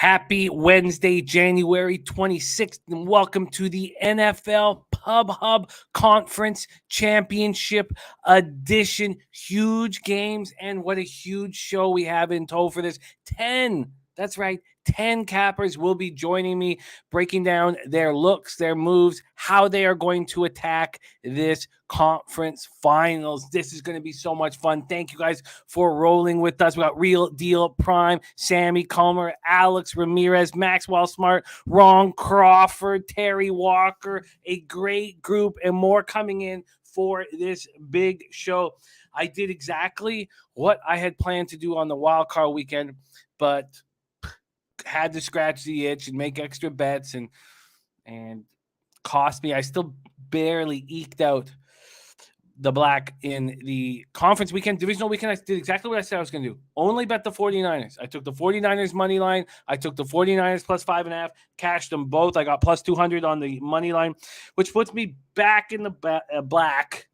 Happy Wednesday, January 26th, and welcome to the NFL Pub Hub Conference Championship Edition. Huge games, and what a huge show we have in tow for this. 10 cappers will be joining me, breaking down their looks, their moves, how they are going to attack this conference finals. This is going to be so much fun. Thank you guys for rolling with us. We got Real Deal Prime, Sammy Comer, Alex Ramirez, Maxwell Smart, Ron Crawford, Terry Walker, a great group, and more coming in for this big show. I did exactly what I had planned to do on the wild card weekend, but had to scratch the itch and make extra bets and cost me. I still barely eked out the black in the conference weekend, divisional weekend. I did exactly what I said I was going to do. Only bet the 49ers. I took the 49ers money line. I took the 49ers plus 5.5, cashed them both. I got plus 200 on the money line, which puts me back in the black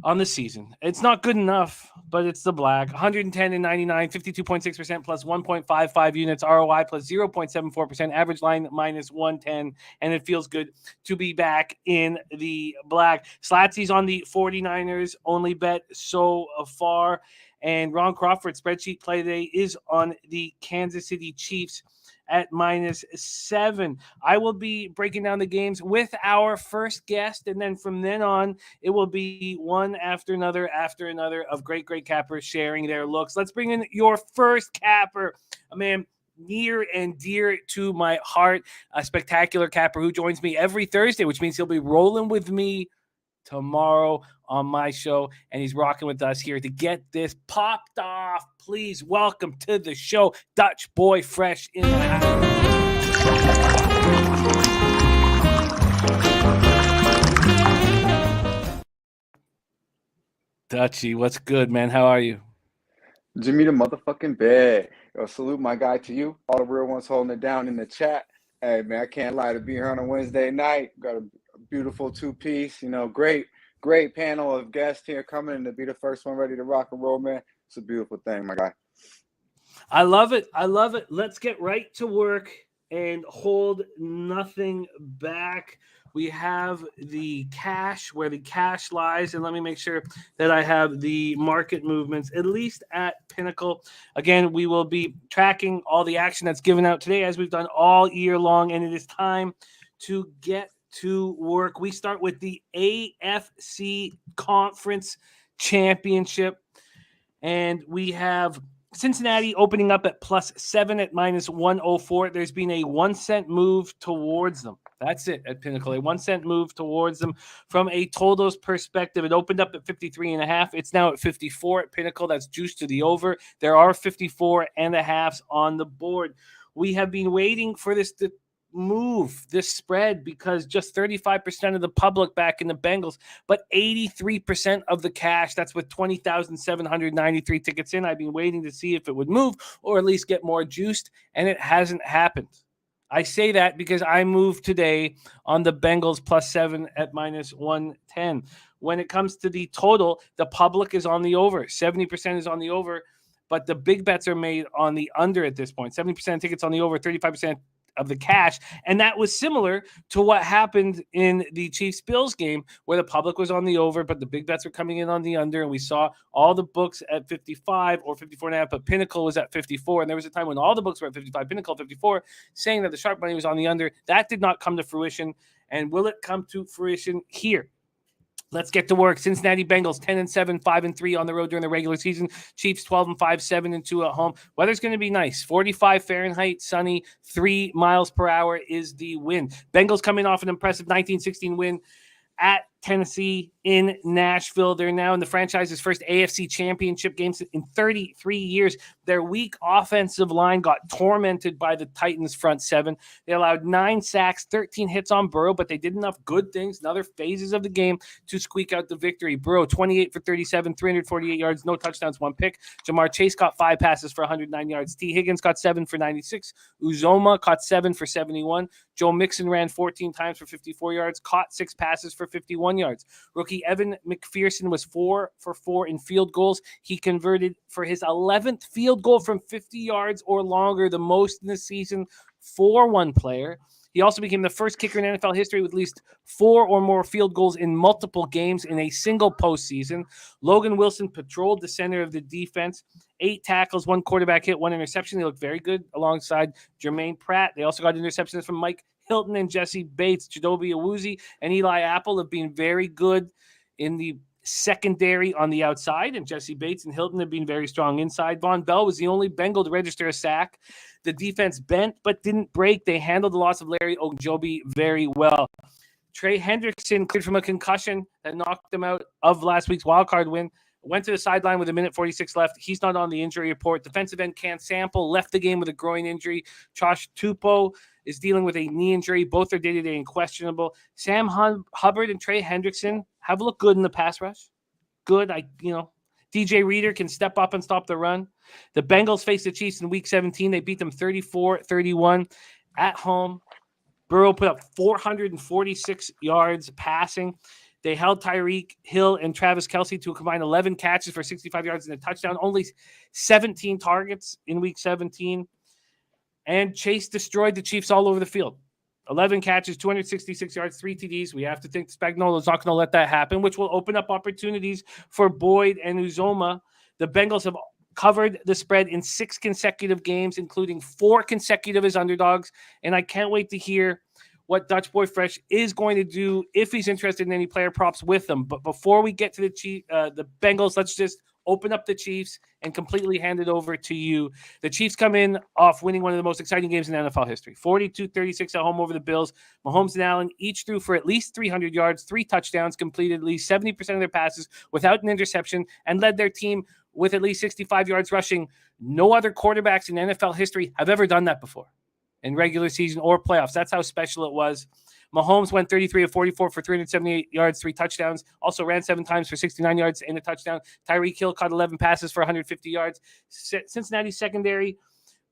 on the season. It's not good enough, but it's the black. 110 and 99, 52.6% plus 1.55 units, ROI plus 0.74%, average line minus 110, and it feels good to be back in the black. Slatsy's on the 49ers, only bet so far, and Ron Crawford spreadsheet play today is on the Kansas City Chiefs at -7. I will be breaking down the games with our first guest, and then from then on, it will be one after another of great cappers sharing their looks. Let's bring in your first capper, a man near and dear to my heart, a spectacular capper who joins me every Thursday, which means he'll be rolling with me tomorrow on my show, and he's rocking with us here to get this popped off. Please welcome to the show, Dutch Boy Fresh in the house. Dutchy, what's good, man? How are you? Jimmy the motherfucking Bear. Yo, salute my guy to you. All the real ones holding it down in the chat. Hey, man, I can't lie to be here on a Wednesday night. Got a beautiful two-piece, great panel of guests here coming in to be the first one ready to rock and roll, man. It's a beautiful thing, my guy. I love it. Let's get right to work and hold nothing back. We have the cash, where the cash lies, and let me make sure that I have the market movements, at least at Pinnacle. Again, we will be tracking all the action that's given out today, as we've done all year long, and it is time to get to work. We start with the AFC Conference Championship, and we have Cincinnati opening up at +7 at -104. There's been a 1 cent move towards them. That's it at Pinnacle. A 1 cent move towards them. From a totals perspective, it opened up at 53.5. It's now at 54 at Pinnacle. That's juiced to the over. There are 54.5s on the board. We have been waiting for this to move, this spread, because just 35% of the public back in the Bengals, but 83% of the cash. That's with 20,793 tickets in. I've been waiting to see if it would move or at least get more juiced, and it hasn't happened. I say that because I moved today on the Bengals +7 at -110. When it comes to the total, the public is on the over. 70% is on the over, but the big bets are made on the under at this point. 70% of tickets on the over, 35% of the cash. And that was similar to what happened in the Chiefs-Bills game, where the public was on the over, but the big bets were coming in on the under, and we saw all the books at 55 or 54.5, but Pinnacle was at 54, and there was a time when all the books were at 55, Pinnacle 54, saying that the sharp money was on the under. That did not come to fruition, and will it come to fruition here? Let's get to work. Cincinnati Bengals 10-7, 5-3 on the road during the regular season. Chiefs 12-5, 7-2 at home. Weather's going to be nice. 45 Fahrenheit, sunny, 3 miles per hour is the wind. Bengals coming off an impressive 19-16 win at Tennessee in Nashville. They're now in the franchise's first AFC championship games in 33 years. Their weak offensive line got tormented by the Titans front seven. They allowed 9 sacks, 13 hits on Burrow, but they did enough good things in other phases of the game to squeak out the victory. Burrow, 28 for 37, 348 yards, no touchdowns, 1 pick. Jamar Chase got 5 passes for 109 yards. T. Higgins got 7 for 96. Uzoma caught 7 for 71. Joe Mixon ran 14 times for 54 yards, caught 6 passes for 51 51 yards. Rookie Evan McPherson was 4 for 4 in field goals. He converted for his 11th field goal from 50 yards or longer, the most in the season for one player. He also became the first kicker in NFL history with at least 4 or more field goals in multiple games in a single postseason. Logan Wilson patrolled the center of the defense. 8 tackles, 1 quarterback hit, 1 interception. They looked very good alongside Jermaine Pratt. They also got interceptions from Mike Hilton and Jesse Bates. Chidobe Awuzie and Eli Apple have been very good in the secondary on the outside, and Jesse Bates and Hilton have been very strong inside. Von Bell was the only Bengal to register a sack. The defense bent but didn't break. They handled the loss of Larry Ogunjobi very well. Trey Hendrickson cleared from a concussion that knocked him out of last week's wildcard win. Went to the sideline with 1:46 left. He's not on the injury report. Defensive end Can Sample left the game with a groin injury. Josh Tupou is dealing with a knee injury. Both are day-to-day and questionable. Sam Hubbard and Trey Hendrickson have looked good in the pass rush. Good. DJ Reader can step up and stop the run. The Bengals faced the Chiefs in Week 17. They beat them 34-31 at home. Burrow put up 446 yards passing. They held Tyreek Hill and Travis Kelce to a combined 11 catches for 65 yards and a touchdown. Only 17 targets in Week 17. And Chase destroyed the Chiefs all over the field. 11 catches, 266 yards, 3 TDs. We have to think Spagnuolo's not going to let that happen, which will open up opportunities for Boyd and Uzomah. The Bengals have covered the spread in 6 consecutive games, including 4 consecutive as underdogs. And I can't wait to hear what Dutch Boy Fresh is going to do if he's interested in any player props with them. But before we get to the Bengals, let's just open up the Chiefs and completely hand it over to you. The Chiefs come in off winning one of the most exciting games in NFL history, 42-36 at home over the Bills. Mahomes and Allen each threw for at least 300 yards, 3 touchdowns, completed at least 70% of their passes without an interception, and led their team with at least 65 yards rushing. No other quarterbacks in NFL history have ever done that before in regular season or playoffs. That's how special it was. Mahomes went 33 of 44 for 378 yards, 3 touchdowns. Also ran 7 times for 69 yards and a touchdown. Tyreek Hill caught 11 passes for 150 yards. Cincinnati's secondary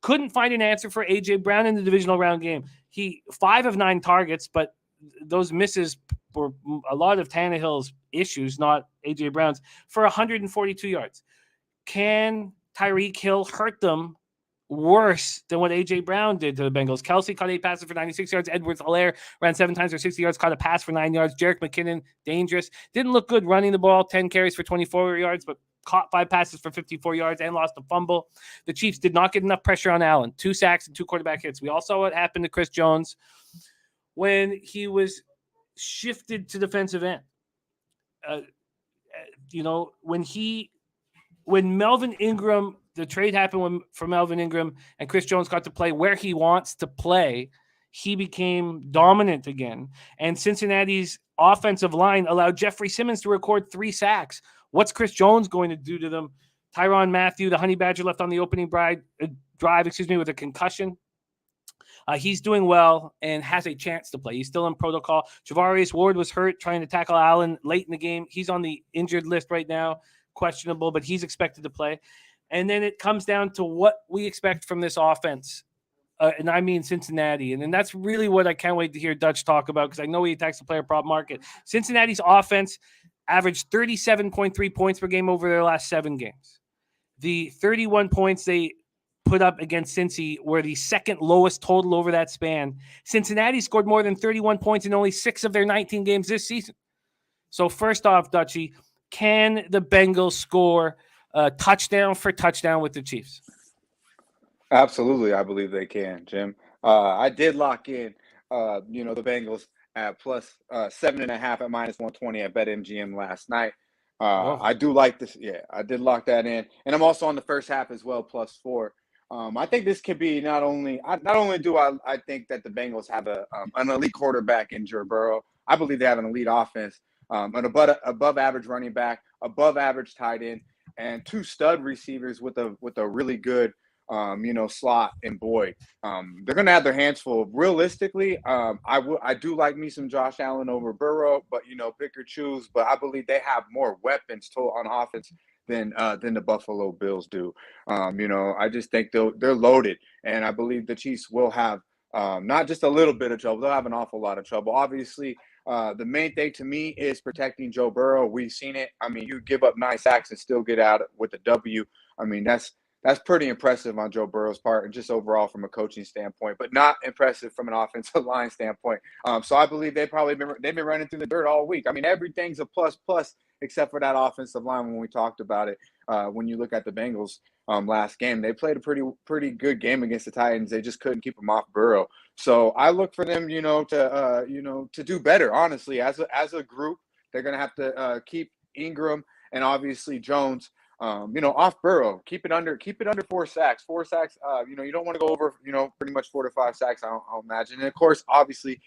couldn't find an answer for A.J. Brown in the divisional round game. He 5 of 9 targets, but those misses were a lot of Tannehill's issues, not A.J. Brown's, for 142 yards. Can Tyreek Hill hurt them worse than what A.J. Brown did to the Bengals? Kelce caught 8 passes for 96 yards. Edwards-Helaire ran 7 times for 60 yards, caught a pass for 9 yards. Jerick McKinnon, dangerous. Didn't look good running the ball, 10 carries for 24 yards, but caught 5 passes for 54 yards and lost a fumble. The Chiefs did not get enough pressure on Allen. 2 sacks and 2 quarterback hits. We all saw what happened to Chris Jones when he was shifted to defensive end. When Melvin Ingram, the trade happened for Melvin Ingram and Chris Jones got to play where he wants to play, he became dominant again. And Cincinnati's offensive line allowed Jeffrey Simmons to record 3 sacks. What's Chris Jones going to do to them? Tyrann Mathieu, the Honey Badger, left on the opening drive, with a concussion. He's doing well and has a chance to play. He's still in protocol. Javarius Ward was hurt trying to tackle Allen late in the game. He's on the injured list right now, questionable, but he's expected to play. And then it comes down to what we expect from this offense. And I mean Cincinnati. And then that's really what I can't wait to hear Dutch talk about, because I know he attacks the player prop market. Cincinnati's offense averaged 37.3 points per game over their last 7 games. The 31 points they put up against Cincy were the second lowest total over that span. Cincinnati scored more than 31 points in only 6 of their 19 games this season. So first off, Dutchie, can the Bengals score touchdown for touchdown with the Chiefs? Absolutely, I believe they can, Jim. I did lock in, the Bengals at plus 7.5 at minus 120 at BetMGM last night. I do like this. Yeah, I did lock that in, and I'm also on the first half as well, plus 4. I think this could be not only do I think that the Bengals have an elite quarterback in Joe Burrow. I believe they have an elite offense, an above average running back, above average tight end, and 2 stud receivers with a really good slot in Boyd. They're going to have their hands full. Realistically, I do like me some Josh Allen over Burrow, but pick or choose. But I believe they have more weapons on offense than the Buffalo Bills do. I just think they're loaded, and I believe the Chiefs will have Not just a little bit of trouble. They'll have an awful lot of trouble. Obviously, the main thing to me is protecting Joe Burrow. We've seen it. I mean, you give up 9 sacks and still get out with a W. I mean, that's pretty impressive on Joe Burrow's part and just overall from a coaching standpoint, but not impressive from an offensive line standpoint. So I believe they've been running through the dirt all week. I mean, everything's a plus except for that offensive line when we talked about it. When you look at the Bengals last game, they played a pretty good game against the Titans. They just couldn't keep them off Burrow. So I look for them, to do better. Honestly, as a group, they're gonna have to keep Ingram and obviously Jones. Off Burrow, keep it under 4 sacks. 4 sacks. You don't want to go over, pretty much 4 to 5 sacks. I'll imagine, and of course, obviously,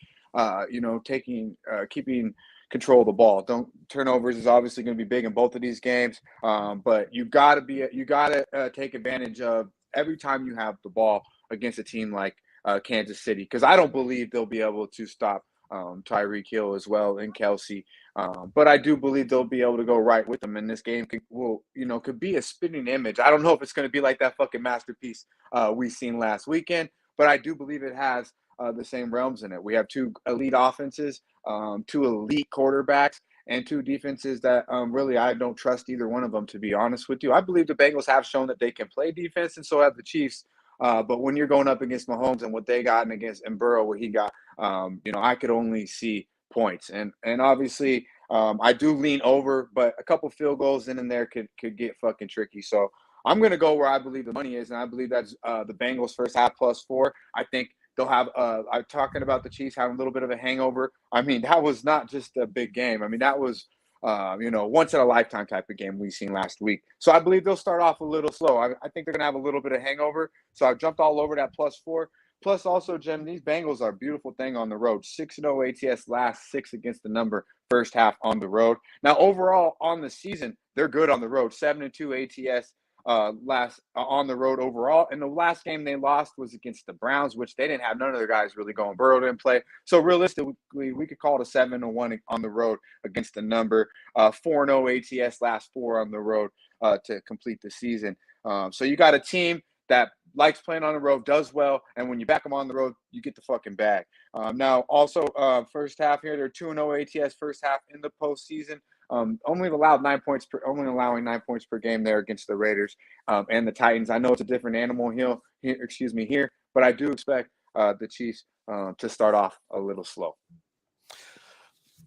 keeping control of the ball. Don't turnovers is obviously going to be big in both of these games. But you got to take advantage of every time you have the ball against a team like Kansas City, because I don't believe they'll be able to stop Tyreek Hill as well and Kelsey. But I do believe they'll be able to go right with them. And this game could be a spinning image. I don't know if it's going to be like that fucking masterpiece we seen last weekend, but I do believe it has the same realms in it. We have 2 elite offenses, 2 elite quarterbacks, and 2 defenses that really I don't trust either one of them, to be honest with you. I believe the Bengals have shown that they can play defense, and so have the Chiefs. But when you're going up against Mahomes and what they got and Burrow, what he got, I could only see points. And obviously, I do lean over, but a couple field goals in there could get fucking tricky. So I'm going to go where I believe the money is, and I believe that's the Bengals first half +4. I think they'll have I'm talking about the Chiefs having a little bit of a hangover. I mean, that was not just a big game. I mean, that was once in a lifetime type of game we've seen last week. So I believe they'll start off a little slow. I think they're going to have a little bit of hangover. So I've jumped all over that +4. Plus, also, Jim, these Bengals are a beautiful thing on the road. 6-0 ATS, last 6 against the number, first half on the road. Now, overall on the season, they're good on the road. 7-2 ATS last on the road overall. And the last game they lost was against the Browns, which they didn't have none of their guys really going. Burrow didn't play. So realistically, we could call it a 7-1 on the road against the number. 4-0 ATS, last 4 on the road to complete the season. So you got a team that likes playing on the road, does well, and when you back them on the road, you get the fucking bag. Now, also, first half here, they're 2-0 ATS first half in the postseason. Only allowing 9 points per game there against the Raiders and the Titans. I know it's a different animal here, but I do expect the Chiefs to start off a little slow.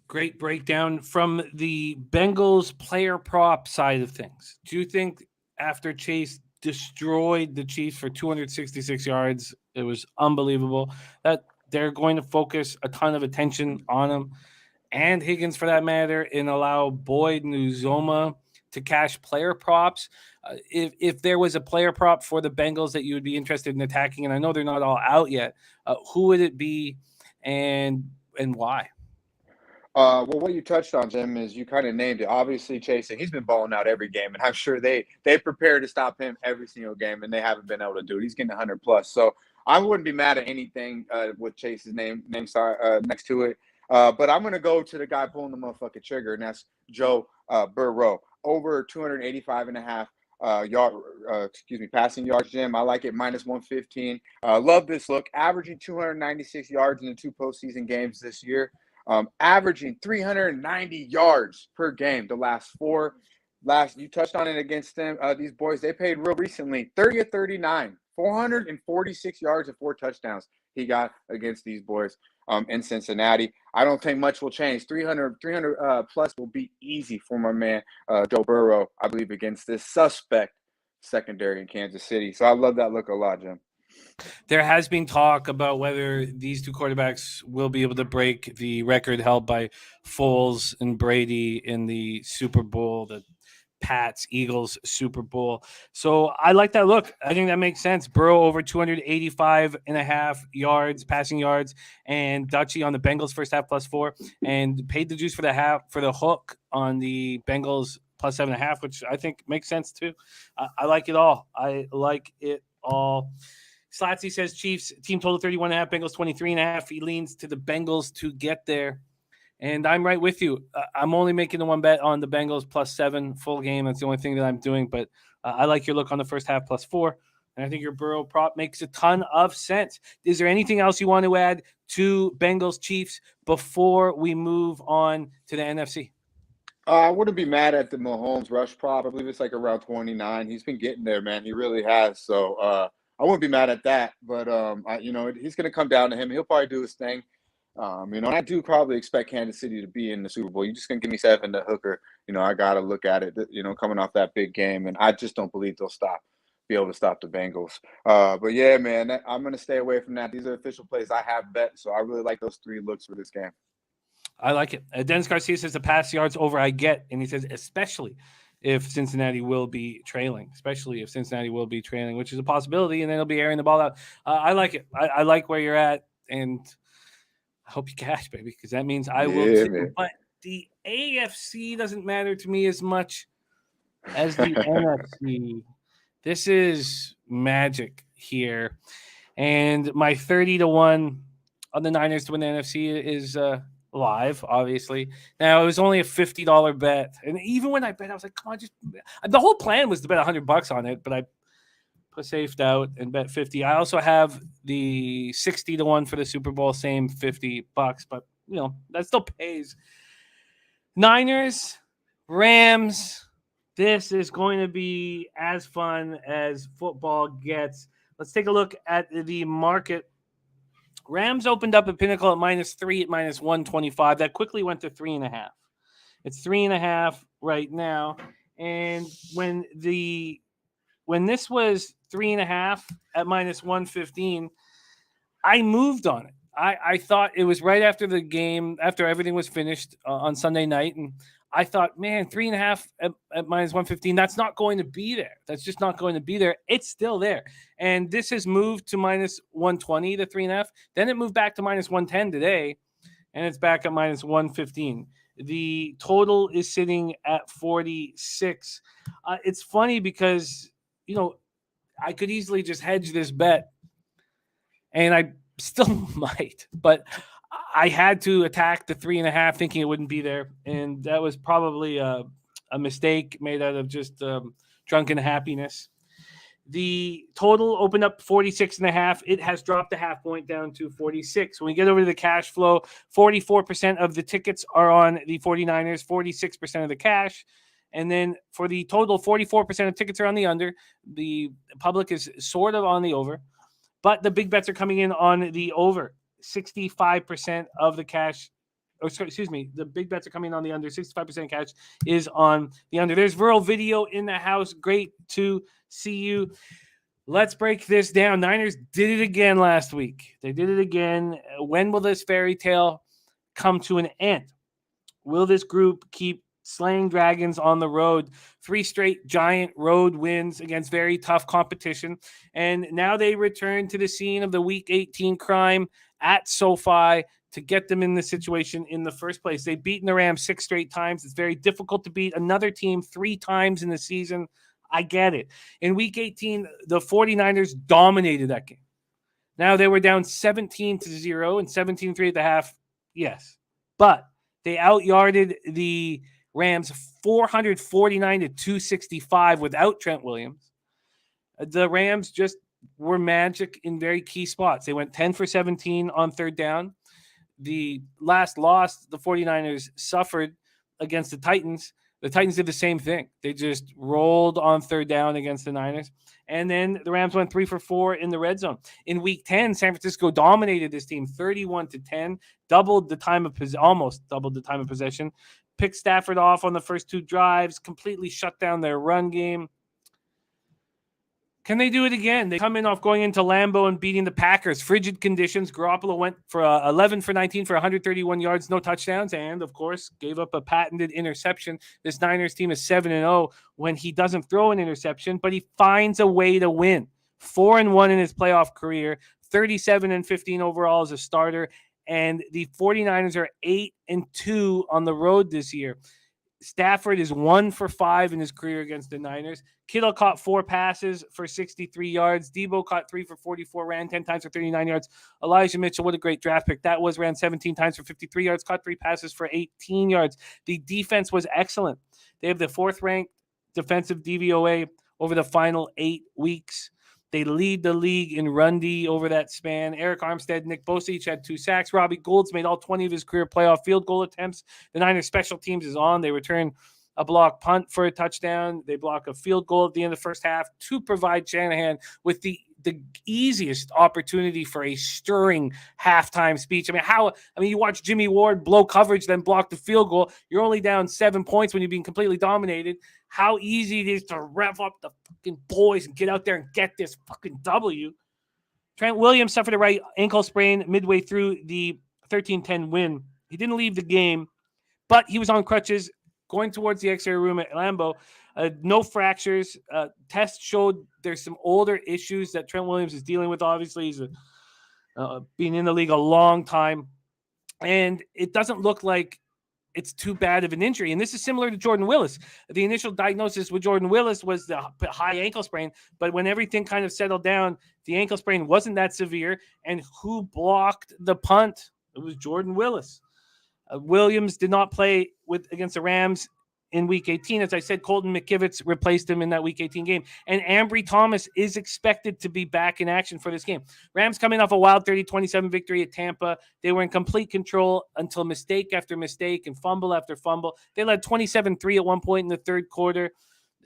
Great breakdown from the Bengals player prop side of things. Do you think after Chase destroyed the Chiefs for 266 yards, it was unbelievable, that they're going to focus a ton of attention on him and Higgins for that matter, and allow Boyd and Uzoma to cash player props? If there was a player prop for the Bengals that you would be interested in attacking, and I know they're not all out yet, who would it be and why? Well, what you touched on, Jim, is you kind of named it. Obviously, Chase, he's been balling out every game, and I'm sure they prepare to stop him every single game, and they haven't been able to do it. He's getting 100+. So I wouldn't be mad at anything with Chase's name next to it. But I'm going to go to the guy pulling the motherfucking trigger, and that's Joe Burrow. Over 285.5 passing yards, Jim. I like it, -115. Love this look. Averaging 296 yards in the 2 postseason games this year. Averaging 390 yards per game the last 4. You touched on it against them. These boys, they played real recently. 30 of 39, 446 yards and 4 touchdowns he got against these boys in Cincinnati. I don't think much will change. 300 plus will be easy for my man Joe Burrow, I believe, against this suspect secondary in Kansas City. So I love that look a lot, Jim. There has been talk about whether these 2 quarterbacks will be able to break the record held by Foles and Brady in the Super Bowl, the Pats Eagles Super Bowl. So I like that look. I think that makes sense. Burrow over 285.5 yards, passing yards, and Dutchie on the Bengals first half +4, and paid the juice for the hook on the Bengals +7.5, which I think makes sense too. I like it all. Slatsy says Chiefs team total 31.5, Bengals 23.5. He leans to the Bengals to get there. And I'm right with you. I'm only making the one bet on the Bengals +7 full game. That's the only thing that I'm doing. But I like your look on the first half +4. And I think your Burrow prop makes a ton of sense. Is there anything else you want to add to Bengals Chiefs before we move on to the NFC? I wouldn't be mad at the Mahomes rush prop. I believe it's like around 29. He's been getting there, man. He really has. So I wouldn't be mad at that. But he's going to come down to him. He'll probably do his thing. And I do probably expect Kansas City to be in the Super Bowl. You're just going to give me 7 to Hooker. I got to look at it, coming off that big game. And I just don't believe they'll be able to stop the Bengals. But yeah, man, I'm going to stay away from that. These are official plays I have bet. So I really like those 3 looks for this game. I like it. Dennis Garcia says the pass yards over I get. And he says, especially if Cincinnati will be trailing, which is a possibility. And then they'll be airing the ball out. I like it. I like where you're at. And I hope you cash, baby, because that means I will too. Man. But the AFC doesn't matter to me as much as the NFC. This is magic here. And my 30-1 on the Niners to win the NFC is live, obviously. Now, it was only a $50 bet. And even when I bet, I was like, come on, the whole plan was to bet $100 on it, but I safed out and bet 50. I also have the 60-1 for the Super Bowl, same $50, but that still pays. Niners, Rams. This is going to be as fun as football gets. Let's take a look at the market. Rams opened up at Pinnacle at -3 at -125. That quickly went to 3.5. It's 3.5 right now. And when this was 3.5 at -115, I moved on it. I thought it was right after the game, after everything was finished on Sunday night. And I thought, man, 3.5 at -115, that's not going to be there. That's just not going to be there. It's still there. And this has moved to -120, the 3.5. Then it moved back to -110 today, and it's back at -115. The total is sitting at 46. It's funny because, I could easily just hedge this bet, and I still might, but I had to attack the 3.5 thinking it wouldn't be there. And that was probably a mistake made out of just drunken happiness. The total opened up 46.5. It has dropped a half point down to 46. When we get over to the cash flow, 44% of the tickets are on the 49ers, 46% of the cash. And then for the total, 44% of tickets are on the under. The public is sort of on the over. But the big bets are coming in on the over. 65% of the cash, the big bets are coming on the under. 65% cash is on the under. There's Burrow video in the house. Great to see you. Let's break this down. Niners did it again last week. They did it again. When will this fairy tale come to an end? Will this group keep slaying dragons on the road? 3 straight giant road wins against very tough competition. And now they return to the scene of the Week 18 crime at SoFi to get them in the situation in the first place. They've beaten the Rams 6 straight times. It's very difficult to beat another team 3 times in the season. I get it. In Week 18, the 49ers dominated that game. Now they were down 17-0 and 17-3 at the half. Yes. But they out-yarded the Rams 449-265 without Trent Williams. The Rams just were magic in very key spots. They went 10 for 17 on third down. The last loss the 49ers suffered against the Titans, the Titans did the same thing. They just rolled on third down against the Niners. And then the Rams went 3 for 4 in the red zone. In Week 10, San Francisco dominated this team 31-10, almost doubled the time of possession, picked Stafford off on the first 2 drives, completely shut down their run game. Can they do it again? They come in off going into Lambeau and beating the Packers. Frigid conditions. Garoppolo went for 11 for 19 for 131 yards, no touchdowns, and, of course, gave up a patented interception. This Niners team is 7-0 when he doesn't throw an interception, but he finds a way to win. 4-1 in his playoff career, 37-15 overall as a starter, and the 49ers are 8-2 on the road this year. Stafford is 1 for 5 in his career against the Niners. Kittle caught 4 passes for 63 yards. Debo caught 3 for 44, ran 10 times for 39 yards. Elijah Mitchell, what a great draft pick. That was ran 17 times for 53 yards, caught 3 passes for 18 yards. The defense was excellent. They have the 4th ranked defensive DVOA over the final 8 weeks. They lead the league in run D over that span. Eric Armstead, Nick Bosa each had 2 sacks. Robbie Goulds made all 20 of his career playoff field goal attempts. The Niners special teams is on. They return a block punt for a touchdown. They block a field goal at the end of the first half to provide Shanahan with the easiest opportunity for a stirring halftime speech. I mean, you watch Jimmy Ward blow coverage, then block the field goal. You're only down 7 points when you're being completely dominated. How easy it is to rev up the fucking boys and get out there and get this fucking W. Trent Williams suffered a right ankle sprain midway through the 13-10 win. He didn't leave the game, but he was on crutches going towards the X-ray room at Lambeau. No fractures. Tests showed there's some older issues that Trent Williams is dealing with. Obviously, he's been in the league a long time, and it doesn't look like it's too bad of an injury. And this is similar to Jordan Willis. The initial diagnosis with Jordan Willis was the high ankle sprain, but when everything kind of settled down, the ankle sprain wasn't that severe. And who blocked the punt? It was Jordan Willis. Williams did not play against the Rams in Week 18. As I said, Colton McKivitz replaced him in that Week 18 game. And Ambry Thomas is expected to be back in action for this game. Rams coming off a wild 30-27 victory at Tampa. They were in complete control until mistake after mistake and fumble after fumble. They led 27-3 at one point in the third quarter.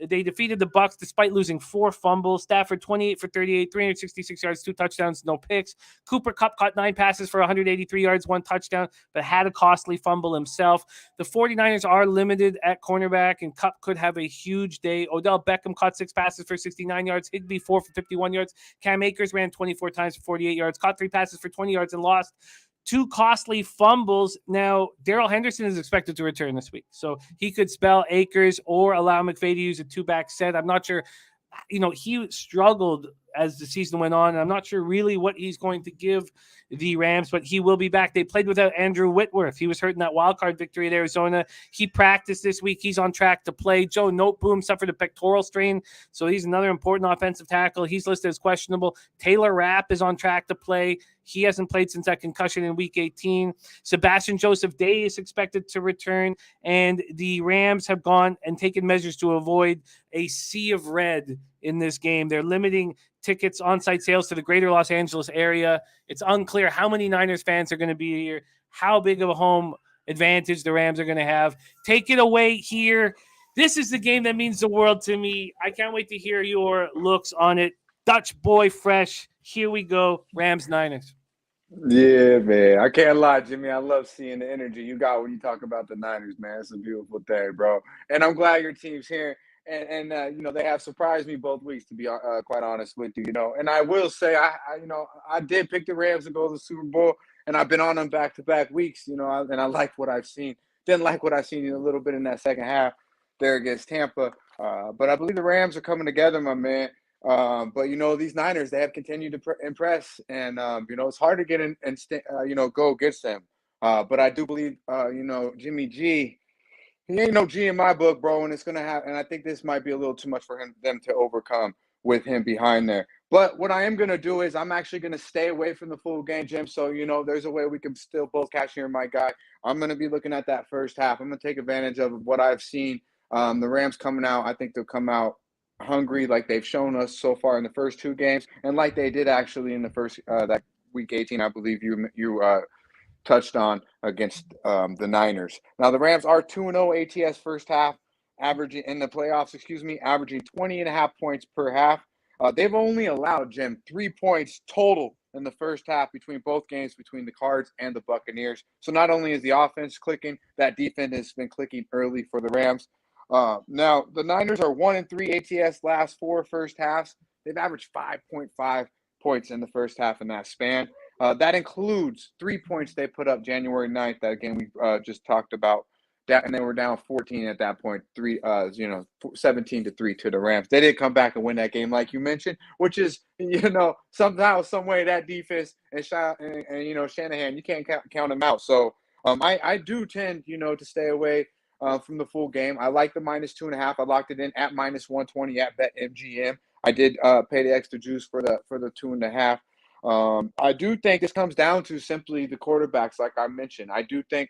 They defeated the Bucs despite losing 4 fumbles. Stafford 28 for 38, 366 yards, 2 touchdowns, no picks. Cooper Kupp caught 9 passes for 183 yards, 1 touchdown, but had a costly fumble himself. The 49ers are limited at cornerback, and Kupp could have a huge day. Odell Beckham caught 6 passes for 69 yards. Higbee 4 for 51 yards. Cam Akers ran 24 times for 48 yards, caught 3 passes for 20 yards, and lost 2 costly fumbles. Now, Darrell Henderson is expected to return this week, so he could spell Akers or allow McVay to use a 2-back set. I'm not sure. He struggled as the season went on, and I'm not sure really what he's going to give the Rams, but he will be back. They played without Andrew Whitworth. He was hurt in that wild card victory at Arizona. He practiced this week. He's on track to play. Joe Noteboom suffered a pectoral strain, so he's another important offensive tackle. He's listed as questionable. Taylor Rapp is on track to play. He hasn't played since that concussion in Week 18. Sebastian Joseph Day is expected to return, and the Rams have gone and taken measures to avoid a sea of red in this game. They're limiting tickets, on-site sales to the greater Los Angeles area. It's unclear how many Niners fans are going to be here, how big of a home advantage the Rams are going to have. Take it away here. This is the game that means the world to me. I can't wait to hear your looks on it. Dutch Boy Fresh. Here we go. Rams Niners. Yeah, man. I can't lie, Jimmy. I love seeing the energy you got when you talk about the Niners, man. It's a beautiful thing, bro. And I'm glad your team's here. And they have surprised me both weeks, to be quite honest with you, And I will say, I did pick the Rams to go to the Super Bowl, and I've been on them back-to-back weeks, and I like what I've seen. Didn't like what I've seen a little bit in that second half there against Tampa. But I believe the Rams are coming together, my man. But these Niners, they have continued to impress, and it's hard to get in and go against them. But I do believe Jimmy G, he ain't no G in my book, bro, and it's gonna happen. And I think this might be a little too much for them to overcome with him behind there. But what I am gonna do is I'm actually gonna stay away from the full game, Jim. So there's a way we can still both cash here, my guy. I'm gonna be looking at that first half. I'm gonna take advantage of what I've seen. The Rams coming out, I think they'll come out hungry like they've shown us so far in the first 2 games, and like they did actually in the first that Week 18, I believe you touched on against the Niners. Now the Rams are 2-0 ATS first half, averaging in the playoffs, averaging 20.5 points per half. They've only allowed, Jim, 3 points total in the first half between both games, between the Cards and the Buccaneers. So not only is the offense clicking, that defense has been clicking early for the Rams. Now the Niners are 1-3 ATS last 4 first halves. They've averaged 5.5 points in the first half in that span. That includes 3 points they put up January 9th. That game we just talked about. That, and they were down 14 at that point. 17-3 to the Rams. They did come back and win that game, like you mentioned, which is somehow, some way that defense and Shanahan, you can't count them out. So I do tend to stay away from the full game. I like the -2.5. I locked it in at -120 at BetMGM. I did pay the extra juice for the 2.5. I do think this comes down to simply the quarterbacks, like I mentioned. I do think,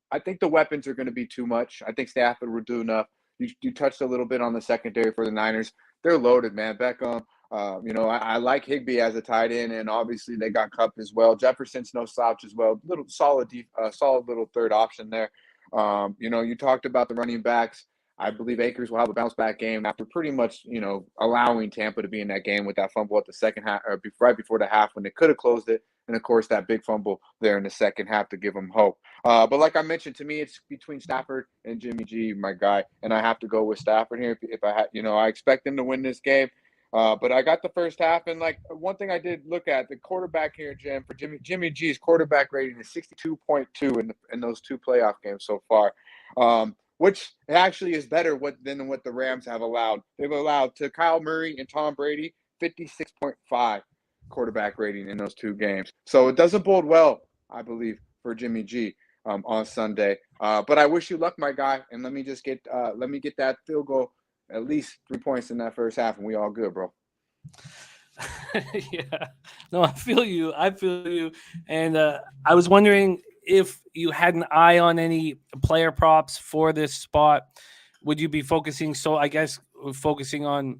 I think the weapons are going to be too much. I think Stafford will do enough. You touched a little bit on the secondary for the Niners. They're loaded, man. Beckham, I like Higbee as a tight end, and obviously they got Cup as well. Jefferson's no slouch as well. Little solid, solid little third option there. You talked about the running backs. I believe Akers will have a bounce back game after pretty much, allowing Tampa to be in that game with that fumble at the second half, or right before the half when they could have closed it. And of course, that big fumble there in the second half to give them hope. But like I mentioned, to me, it's between Stafford and Jimmy G, my guy, and I have to go with Stafford here. If I had, I expect them to win this game. But I got the first half, and like one thing I did look at the quarterback here, Jim, for Jimmy G's quarterback rating is 62.2 in those two playoff games so far, which actually is better than what the Rams have allowed. They've allowed to Kyle Murray and Tom Brady 56.5 quarterback rating in those two games. So it doesn't bode well, I believe, for Jimmy G on Sunday. But I wish you luck, my guy, and let me get that field goal. At least 3 points in that first half, and we all good, bro. Yeah, no, I feel you. And I was wondering if you had an eye on any player props for this spot. Would you be focusing? So I guess focusing on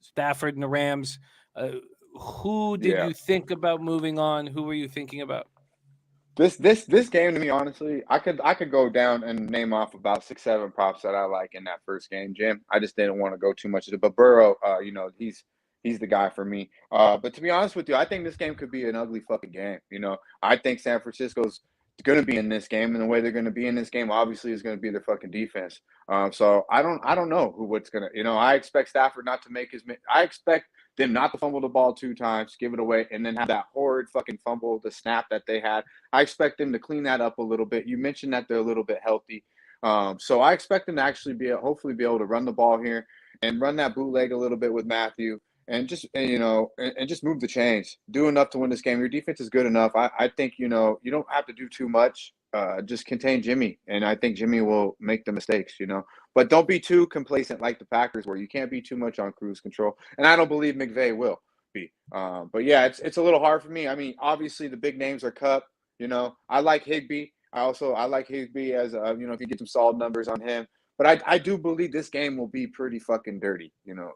Stafford and the Rams. Who did you think about moving on? Who were you thinking about? This game, to me, honestly, I could go down and name off about 6-7 props that I like in that first game, Jim. I just didn't want to go too much into it. But Burrow, he's the guy for me. But to be honest with you, I think this game could be an ugly fucking game. I think San Francisco's going to be in this game, and the way they're going to be in this game, obviously, is going to be their fucking defense. So I don't know what's going to. I expect Stafford not to make I expect them not to fumble the ball 2 times, give it away, and then have that horrid fucking fumble, the snap that they had. I expect them to clean that up a little bit. You mentioned that they're a little bit healthy. So I expect them to actually hopefully be able to run the ball here and run that bootleg a little bit with Matthew and just move the chains. Do enough to win this game. Your defense is good enough. I think, you don't have to do too much. Just contain Jimmy, and I think Jimmy will make the mistakes, But don't be too complacent like the Packers were. You can't be too much on cruise control, and I don't believe McVay will be. But yeah, it's a little hard for me. I mean, obviously the big names are Cup. I like Higbee. I like Higbee as if you get some solid numbers on him. But I do believe this game will be pretty fucking dirty,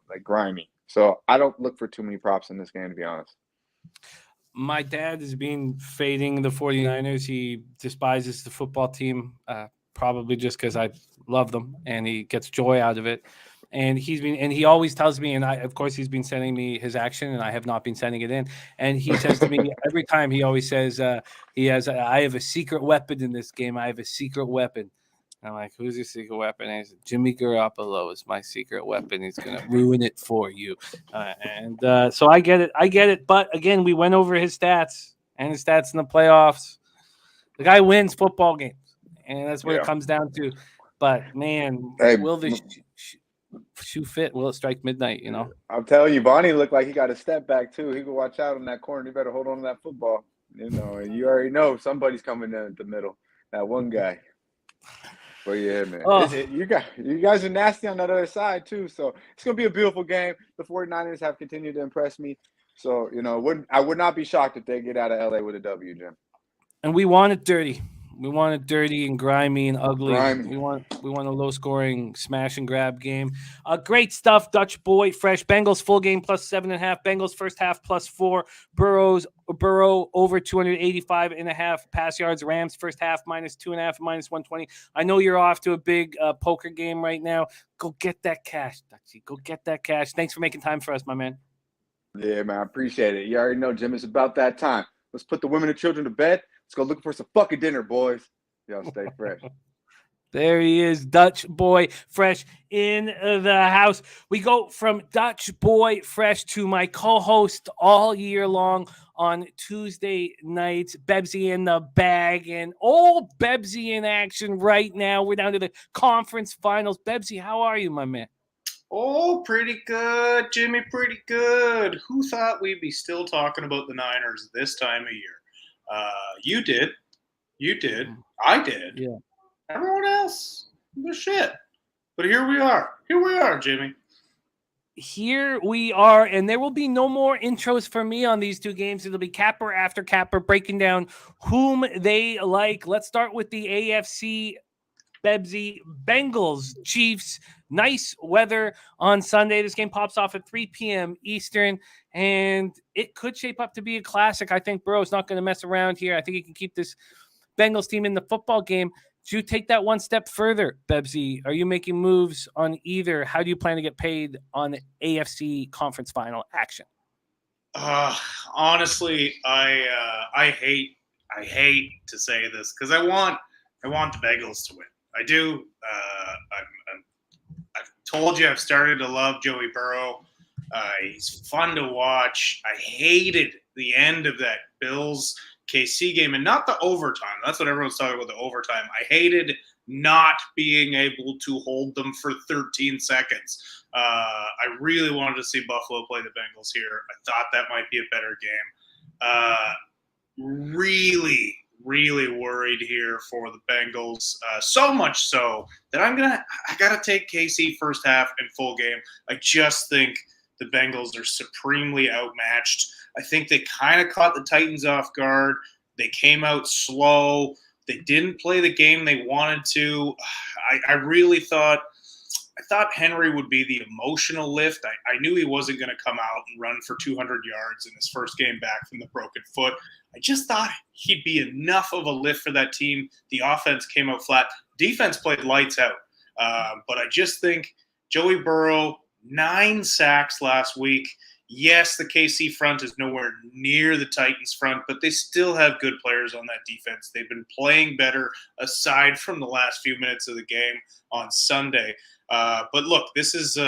like grimy. So I don't look for too many props in this game, to be honest. My dad has been fading the 49ers. He despises the football team, probably just because I love them and he gets joy out of it. And he always tells me, and of course, he's been sending me his action, and I have not been sending it in. And he says to me every time, he always says, I have a secret weapon in this game. I have a secret weapon. And I'm like, who's your secret weapon? And he said, Jimmy Garoppolo is my secret weapon. He's going to ruin it for you. So I get it. But again, we went over his stats and his stats in the playoffs. The guy wins football games, and that's what it comes down to. But, man, will the shoe fit? Will it strike midnight, I'm telling you, Bonnie looked like he got a step back, too. He could watch out in that corner. He better hold on to that football. And you already know somebody's coming in at the middle. That one guy. But yeah, man, you guys are nasty on that other side too. So it's gonna be a beautiful game. The 49ers have continued to impress me. So I would not be shocked if they get out of LA with a W, Jim. And we want it dirty. We want it dirty and grimy and ugly. We want a low-scoring smash and grab game. Great stuff, Dutch boy. Fresh Bengals full game plus 7.5. Bengals first half plus 4. Burrow over 285.5 pass yards. Rams first half minus 2.5 minus 120. I know you're off to a big poker game right now. Go get that cash, Dutchy. Go get that cash. Thanks for making time for us, my man. Yeah, man, I appreciate it. You already know, Jim. It's about that time. Let's put the women and children to bed. Let's go looking for some fucking dinner, boys. Y'all stay fresh. There he is, Dutch Boy Fresh in the house. We go from Dutch Boy Fresh to my co-host all year long on Tuesday nights, Bebsy in the bag, and old Bebsy in action right now. We're down to the conference finals. Bebsy, how are you, my man? Oh, pretty good, Jimmy, pretty good. Who thought we'd be still talking about the Niners this time of year? You did. I did. Yeah. Everyone else, the shit. But here we are, Jimmy. Here we are, and there will be no more intros for me on these two games. It'll be capper after capper breaking down whom they like. Let's start with the AFC Bebsy. Bengals, Chiefs. Nice weather on Sunday. This game pops off at 3 p.m. Eastern, and it could shape up to be a classic. I think Burrow's not going to mess around here. I think he can keep this Bengals team in the football game. Do you take that one step further, Bebsy? Are you making moves on either? How do you plan to get paid on AFC conference final action? Honestly, I hate to say this because I want the Bengals to win. I do. I've told you I've started to love Joey Burrow. He's fun to watch. I hated the end of that Bills KC game, and not the overtime. That's what everyone's talking about, the overtime. I hated not being able to hold them for 13 seconds. I really wanted to see Buffalo play the Bengals here. I thought that might be a better game. Really worried here for the Bengals. So much so that I gotta take KC first half and full game. I just think the Bengals are supremely outmatched. I think they kind of caught the Titans off guard. They came out slow. They didn't play the game they wanted to. I really thought Henry would be the emotional lift. I knew he wasn't going to come out and run for 200 yards in his first game back from the broken foot. I just thought he'd be enough of a lift for that team. The offense came out flat. Defense played lights out. But I just think Joey Burrow, 9 sacks last week. Yes, the KC front is nowhere near the Titans front, but they still have good players on that defense. They've been playing better aside from the last few minutes of the game on Sunday. But look, this is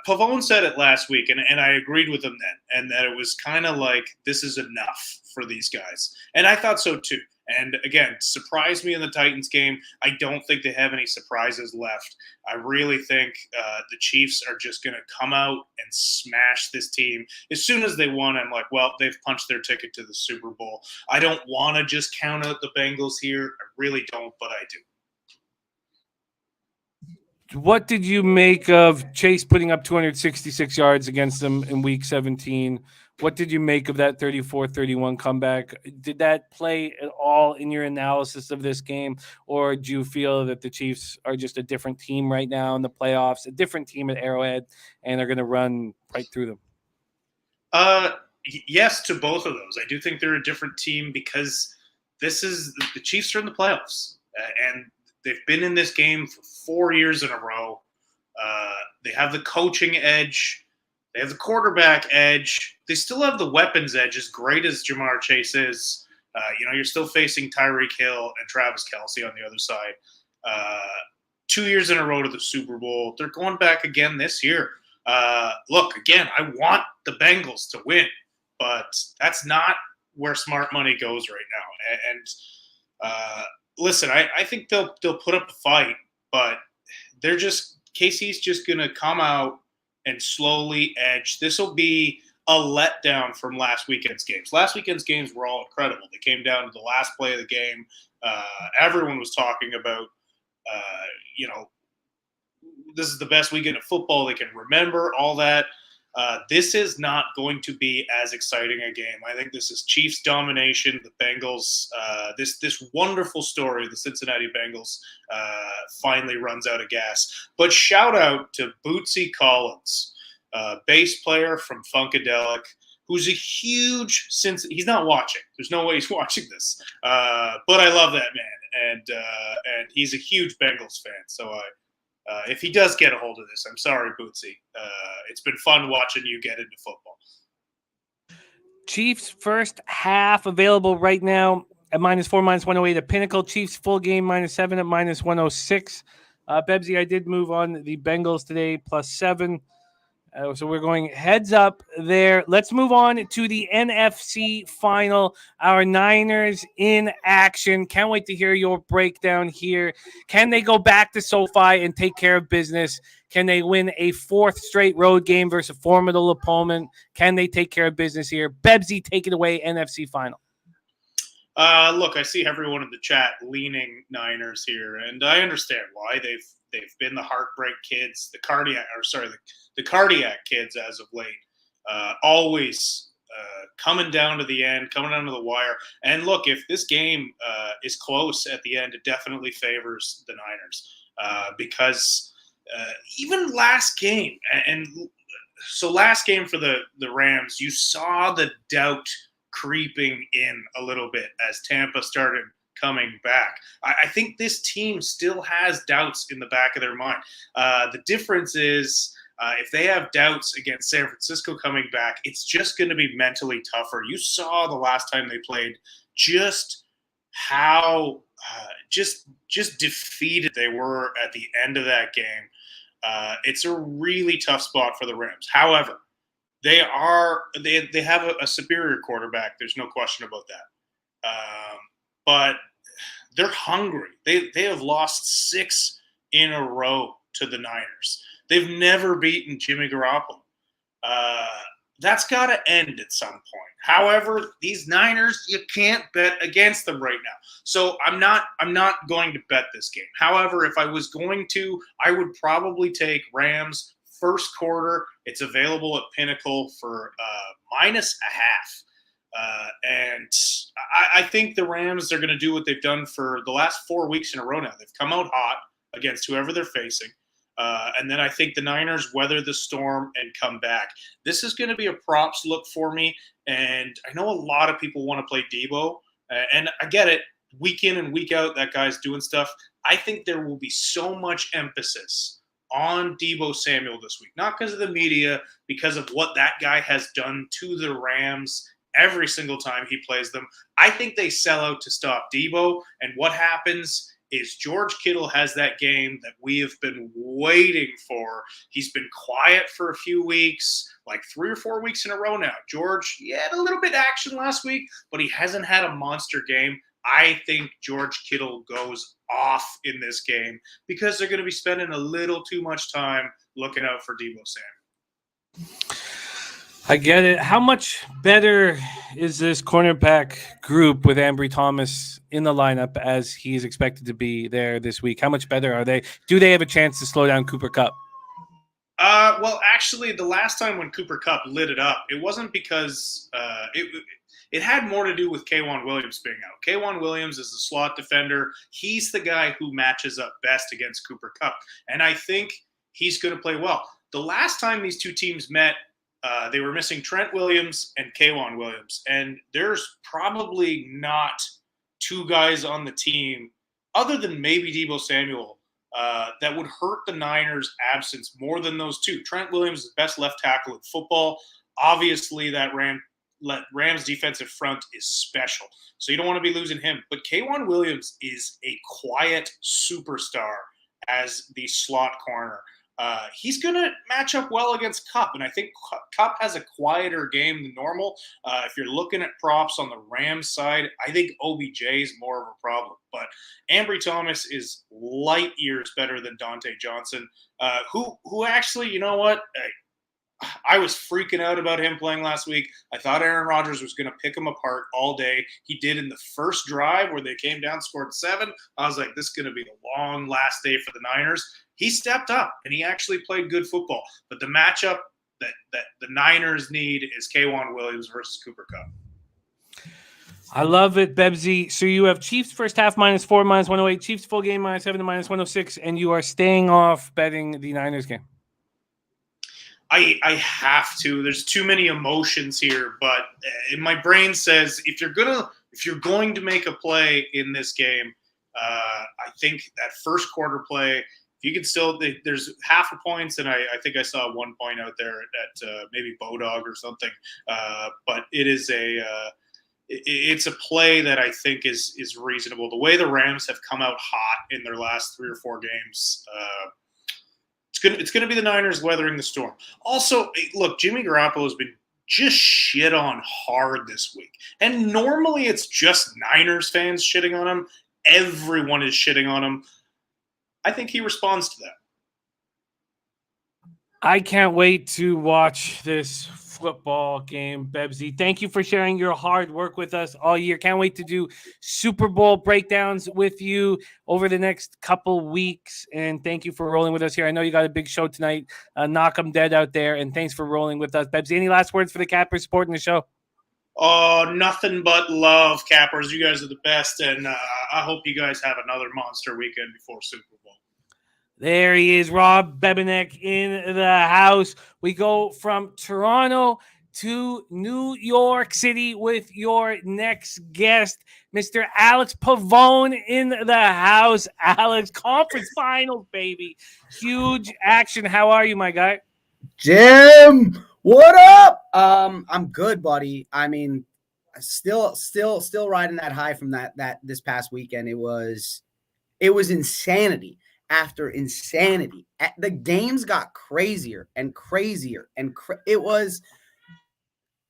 Pavone said it last week, and I agreed with him then, and that it was kind of like this is enough for these guys. And I thought so too. And again, surprised me in the Titans game. I don't think they have any surprises left. I really think the Chiefs are just going to come out and smash this team. As soon as they won, I'm like, well, they've punched their ticket to the Super Bowl. I don't want to just count out the Bengals here. I really don't, but I do. What did you make of Chase putting up 266 yards against them in Week 17? What did you make of that 34-31 comeback? Did that play at all in your analysis of this game, or do you feel that the Chiefs are just a different team right now in the playoffs, a different team at Arrowhead, and they're going to run right through them? Yes to both of those. I do think they're a different team because the Chiefs are in the playoffs, and they've been in this game for 4 years in a row. They have the coaching edge. They have the quarterback edge. They still have the weapons edge, as great as Jamar Chase is. You're still facing Tyreek Hill and Travis Kelce on the other side. 2 years in a row to the Super Bowl. They're going back again this year. Look, again, I want the Bengals to win, but that's not where smart money goes right now. And listen, I think they'll put up a fight, but KC's just going to come out and slowly edge. This will be a letdown from last weekend's games. Last weekend's games were all incredible. They came down to the last play of the game. Everyone was talking about, this is the best weekend of football they can remember, all that. This is not going to be as exciting a game. I think this is Chiefs domination. The Bengals, this wonderful story, the Cincinnati Bengals, finally runs out of gas. But shout out to Bootsy Collins, bass player from Funkadelic, who's a huge he's not watching. There's no way he's watching this. But I love that man, and he's a huge Bengals fan. So if he does get a hold of this, I'm sorry, Bootsy. It's been fun watching you get into football. Chiefs first half available right now at -4, -108 at Pinnacle. Chiefs full game -7 at -106. Bebsy, I did move on the Bengals today +7. So we're going heads up there. Let's move on to the NFC final. Our Niners in action. Can't wait to hear your breakdown here. Can they go back to SoFi and take care of business? Can they win a 4th straight road game versus a formidable opponent? Can they take care of business here? Bebsy, take it away, NFC final. Look, I see everyone in the chat leaning Niners here, and I understand why. They've been the heartbreak kids, the cardiac kids as of late. Always coming down to the end, coming down to the wire. And look, if this game is close at the end, it definitely favors the Niners because even last game, and so last game for the Rams, you saw the doubt creeping in a little bit as Tampa started coming back. I think this team still has doubts in the back of their mind. The difference is if they have doubts against San Francisco coming back, it's just going to be mentally tougher. You saw the last time they played just how just defeated they were at the end of that game. It's a really tough spot for the Rams. However, they have a superior quarterback. There's no question about that. But they're hungry. They have lost 6 in a row to the Niners. They've never beaten Jimmy Garoppolo. That's got to end at some point. However, these Niners, you can't bet against them right now. So I'm not going to bet this game. However, if I was going to, I would probably take Rams first quarter. It's available at Pinnacle for -0.5. And I think the Rams are going to do what they've done for the last 4 weeks in a row now. They've come out hot against whoever they're facing. And then I think the Niners weather the storm and come back. This is going to be a props look for me. And I know a lot of people want to play Debo. And I get it. Week in and week out, that guy's doing stuff. I think there will be so much emphasis on Debo Samuel this week. Not because of the media, because of what that guy has done to the Rams every single time he plays them. I think they sell out to stop Debo. And what happens is George Kittle has that game that we have been waiting for. He's been quiet for a few weeks, like 3 or 4 weeks in a row now. George, he had a little bit of action last week, but he hasn't had a monster game. I think George Kittle goes off in this game because they're going to be spending a little too much time looking out for Debo Samuel. I get it. How much better is this cornerback group with Ambry Thomas in the lineup as he's expected to be there this week? How much better are they? Do they have a chance to slow down Cooper Kupp? Well, actually, the last time when Cooper Kupp lit it up, it wasn't because it had more to do with K'Wan Williams being out. K'Wan Williams is the slot defender. He's the guy who matches up best against Cooper Kupp, and I think he's going to play well. The last time these two teams met, they were missing Trent Williams and K'Wan Williams. And there's probably not 2 guys on the team, other than maybe Debo Samuel, that would hurt the Niners' absence more than those 2. Trent Williams is the best left tackle in football. Obviously, that Rams defensive front is special. So you don't want to be losing him. But K'Wan Williams is a quiet superstar as the slot corner. He's going to match up well against Kupp, and I think Kupp has a quieter game than normal. If you're looking at props on the Rams side, I think OBJ is more of a problem. But Ambry Thomas is light years better than Dante Johnson, who actually, you know what? I was freaking out about him playing last week. I thought Aaron Rodgers was going to pick him apart all day. He did in the first drive where they came down, scored 7. I was like, this is going to be a long last day for the Niners. He stepped up, and he actually played good football. But the matchup that the Niners need is K'Wan Williams versus Cooper Kupp. I love it, Bebsy. So you have Chiefs first half -4, -108, Chiefs full game -7 to -106, and you are staying off betting the Niners game. I have to. There's too many emotions here, but my brain says if you're going to make a play in this game, I think that first quarter play, if you can still, there's half a point, and I think I saw 1 point out there at maybe Bodog or something, but it is it's a play that I think is reasonable. The way the Rams have come out hot in their last 3 or 4 games. It's gonna be the Niners weathering the storm. Also, look, Jimmy Garoppolo has been just shit on hard this week. And normally it's just Niners fans shitting on him. Everyone is shitting on him. I think he responds to that. I can't wait to watch this football game, Bebsy. Thank you for sharing your hard work with us all year. Can't wait to do Super Bowl breakdowns with you over the next couple weeks. And thank you for rolling with us here. I know you got a big show tonight. Knock 'em dead out there. And thanks for rolling with us, Bebsy. Any last words for the Cappers supporting the show? Oh, nothing but love, Cappers. You guys are the best, and I hope you guys have another monster weekend before Super Bowl. There he is, Rob Bebenek in the house. We go from Toronto to New York City with your next guest, Mr. Alex Pavone in the house. Alex, conference finals, baby. Huge action. How are you, my guy? Jim, what up? I'm good, buddy. I mean, still riding that high from that this past weekend. It was insanity after insanity. The games got crazier and crazier, and it was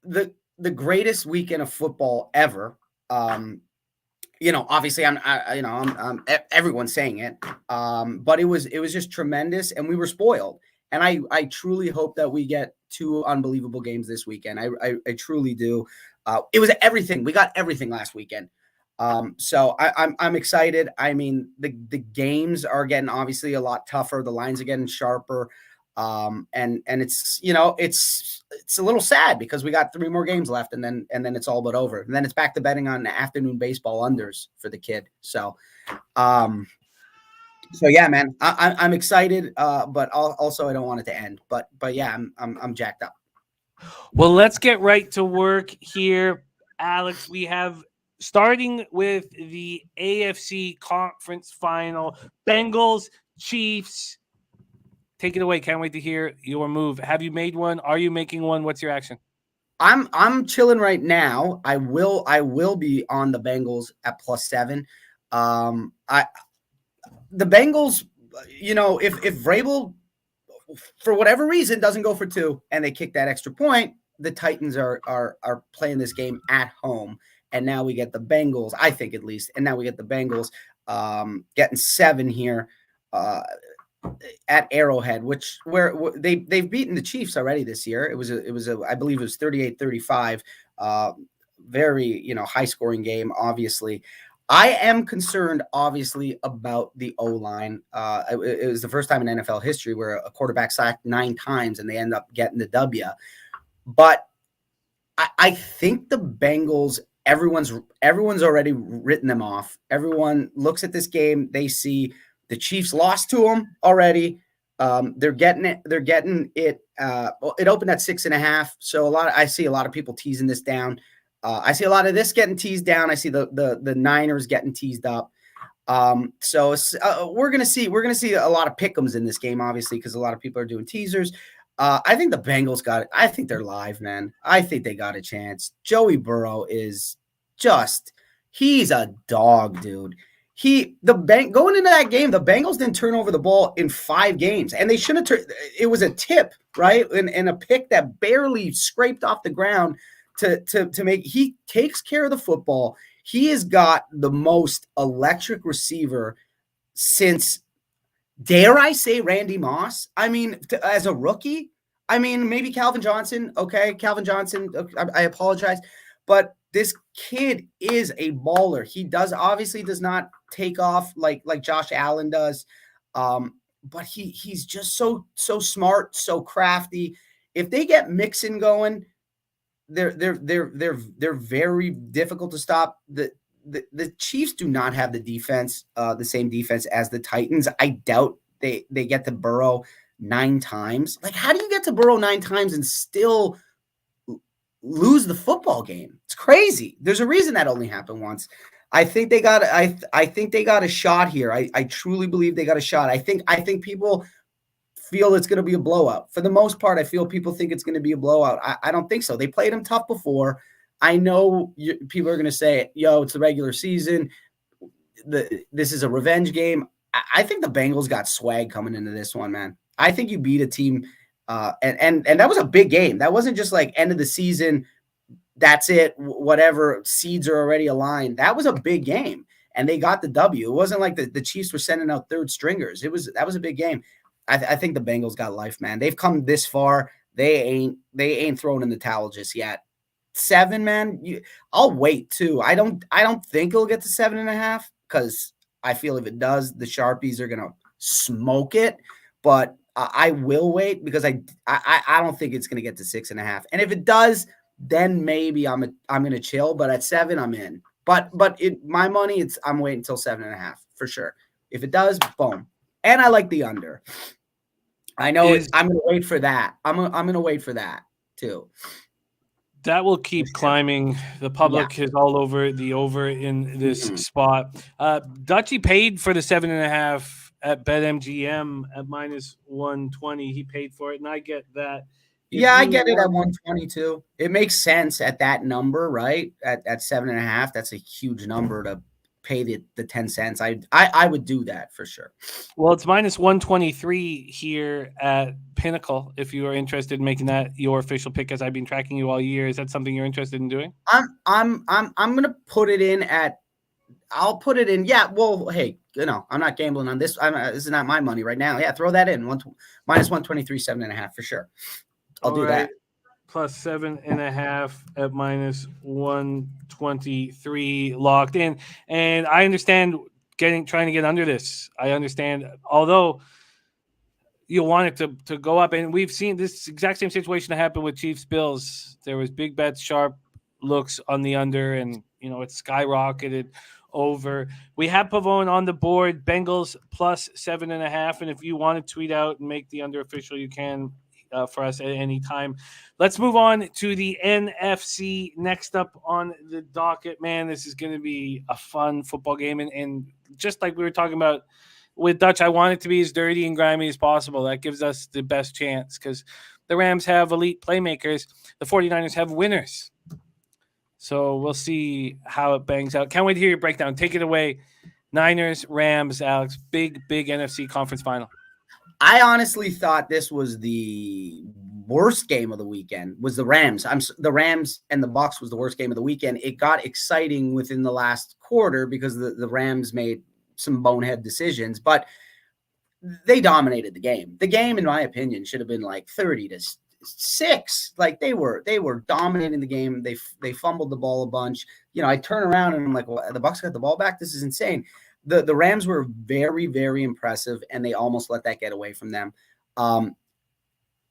the greatest weekend of football ever. Obviously, I'm everyone's saying it, but it was just tremendous, and we were spoiled. And I truly hope that we get 2 unbelievable games this weekend. I truly do. It was everything. We got everything last weekend. So I'm excited. I mean, the games are getting obviously a lot tougher. The lines are getting sharper. And it's it's a little sad because we got 3 more games left, and then it's all but over. And then it's back to betting on afternoon baseball unders for the kid. So yeah, man, I'm excited, but also I don't want it to end. But yeah, I'm jacked up. Well, let's get right to work here, Alex. We have, starting with the AFC conference final, Bengals, Chiefs. Take it away. Can't wait to hear your move. Have you made one? Are you making one? What's your action? I'm chilling right now. I will be on the Bengals at +7. The Bengals, if Vrabel, for whatever reason, doesn't go for 2 and they kick that extra point, the Titans are playing this game at home. And now we get the Bengals, I think at least. And now we get the Bengals getting 7 here at Arrowhead, where they've beaten the Chiefs already this year. It was I believe it was 38-35. Very, high scoring game, obviously. I am concerned, obviously, about the O-line. It was the first time in NFL history where a quarterback sacked 9 times and they end up getting the W. But I think the Bengals, everyone's already written them off. Everyone looks at this game, they see the Chiefs lost to them already. They're getting it. It opened at 6.5. So I see a lot of people teasing this down. I see a lot of this getting teased down. I see the Niners getting teased up. So we're gonna see a lot of pick'ems in this game, obviously, because a lot of people are doing teasers. I think the Bengals got it. I think they're live, man. I think they got a chance. Joey Burrow is he's a dog, dude. Going into that game, the Bengals didn't turn over the ball in 5 games, and they shouldn't have. It was a tip, right, and a pick that barely scraped off the ground to make. He takes care of the football. He has got the most electric receiver since, dare I say, Randy Moss. I mean, as a rookie, I mean, maybe Calvin Johnson. Okay, Calvin Johnson. I apologize, but this kid is a baller. He obviously does not take off like Josh Allen does, but he's just so smart, so crafty. If they get Mixon going, they're very difficult to stop. The Chiefs do not have the defense, the same defense as the Titans. I doubt they get to Burrow 9 times. Like, how do you get to Burrow 9 times and still lose the football game? It's crazy. There's a reason that only happened once. I think they got a shot here. I truly believe they got a shot. I think people feel it's going to be a blowout. For the most part, I feel people think it's going to be a blowout. I don't think so. They played them tough before. I know people are going to say, yo, it's the regular season. This is a revenge game. I think the Bengals got swag coming into this one, man. I think you beat a team, and that was a big game. That wasn't just like end of the season, that's it, whatever, seeds are already aligned. That was a big game, and they got the W. It wasn't like the Chiefs were sending out third stringers. That was a big game. I think the Bengals got life, man. They've come this far. They ain't thrown in the towel just yet. 7, man. I'll wait too. I don't think it'll get to 7.5 because I feel if it does, the Sharpies are gonna smoke it. But I will wait because I don't think it's gonna get to 6.5. And if it does, then maybe I'm gonna chill. But at 7, I'm in. But my money, I'm waiting until 7.5 for sure. If it does, boom. And I like the under. I know I'm gonna wait for that. I'm gonna wait for that too. That will keep climbing. The public is all over the over in this spot. Dutchy paid for the 7.5 at BetMGM at -120. He paid for it, and I get that. I get it at 122. It makes sense at that number, right? At 7.5, that's a huge number to pay the 10 cents. I would do that for sure. Well, it's -123 here at Pinnacle. If you are interested in making that your official pick, as I've been tracking you all year, is that something you're interested in doing? I'm gonna put it in at. I'll put it in. Yeah. Well, hey, I'm not gambling on this. This is not my money right now. Yeah, throw that in. -123, 7.5 for sure. I'll do that. Plus 7.5 at -123 locked in. And I understand trying to get under this. I understand. Although you want it to go up. And we've seen this exact same situation happen with Chiefs Bills. There was big bets, sharp looks on the under, and it skyrocketed over. We have Pavone on the board, Bengals plus 7.5. And if you want to tweet out and make the under official, you can for us at any time. Let's move on to the NFC next up on the docket. Man, this is going to be a fun football game. And just like we were talking about with Dutch, I want it to be as dirty and grimy as possible. That gives us the best chance because the Rams have elite playmakers. The 49ers have winners. So we'll see how it bangs out. Can't wait to hear your breakdown. Take it away. Niners, Rams, Alex. Big NFC conference final. I honestly thought this was the worst game of the weekend. Was the Rams. The Rams and the Bucs was the worst game of the weekend. It got exciting within the last quarter because the Rams made some bonehead decisions, but they dominated the game. The game, in my opinion, should have been like 30-6. Like they were dominating the game. They fumbled the ball a bunch. I turn around and I'm like, well, the Bucs got the ball back. This is insane. The Rams were very, very impressive, and they almost let that get away from them.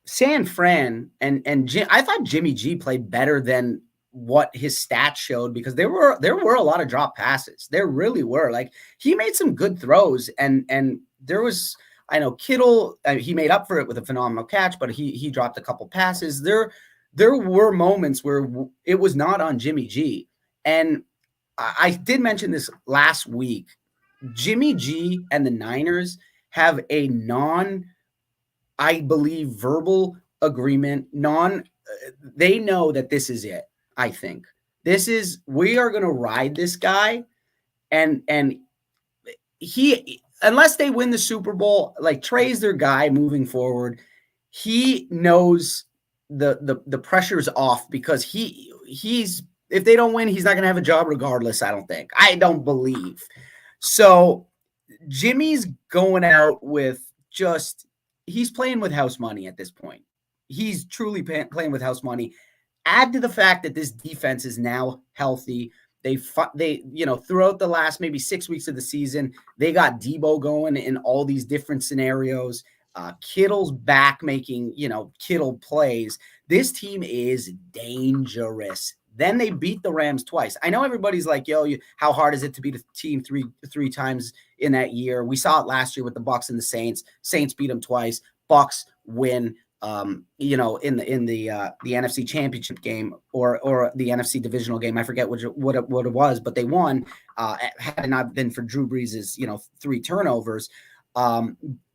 San Fran and Jim, I thought Jimmy G played better than what his stats showed because there were a lot of drop passes. There really were. Like he made some good throws, and there was, I know Kittle, he made up for it with a phenomenal catch, but he dropped a couple passes. There were moments where it was not on Jimmy G, and I did mention this last week. Jimmy G and the Niners have a I believe, verbal agreement. They know that this is it. I think we are going to ride this guy, and he, unless they win the Super Bowl, like Trey's their guy moving forward. He knows the pressure's off because he's if they don't win, he's not going to have a job regardless. I don't believe. So Jimmy's going out with he's playing with house money at this point. He's truly playing with house money. Add to the fact that this defense is now healthy. They throughout the last maybe 6 weeks of the season, they got Debo going in all these different scenarios. Kittle's back making, Kittle plays. This team is dangerous. Then they beat the Rams twice. I know everybody's like, how hard is it to beat a team three times in that year? We saw it last year with the Bucs and the Saints. Saints beat them twice. Bucs win, in the NFC Championship game or the NFC divisional game. I forget what it was, but they won. Had it not been for Drew Brees' 3 turnovers.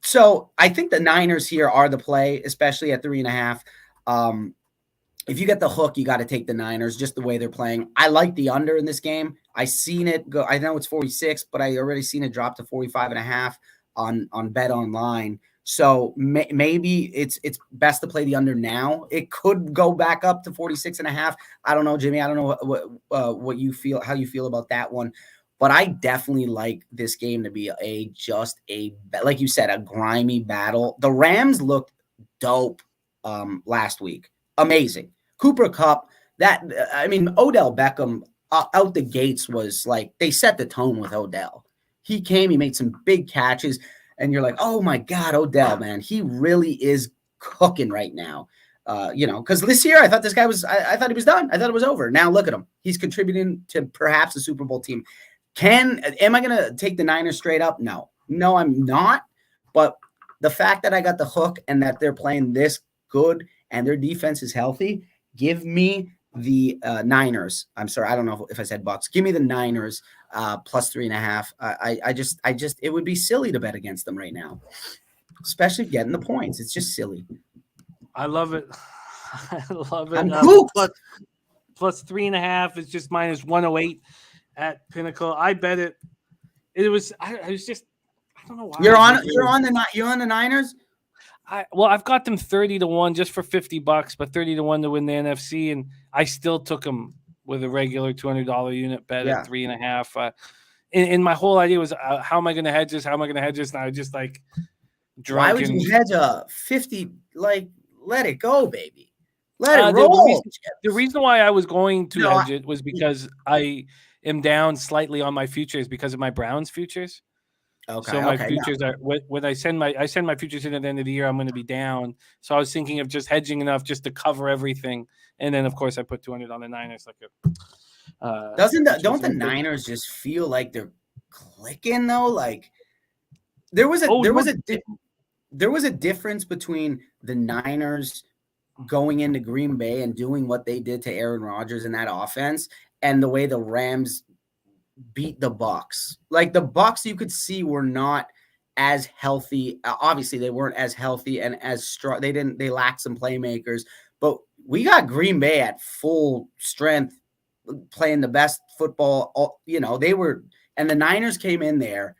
So I think the Niners here are the play, especially at 3.5. If you get the hook, you got to take the Niners, just the way they're playing. I like the under in this game. I seen it go. I know it's 46, but I already seen it drop to 45.5 on Bet Online. So maybe it's best to play the under now. It could go back up to 46.5. I don't know, Jimmy. I don't know what you feel, how you feel about that one. But I definitely like this game to be like you said, a grimy battle. The Rams looked dope last week. Amazing. Cooper Kupp, Odell Beckham out the gates was like, they set the tone with Odell. He came, he made some big catches, and you're like, oh my God, Odell, man, he really is cooking right now. Because this year I thought this guy was, I thought he was done. I thought it was over. Now look at him. He's contributing to perhaps a Super Bowl team. Am I going to take the Niners straight up? No, I'm not. But the fact that I got the hook and that they're playing this good and their defense is healthy, give me the Niners. I'm sorry, I don't know if I said Bucks. Give me the Niners plus 3.5. I just it would be silly to bet against them right now, especially getting the points. It's just silly. I love it. I love it. I'm cool. Plus 3.5 is just minus 108 at Pinnacle. I bet it. It was. I was just. I don't know why. You're on the Niners. I've got them 30-1 just for $50, but 30-1 to win the NFC, and I still took them with a regular $200 unit bet at 3.5. And my whole idea was, how am I going to hedge this? How am I going to hedge this? And I was just like, why would you hedge a 50? Like, let it go, baby. Let it roll. The reason why I was going to hedge it was because I am down slightly on my futures because of my Browns futures. Okay. So my futures are when I send my futures in at the end of the year, I'm going to be down. So I was thinking of just hedging enough just to cover everything, and then of course I put 200 on the Niners. Don't the Niners just feel like they're clicking though? Like there was a difference between the Niners going into Green Bay and doing what they did to Aaron Rodgers in that offense, and the way the Rams beat the Bucks. Like the Bucks, you could see were not as healthy. Obviously, they weren't as healthy and as strong. They lacked some playmakers. But we got Green Bay at full strength, playing the best football. They were, and the Niners came in there,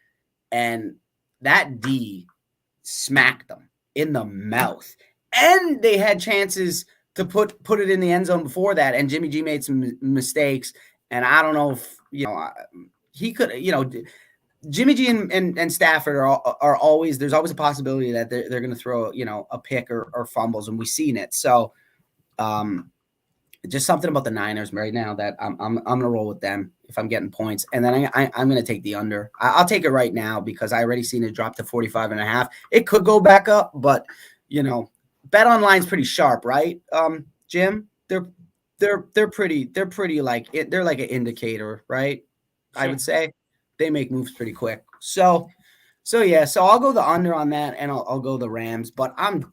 and that D smacked them in the mouth. And they had chances to put it in the end zone before that. And Jimmy G made some mistakes. And I don't know if, he could, Jimmy G and Stafford are always, there's always a possibility that they're going to throw, a pick or fumbles, and we've seen it. So just something about the Niners right now that I'm going to roll with them if I'm getting points. And then I'm going to take the under. I'll take it right now because I already seen it drop to 45.5. It could go back up, but, Bet Online's pretty sharp, right? Jim, they're pretty like it. They're like an indicator, right? Sure. I would say they make moves pretty quick. So I'll go the under on that, and I'll go the Rams. But I'm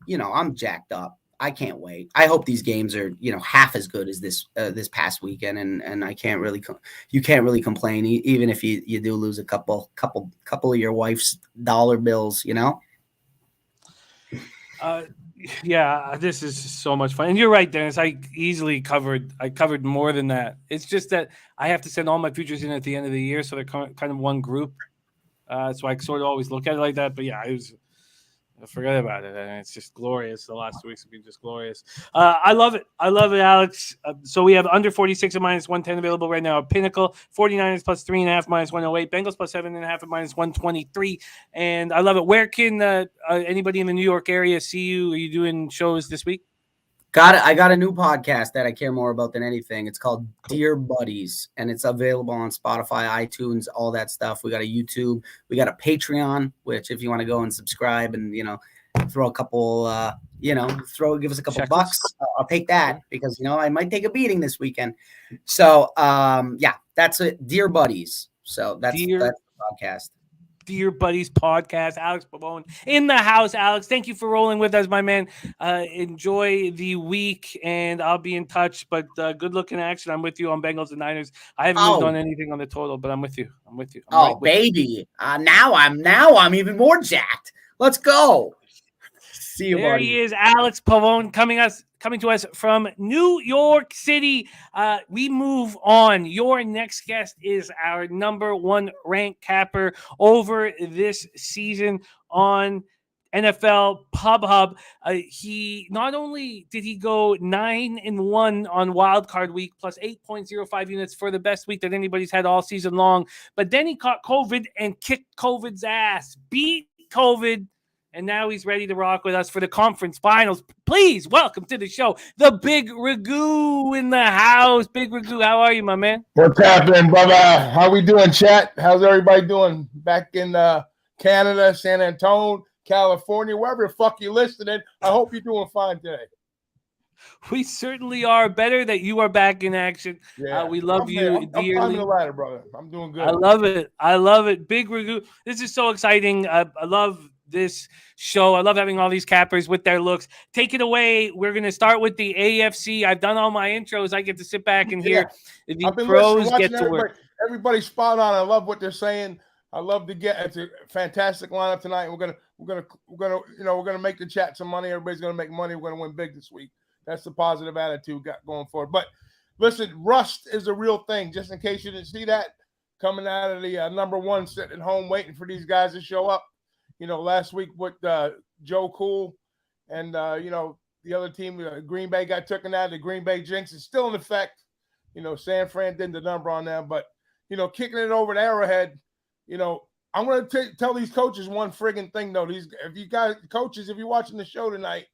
jacked up. I can't wait. I hope these games are half as good as this past weekend, and you can't really complain even if you do lose a couple of your wife's dollar bills. Yeah, this is so much fun. And you're right, Dennis. I covered more than that. It's just that I have to send all my futures in at the end of the year, so they're kind of one group. So I sort of always look at it like that. But yeah, I forgot about it. And it's just glorious. The last 2 weeks have been just glorious. I love it. Alex. So we have under 46 at minus 110 available right now. Pinnacle, 49ers plus 3.5 minus 108. Bengals plus 7.5 at minus 123. And I love it. Where can anybody in the New York area see you? Are you doing shows this week? I got a new podcast that I care more about than anything. It's called Dear Buddies, and it's available on Spotify, iTunes, all that stuff. We got a YouTube, we got a Patreon, which if you want to go and subscribe and throw a couple, give us a couple bucks, I'll take that because I might take a beating this weekend. So that's it. Dear Buddies. So that's the podcast. Dear Buddies podcast. Alex Pavone in the house. Alex, thank you for rolling with us, my man. Enjoy the week, and I'll be in touch. But good luck in action. I'm with you on Bengals and Niners. I haven't moved on anything on the total, but I'm with you. I'm baby. Now I'm even more jacked. Let's go. See you, there buddy. He is, Alex Pavone, coming to us from New York City. We move on. Your next guest is our number one ranked capper over this season on NFL Pub Hub. He not only did he go 9-1 on Wild Card Week, plus 8.05 units for the best week that anybody's had all season long, but then he caught COVID and kicked COVID's ass, beat COVID. And now he's ready to rock with us for the conference finals. Please welcome to the show, the Big Ragoo in the house. Big Ragoo, how are you, my man? What's happening, brother? How we doing, chat? How's everybody doing back in Canada, San Antonio, California, wherever the fuck you're listening? I hope you're doing fine today. We certainly are. Better that you are back in action. Yeah, We love I'm you there. I'm climbing dearly. the ladder, brother. I'm doing good. I love it. I love it. Big review. This is so exciting. I love this show. I love having all these cappers with their looks. Take it away. We're going to start with the AFC. I've done all my intros. I get to sit back and hear the I've been listening, pros watching get to work. everybody's spot on. I love what they're saying. I love to get. It's a fantastic lineup tonight. We're gonna make the chat some money. Everybody's gonna make money. We're gonna win big this week. That's the positive attitude got going forward. But listen, rust is a real thing. Just in case you didn't see that, coming out of the number one, sitting at home waiting for these guys to show up. Last week with Joe Cool and the other team, Green Bay got taken out. The Green Bay jinx is still in effect. San Fran did the number on them, but kicking it over to Arrowhead. I'm going to tell these coaches one friggin' thing, though. If you guys, coaches, if you're watching the show tonight,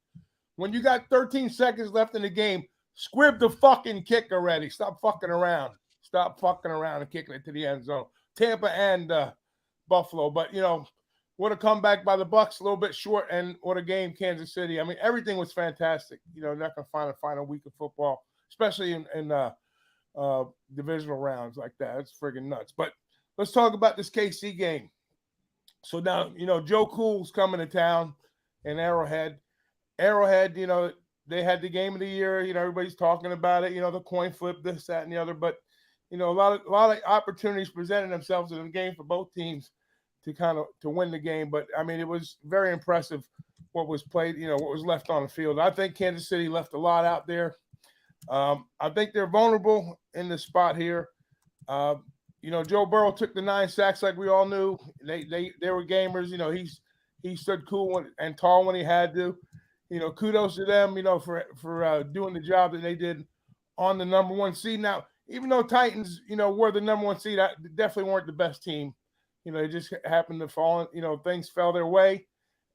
when you got 13 seconds left in the game, squib the fucking kick already. Stop fucking around. Stop fucking around and kicking it to the end zone. Tampa and Buffalo. But, what a comeback by the Bucs, a little bit short, and what a game, Kansas City. I mean, everything was fantastic. Not going to find a final week of football, especially in divisional rounds like that. It's friggin' nuts. But let's talk about this KC game. So now, Joe Cool's coming to town in Arrowhead. Arrowhead, they had the game of the year. Everybody's talking about it. The coin flip, this, that, and the other. But, a lot of opportunities presented themselves in the game for both teams to win the game. But, I mean, it was very impressive what was played, what was left on the field. I think Kansas City left a lot out there. I think they're vulnerable in the spot here. Joe Burrow took the 9 sacks like we all knew. They were gamers. He stood cool and tall when he had to. Kudos to them, for doing the job that they did on the number one seed. Now, even though Titans, were the number one seed, they definitely weren't the best team. They just happened to fall. Things fell their way,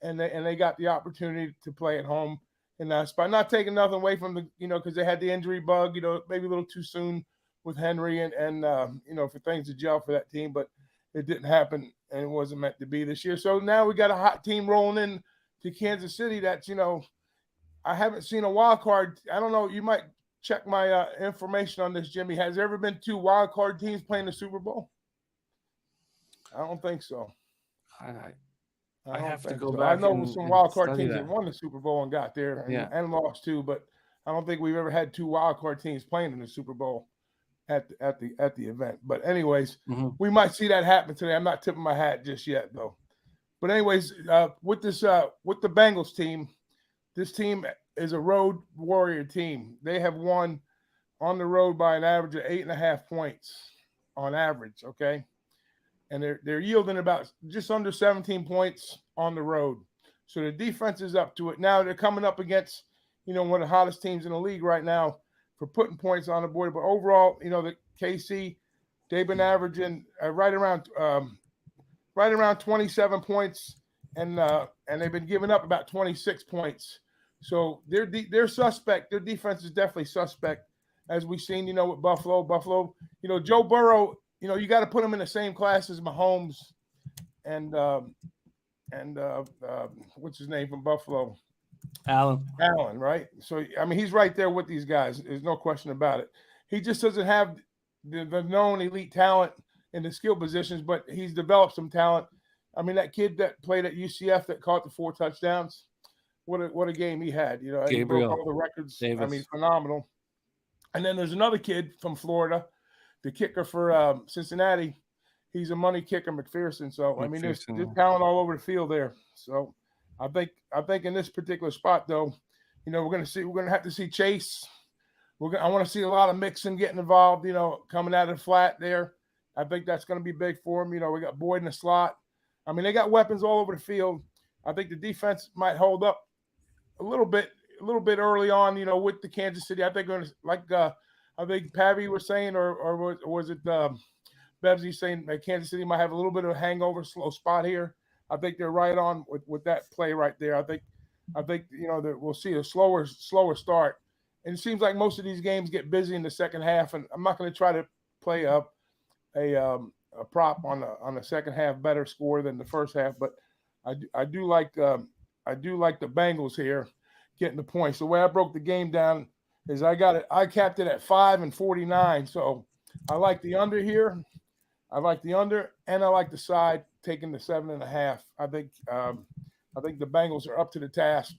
and they got the opportunity to play at home in that spot. Not taking nothing away from because they had the injury bug. Maybe a little too soon with Henry and for things to gel for that team, but it didn't happen and it wasn't meant to be this year. So now we got a hot team rolling in to Kansas City. That's I haven't seen a wild card. I don't know. You might check my information on this, Jimmy. Has there ever been 2 wild card teams playing the Super Bowl? I don't think so. I have to go so. back. I know some wild card teams that that won the Super Bowl and got there and lost too, but I don't think we've ever had 2 wild card teams playing in the Super Bowl at the event. But anyways, we might see that happen today. I'm not tipping my hat just yet, though. But anyways, with the Bengals team, this team is a road warrior team. They have won on the road by an average of 8.5 points on average. Okay. And they're yielding about just under 17 points on the road. So the defense is up to it. Now they're coming up against, one of the hottest teams in the league right now for putting points on the board. But overall, the KC, they've been averaging right around 27 points, and they've been giving up about 26 points. So they're suspect. Their defense is definitely suspect, as we've seen, with Buffalo. Buffalo, Joe Burrow. You got to put him in the same class as Mahomes and what's his name from Buffalo? Allen, right? So, I mean, he's right there with these guys. There's no question about it. He just doesn't have the known elite talent in the skill positions, but he's developed some talent. I mean, that kid that played at UCF that caught the 4 touchdowns, what a game he had. He broke all the records. Davis. I mean, phenomenal. And then there's another kid from Florida, the kicker for Cincinnati. He's a money kicker, McPherson. So, I mean, there's talent all over the field there. So, I think in this particular spot, though, we're going to have to see Chase. I want to see a lot of Mixon getting involved, coming out of the flat there. I think that's going to be big for him. We got Boyd in the slot. I mean, they got weapons all over the field. I think the defense might hold up a little bit early on, with the Kansas City. I think I think Pavi was saying, or was it Bevsy saying that Kansas City might have a little bit of a hangover, slow spot here. I think they're right on with that play right there. I think that we'll see a slower start. And it seems like most of these games get busy in the second half. And I'm not going to try to play a prop on the second half better score than the first half, but I do like the Bengals here. getting the points. The way I broke the game down is I capped it at 5-49. So I like the under here. I like the under, and I like the side taking the 7.5. I think the Bengals are up to the task.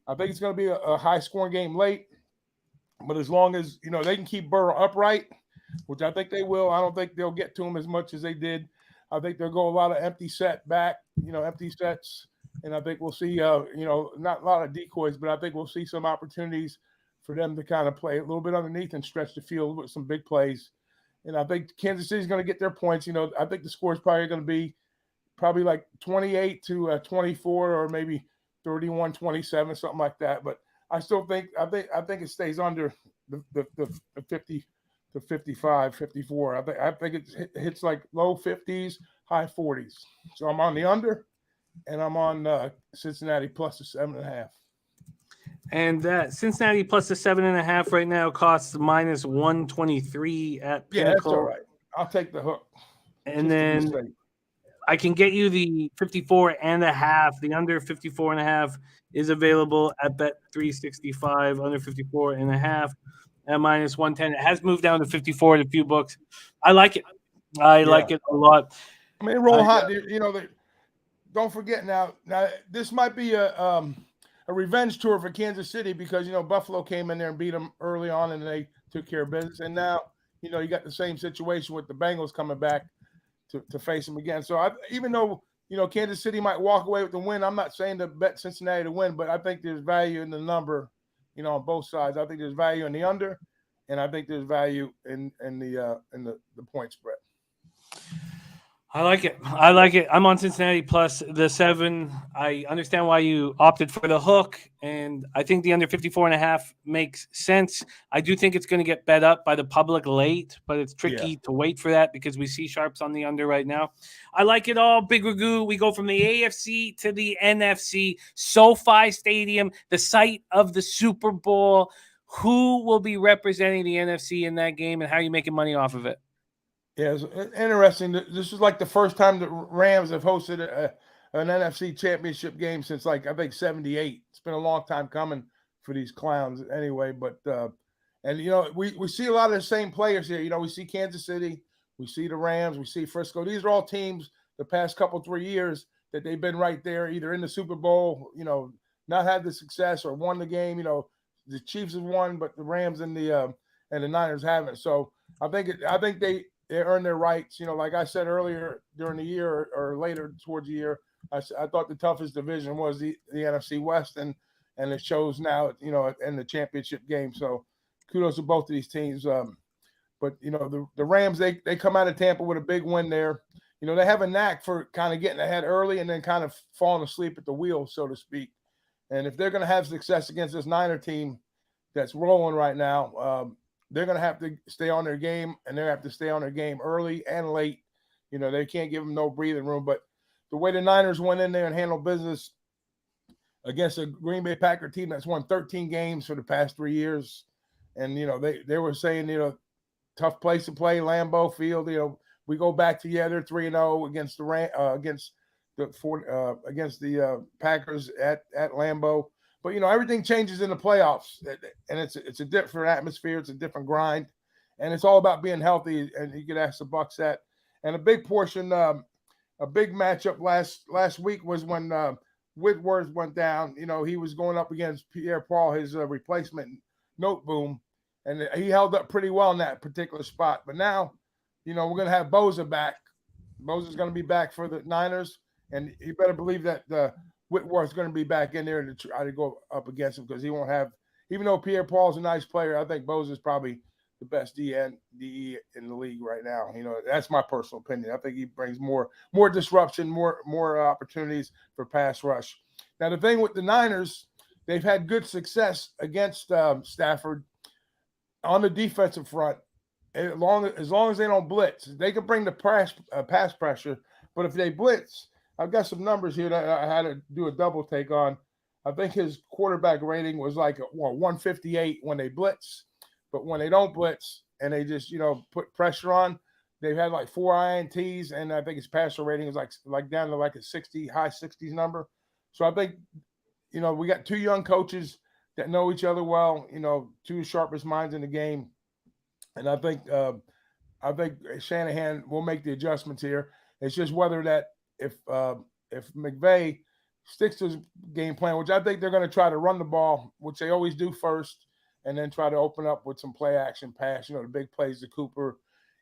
I think it's going to be a high-scoring game late, but as long as they can keep Burrow upright, which I think they will. I don't think they'll get to him as much as they did. I think they'll go a lot of empty set back, empty sets, and I think we'll see, not a lot of decoys, but I think we'll see some opportunities for them to kind of play a little bit underneath and stretch the field with some big plays. And I think Kansas City's going to get their points. I think the score is probably going to be like 28-24 or maybe 31-27, something like that. But I still think it stays under the 50 to 55, 54. I think it hits like low 50s, high 40s. So I'm on the under, and I'm on Cincinnati plus the 7.5. And that Cincinnati plus the 7.5 right now costs minus 123 at Pinnacle. Yeah, that's all right. I'll take the hook. And then I can get you the 54.5. The under 54.5 is available at Bet365. Under 54.5 at minus 110. It has moved down to 54 at a few books. I like it. I like it a lot. I mean, roll hot. Don't forget now. This might be a revenge tour for Kansas City because Buffalo came in there and beat them early on, and they took care of business. And now you got the same situation with the Bengals coming back to face them again. So even though Kansas City might walk away with the win, I'm not saying to bet Cincinnati to win, but I think there's value in the number, on both sides. I think there's value in the under, and I think there's value in the point spread. I like it. I'm on Cincinnati plus the 7. I understand why you opted for the hook, and I think the under 54.5 makes sense. I do think it's going to get bet up by the public late, but it's tricky to wait for that because we see sharps on the under right now. I like it all. Big Ragu. We go from the AFC to the NFC. SoFi Stadium, the site of the Super Bowl. Who will be representing the NFC in that game, and how are you making money off of it? Yeah, it's interesting. This is like the first time the Rams have hosted an NFC championship game since I think 78. It's been a long time coming for these clowns anyway. But we see a lot of the same players here. We see Kansas City, we see the Rams, we see Frisco. These are all teams the past 3 years that they've been right there, either in the Super Bowl, not had the success or won the game. The Chiefs have won, but the Rams and the Niners haven't. So I think they earn their rights. Like I said earlier during the year or later towards the year, I thought the toughest division was the NFC West, and it shows now, in the championship game. So kudos to both of these teams. But the Rams, they come out of Tampa with a big win there. They have a knack for kind of getting ahead early and then kind of falling asleep at the wheel, so to speak. And if they're going to have success against this Niner team that's rolling right now, they're going to have to stay on their game, and they have to stay on their game early and late. They can't give them no breathing room. But the way the Niners went in there and handled business against a Green Bay Packer team that's won 13 games for the past 3 years, and they were saying tough place to play, Lambeau Field. We go back together 3-0 against the Packers at Lambeau. But everything changes in the playoffs, and it's a different atmosphere, it's a different grind, and it's all about being healthy. And you could ask the Bucs that. And a big portion, a big matchup last week was when Whitworth went down. He was going up against Pierre-Paul, his replacement, Noteboom, and he held up pretty well in that particular spot. But now, we're going to have Bosa back. Bosa's going to be back for the Niners, and you better believe that Whitworth's going to be back in there to try to go up against him because he won't have, even though Pierre-Paul's a nice player, I think Bosa's probably the best DE in the league right now. That's my personal opinion. I think he brings more disruption, more opportunities for pass rush. Now, the thing with the Niners, they've had good success against Stafford on the defensive front. As long as they don't blitz, they can bring the pass pressure. But if they blitz, I've got some numbers here that I had to do a double take on. I think his quarterback rating was like 158 when they blitz, but when they don't blitz and they just put pressure on, they've had like 4 INTs, and I think his passer rating is like down to like a 60, high 60s number. So I think we got 2 young coaches that know each other well. You know, two sharpest minds in the game, and I think Shanahan will make the adjustments here. It's just whether that if McVay sticks to his game plan, which I think they're going to try to run the ball, which they always do first, and then try to open up with some play action pass. You know, the big plays to Cooper.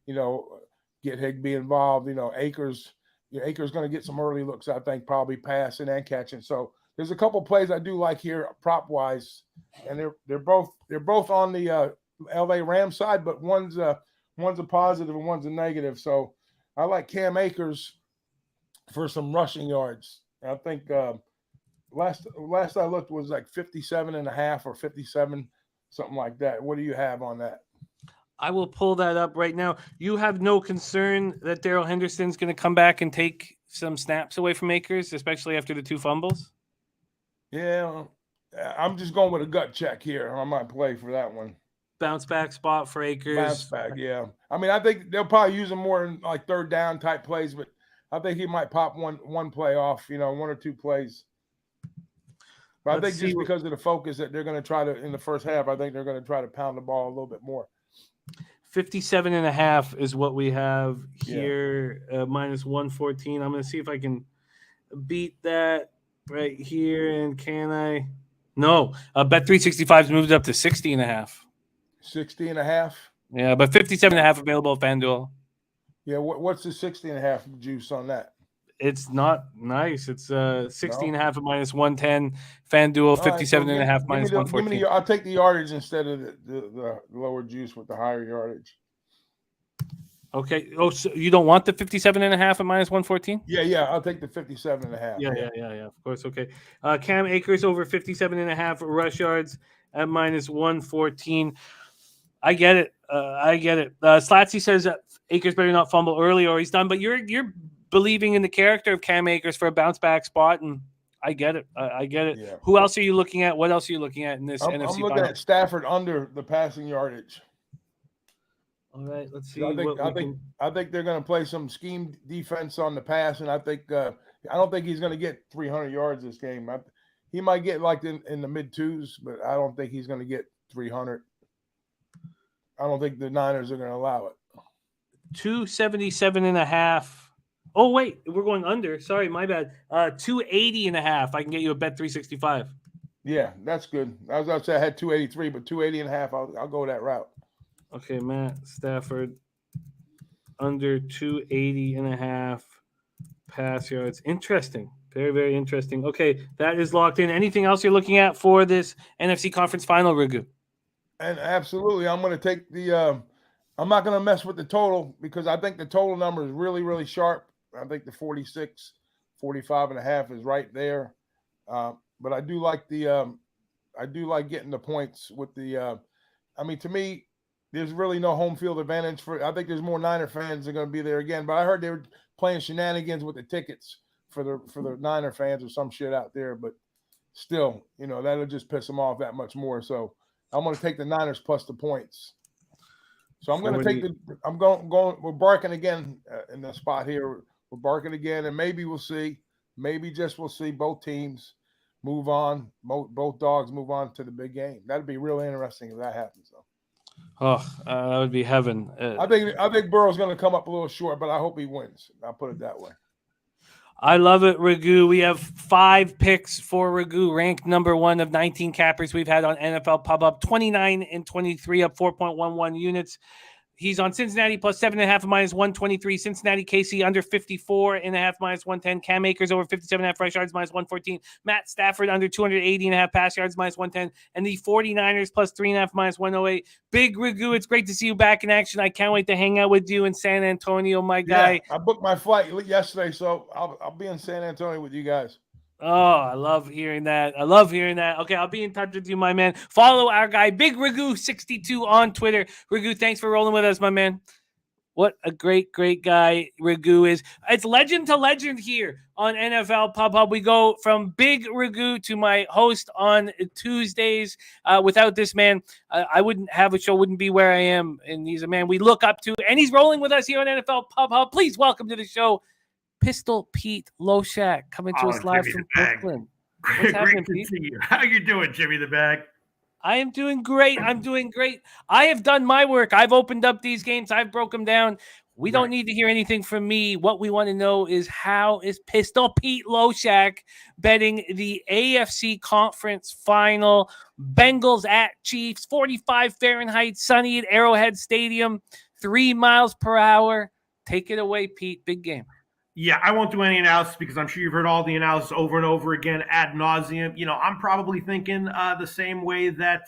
You know, get Higbee involved. You know, Akers going to get some early looks, I think, probably passing and catching. So there's a couple plays I do like here prop wise, and they're both on the LA Rams side, but one's a positive and one's a negative. So I like Cam Akers for some rushing yards. I think last I looked was like 57.5 or 57, something like that. What do you have on that? I will pull that up right now. You have no concern that Darrell Henderson's going to come back and take some snaps away from Akers, especially after the 2 fumbles? Yeah, I'm just going with a gut check here. I might play for that one. Bounce back spot for Akers. Bounce back, yeah. I mean, I think they'll probably use him more in like third down type plays, but I think he might pop one play off, you know, 1 or 2 plays. But I think just because of the focus that they're going to try to in the first half, I think they're going to try to pound the ball a little bit more. 57.5 is what we have here, minus 114. I'm going to see if I can beat that right here. And can I? No. Bet365's moved up to 60.5. 60.5? Yeah, but 57.5 available at FanDuel. Yeah, what's the 60.5 juice on that? It's not nice. It's 60.5 at minus 110. FanDuel 57.5 minus 114. I'll take the yardage instead of the lower juice with the higher yardage. Okay. Oh, so you don't want the 57.5 at minus 114? Yeah. I'll take the 57.5. Yeah. Of course. Okay. Cam Akers over 57.5 rush yards at minus 114. I get it. Slatsy says Akers better not fumble early or he's done. But you're believing in the character of Cam Akers for a bounce back spot, and I get it. I get it. Yeah. Who else are you looking at? What else are you looking at in this NFC? I'm looking at Stafford under the passing yardage. All right, let's see. I think they're going to play some scheme defense on the pass, and I don't think he's going to get 300 yards this game. He might get like in the mid 2s, but I don't think he's going to get 300. I don't think the Niners are going to allow it. 277.5. Oh, wait, we're going under. Sorry, my bad. 280.5. I can get you a bet 365. Yeah, that's good. I was going to say I had 283, but 280.5. I'll go that route. Okay, Matt Stafford under 280.5 pass yards. Interesting. Very, very interesting. Okay, that is locked in. Anything else you're looking at for this NFC conference final, Rigu? And absolutely, I'm going to take the I'm not going to mess with the total because I think the total number is really, really sharp. I think the 45.5 is right there. But I do like getting the points with the to me, there's really no home field advantage I think there's more Niner fans that are going to be there again. But I heard they were playing shenanigans with the tickets for the Niner fans or some shit out there. But still, that'll just piss them off that much more. So I'm going to take the Niners plus the points. So I'm going to take we're barking again in the spot here. We're barking again, and maybe we'll see. Maybe we'll see both teams move on. Both dogs move on to the big game. That'd be really interesting if that happens, though. Oh, that would be heaven. I think Burrow's going to come up a little short, but I hope he wins. I'll put it that way. I love it, Ragu. We have 5 picks for Ragu, ranked number 1 of 19 cappers we've had on NFL Pub Up, 29 and 23, up 4.11 units. He's on Cincinnati plus 7.5 minus 123. Cincinnati KC under 54.5 minus 110. Cam Akers over 57.5 rush yards minus 114. Matt Stafford under 280.5 pass yards minus 110. And the 49ers plus 3.5 minus 108. Big Ragu, it's great to see you back in action. I can't wait to hang out with you in San Antonio, my guy. Yeah, I booked my flight yesterday, so I'll be in San Antonio with you guys. Oh, I love hearing that. Okay, I'll be in touch with you, my man. Follow our guy, Big Ragu62 on Twitter. Ragu, thanks for rolling with us, my man. What a great, great guy Ragu is. It's legend to legend here on NFL Pub Hub. We go from Big Ragu to my host on Tuesdays. Without this man, I wouldn't have a show, wouldn't be where I am. And he's a man we look up to, and he's rolling with us here on NFL Pub Hub. Please welcome to the show, Pistol Pete Loshak, coming to us live from Brooklyn. Great to see you. How you doing, Jimmy the Bag? I am doing great. I'm doing great. I have done my work. I've opened up these games. I've broke them down. We don't need to hear anything from me. What we want to know is how is Pistol Pete Loshak betting the AFC Conference Final? Bengals at Chiefs, 45 Fahrenheit, sunny at Arrowhead Stadium, 3 miles per hour. Take it away, Pete. Big game. Yeah, I won't do any analysis because I'm sure you've heard all the analysis over and over again ad nauseum. I'm probably thinking the same way that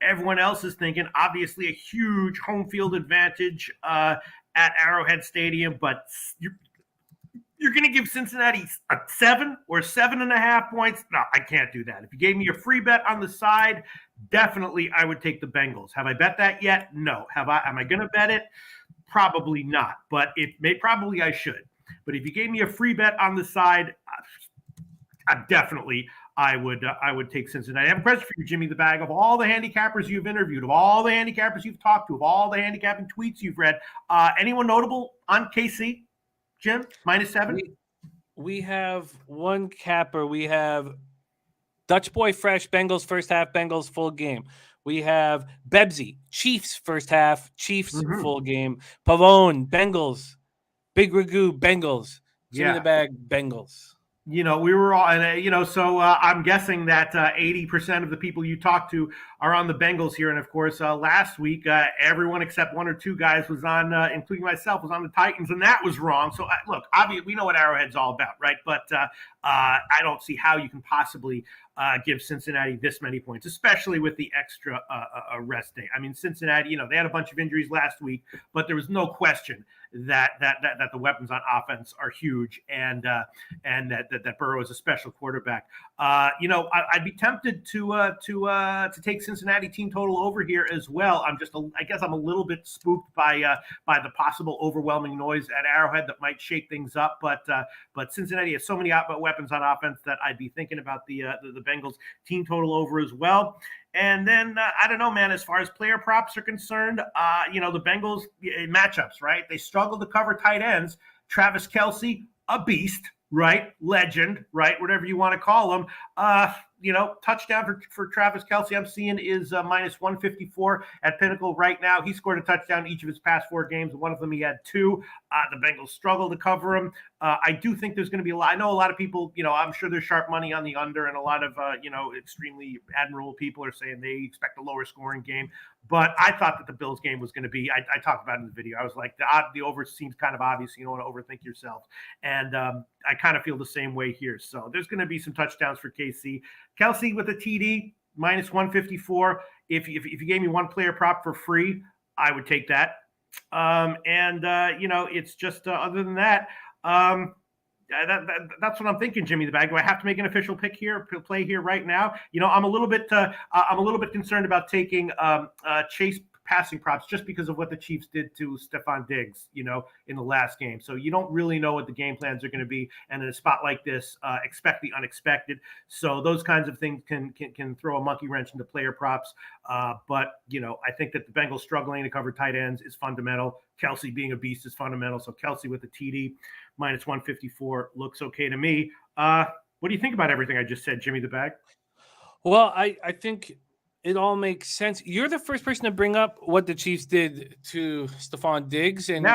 everyone else is thinking. Obviously, a huge home field advantage at Arrowhead Stadium, but you're going to give Cincinnati a 7 or 7.5 points? No, I can't do that. If you gave me a free bet on the side, definitely I would take the Bengals. Have I bet that yet? No. Am I going to bet it? Probably not. But probably I should. But if you gave me a free bet on the side, I would take Cincinnati. I have a question for you, Jimmy the Bag. Of all the handicappers you've interviewed, of all the handicappers you've talked to, of all the handicapping tweets you've read, anyone notable on KC, Jim? -7? We have one capper. We have Dutch Boy Fresh, Bengals first half, Bengals full game. We have Bebsy, Chiefs first half, Chiefs full game. Pavone, Bengals. Big Ragu, Bengals. Jimmy the Bag, Bengals. We were all, and so I'm guessing that 80% of the people you talk to are on the Bengals here. And of course, last week, everyone except one or two guys was on, including myself, was on the Titans, and that was wrong. So look, obviously, we know what Arrowhead's all about, right? But I don't see how you can possibly give Cincinnati this many points, especially with the extra rest day. I mean, Cincinnati, they had a bunch of injuries last week, but there was no question that the weapons on offense are huge, and that Burrow is a special quarterback. I'd be tempted to take Cincinnati team total over here as well. I guess I'm a little bit spooked by the possible overwhelming noise at Arrowhead that might shake things up, but Cincinnati has so many weapons on offense that I'd be thinking about the Bengals team total over as well. And then I don't know, man, as far as player props are concerned, the Bengals matchups, right? They struggle to cover tight ends. Travis Kelce, a beast, right? Legend, right? Whatever you want to call him. Touchdown for Travis Kelce I'm seeing is -154 at Pinnacle right now. He scored a touchdown each of his past 4 games. One of them he had 2. The Bengals struggle to cover him. I do think there's going to be a lot. I know a lot of people, I'm sure there's sharp money on the under, and a lot of, extremely admirable people are saying they expect a lower scoring game. But I thought that the Bills game was going to be, I talked about it in the video. I was like, the over seems kind of obvious. You don't want to overthink yourself. And I kind of feel the same way here. So there's going to be some touchdowns for KC. Kelce with a TD, -154. If you gave me one player prop for free, I would take that. It's just other than that, that's what I'm thinking, Jimmy the Bag. Do I have to make an official play here right now? I'm a little bit concerned about taking Chase passing props just because of what the Chiefs did to Stephon Diggs, in the last game. So you don't really know what the game plans are going to be. And in a spot like this, expect the unexpected. So those kinds of things can throw a monkey wrench into player props. But I think that the Bengals struggling to cover tight ends is fundamental. Kelce being a beast is fundamental. So Kelce with the TD, -154 looks okay to me. What do you think about everything I just said, Jimmy the Bag? Well, I think it all makes sense. You're the first person to bring up what the Chiefs did to Stephon Diggs, and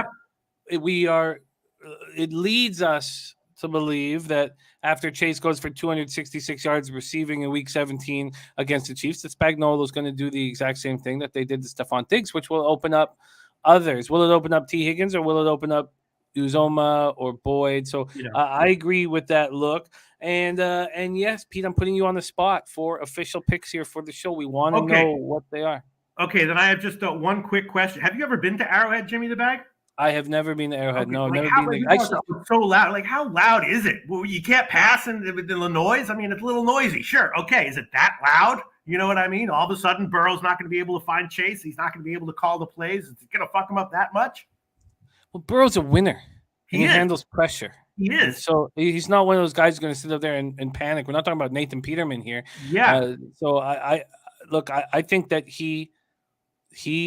it leads us to believe that after Chase goes for 266 yards receiving in Week 17 against the Chiefs, that Spagnuolo is going to do the exact same thing that they did to Stephon Diggs, which will open up others. Will it open up T. Higgins, or will it open up Uzoma or Boyd? So I agree with that look. And yes, Pete, I'm putting you on the spot for official picks here for the show. We want to know what they are. Okay, then I have just one quick question. Have you ever been to Arrowhead, Jimmy the Bag? I have never been to Arrowhead. Okay, no, like never been there. It's so loud. Like, how loud is it? Well, you can't pass in the noise. I mean, it's a little noisy. Sure. Okay. Is it that loud? You know what I mean? All of a sudden, Burrow's not going to be able to find Chase. He's not going to be able to call the plays. It's going to fuck him up that much? Well, Burrow's a winner. He handles pressure. He is. So he's not one of those guys who's going to sit up there and panic. We're not talking about Nathan Peterman here. Yeah. So I think that he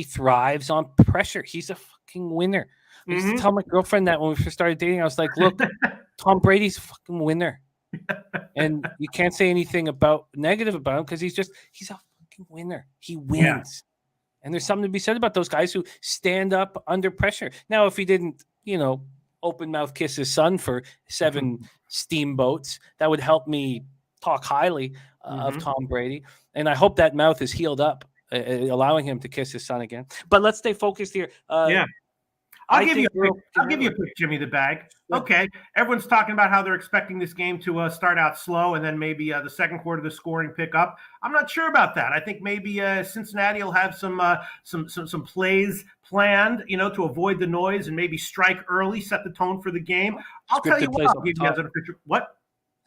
thrives on pressure. He's a fucking winner. I used to tell my girlfriend that when we first started dating. I was like, look, Tom Brady's a fucking winner. And you can't say anything negative about him because he's a fucking winner. He wins. And there's something to be said about those guys who stand up under pressure. Now, if he didn't, open mouth kiss his son for 7 steamboats, that would help me talk highly of Tom Brady. And I hope that mouth is healed up, allowing him to kiss his son again. But let's stay focused here. I'll give you a quick Jimmy the Bag. Yeah. Okay. Everyone's talking about how they're expecting this game to start out slow and then maybe the second quarter the scoring pick up. I'm not sure about that. I think maybe Cincinnati will have some plays planned, to avoid the noise and maybe strike early, set the tone for the game. I'll tell you what. I'll give you guys an official. What?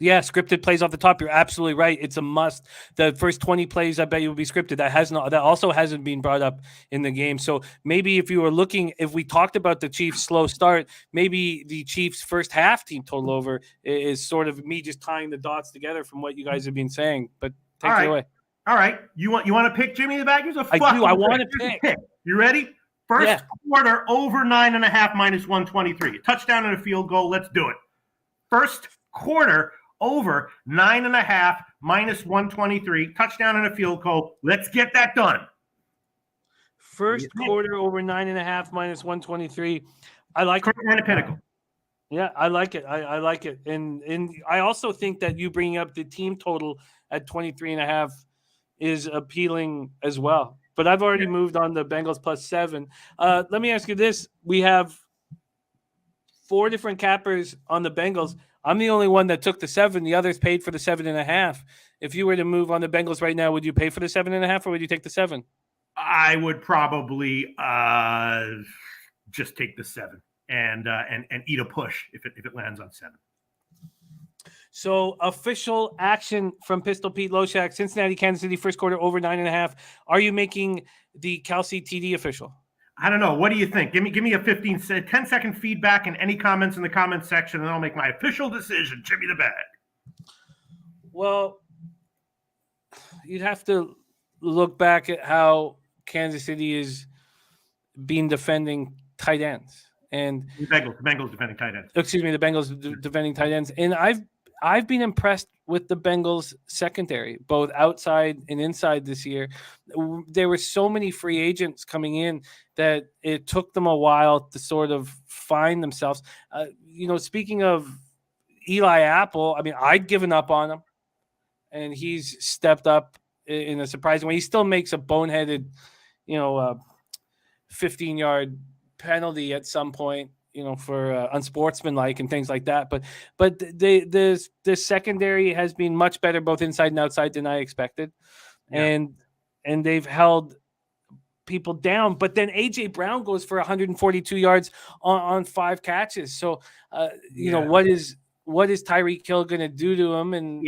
Yeah, scripted plays off the top. You're absolutely right. It's a must. The first 20 plays, I bet you will be scripted. That also hasn't been brought up in the game. So maybe if we talked about the Chiefs' slow start, maybe the Chiefs' first half team total over is sort of me just tying the dots together from what you guys have been saying. But take it away. All right. You want to pick Jimmy the Bag? I do. I want to pick. You ready? First quarter over 9.5 minus 123. A touchdown and a field goal. Let's do it. First quarter over 9.5 minus 123, touchdown and a field goal. Let's get that done. First quarter over 9.5 minus 123. I like it. And a pinnacle. Yeah, I like it. I like it. And I also think that you bringing up the team total at 23.5 is appealing as well. But I've already moved on to Bengals +7. Let me ask you this. We have 4 different cappers on the Bengals. I'm the only one that took the 7. The others paid for the 7.5. If you were to move on the Bengals right now, would you pay for the 7.5 or would you take the 7? I would probably just take the 7 and eat a push if it lands on 7. So official action from Pistol Pete Loshak, Cincinnati, Kansas City, first quarter over 9.5. Are you making the Kelsey TD official? I don't know. What do you think? Give me a 10-second feedback and any comments in the comments section, and I'll make my official decision. Jimmy the Bag. Well, you'd have to look back at how Kansas City is been defending tight ends. And the Bengals defending tight ends. Excuse me, the Bengals defending tight ends. And I've been impressed with the Bengals secondary, both outside and inside this year. There were so many free agents coming in that it took them a while to sort of find themselves. Speaking of Eli Apple, I mean, I'd given up on him, and he's stepped up in a surprising way. He still makes a boneheaded, 15-yard penalty at some point, for unsportsmanlike and things like that. But the secondary has been much better both inside and outside than I expected. Yeah. And they've held people down. But then A.J. Brown goes for 142 yards on 5 catches. So, what is Tyreek Hill going to do to him? All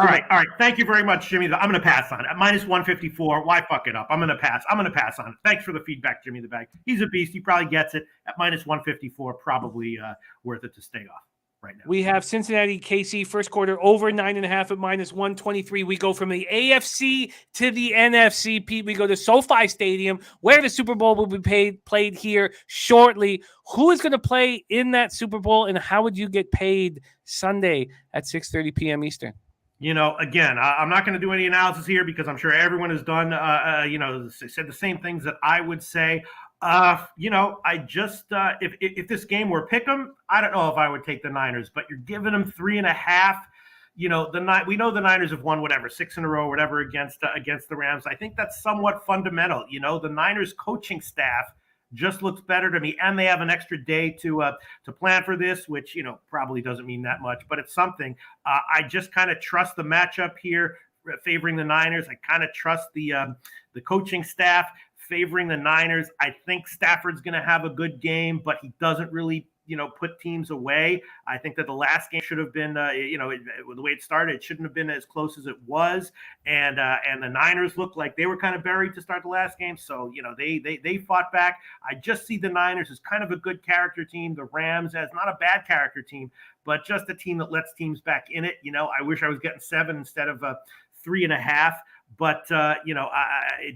right. Thank you very much, Jimmy. I'm going to pass on it. At minus 154, why fuck it up? I'm going to pass on it. Thanks for the feedback, Jimmy the Bag. He's a beast. He probably gets it. At minus 154, probably worth it to stay off right now. We have Cincinnati, KC, first quarter over 9.5 at minus 123. We go from the AFC to the NFC. Pete, we go to SoFi Stadium, where the Super Bowl will be played here shortly. Who is going to play in that Super Bowl, and how would you get paid Sunday at 6:30 p.m. Eastern? Again, I'm not going to do any analysis here because I'm sure everyone has done, said the same things that I would say. I just if this game were pick'em, I don't know if I would take the Niners, but you're giving them 3.5. We know the Niners have won 6 in a row, whatever against the Rams. I think that's somewhat fundamental. The Niners coaching staff just looks better to me, and they have an extra day to plan for this, which probably doesn't mean that much, but it's something. I just kind of trust the matchup here, favoring the Niners. I kind of trust the coaching staff favoring the Niners. I think Stafford's going to have a good game, but he doesn't really, put teams away. I think that the last game should have been, the way it started, it shouldn't have been as close as it was. And the Niners looked like they were kind of buried to start the last game. So, they fought back. I just see the Niners as kind of a good character team. The Rams as not a bad character team, but just a team that lets teams back in it. I wish I was getting 7 instead of 3.5. But I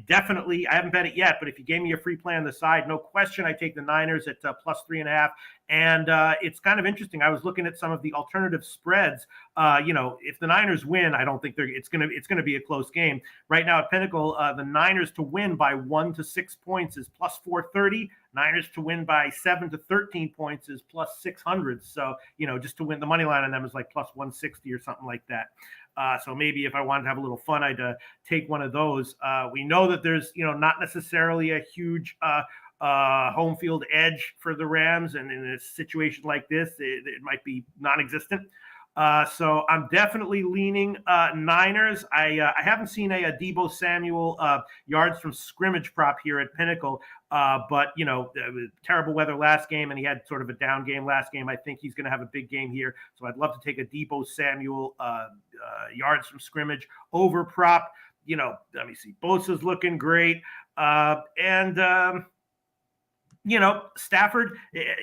definitely, I haven't bet it yet. But if you gave me a free play on the side, no question, I take the Niners at plus 3.5. And it's kind of interesting. I was looking at some of the alternative spreads. If the Niners win, I don't think it's gonna be a close game. Right now at Pinnacle, the Niners to win by 1 to 6 points is plus 430. Niners to win by 7 to 13 points is plus 600. So just to win, the money line on them is like plus 160 or something like that. So maybe if I wanted to have a little fun, I'd take one of those. We know that there's, not necessarily a huge home field edge for the Rams. And in a situation like this, it might be non-existent. So I'm definitely leaning Niners. I haven't seen a Deebo Samuel yards from scrimmage prop here at Pinnacle, but terrible weather last game, and he had sort of a down game last game. I think he's going to have a big game here, so I'd love to take a Deebo Samuel yards from scrimmage over prop. Let me see. Bosa's looking great, and Stafford,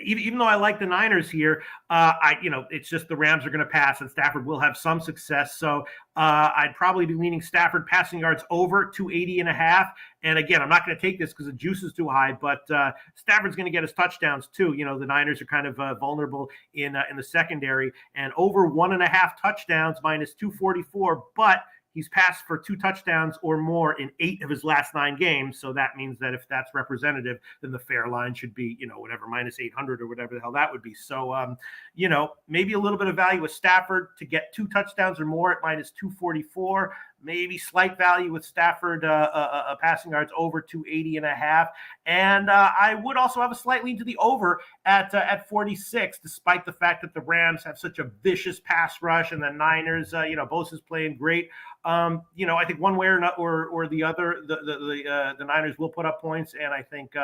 even though I like the Niners here, it's just the Rams are going to pass and Stafford will have some success. So I'd probably be leaning Stafford passing yards over 280.5. And again, I'm not going to take this because the juice is too high, but Stafford's going to get his touchdowns too. The Niners are kind of vulnerable in the secondary, and over 1.5 touchdowns minus 244, but he's passed for 2 touchdowns or more in 8 of his last 9 games. So that means that if that's representative, then the fair line should be, whatever, minus 800 or whatever the hell that would be. So, maybe a little bit of value with Stafford to get 2 touchdowns or more at minus 244. Maybe slight value with Stafford passing yards over 280.5. And I would also have a slight lean to the over at 46, despite the fact that the Rams have such a vicious pass rush and the Niners, Bosa's playing great. I think one way or the other, the Niners will put up points, and I think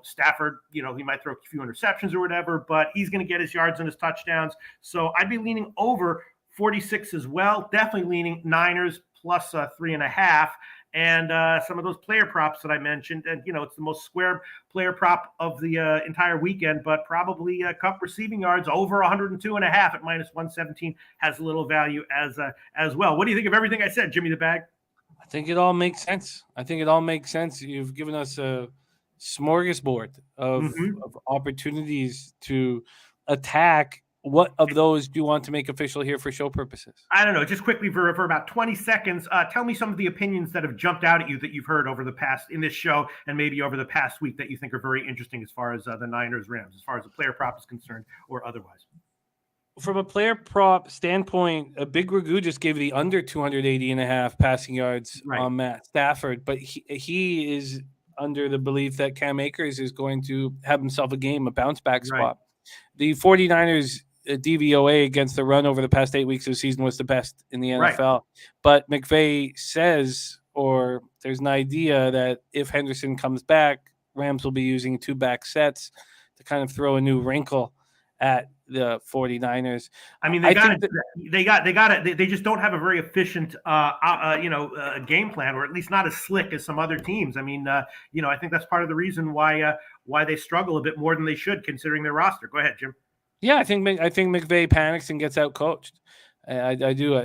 Stafford, he might throw a few interceptions or whatever, but he's going to get his yards and his touchdowns. So I'd be leaning over 46 as well. Definitely leaning Niners plus 3.5. And some of those player props that I mentioned, and it's the most square player prop of the entire weekend, but probably Cup receiving yards over 102.5 at minus 117 has a little value as well. What do you think of everything I said, Jimmy the Bag? I think it all makes sense. You've given us a smorgasbord of opportunities to attack. What of those do you want to make official here for show purposes? I don't know. Just quickly for about 20 seconds, tell me some of the opinions that have jumped out at you that you've heard over the past in this show and maybe over the past week that you think are very interesting as far as the Niners Rams, as far as the player prop is concerned or otherwise. From a player prop standpoint, a Big Ragu just gave the under 280.5 passing yards on Matt Stafford, but he is under the belief that Cam Akers is going to have himself a bounce back spot. Right. The 49ers DVOA against the run over the past 8 weeks of the season was the best in the NFL. Right. But McVay says, or there's an idea that if Henderson comes back, Rams will be using 2 back sets to kind of throw a new wrinkle at the 49ers. I mean, they just don't have a very efficient, game plan, or at least not as slick as some other teams. I mean, I think that's part of the reason why they struggle a bit more than they should, considering their roster. Go ahead, Jim. Yeah, I think McVay panics and gets out coached. I do,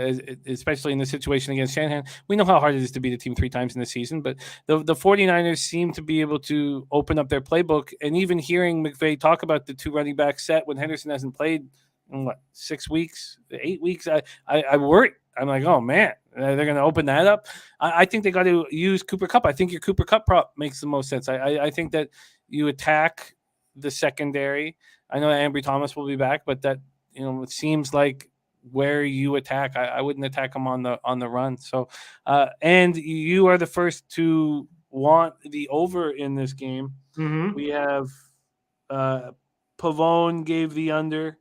especially in the situation against Shanahan. We know how hard it is to beat a team 3 times in the season, but the 49ers seem to be able to open up their playbook. And even hearing McVay talk about the 2 running back set when Henderson hasn't played in 6 weeks, 8 weeks, I worry. I'm like, oh man, they're going to open that up. I think they got to use Cooper Kupp. I think your Cooper Kupp prop makes the most sense. I think that you attack the secondary. I know that Ambry Thomas will be back, but that it seems like where you attack, I wouldn't attack them on the run. So, and you are the first to want the over in this game. Mm-hmm. We have Pavone gave the under,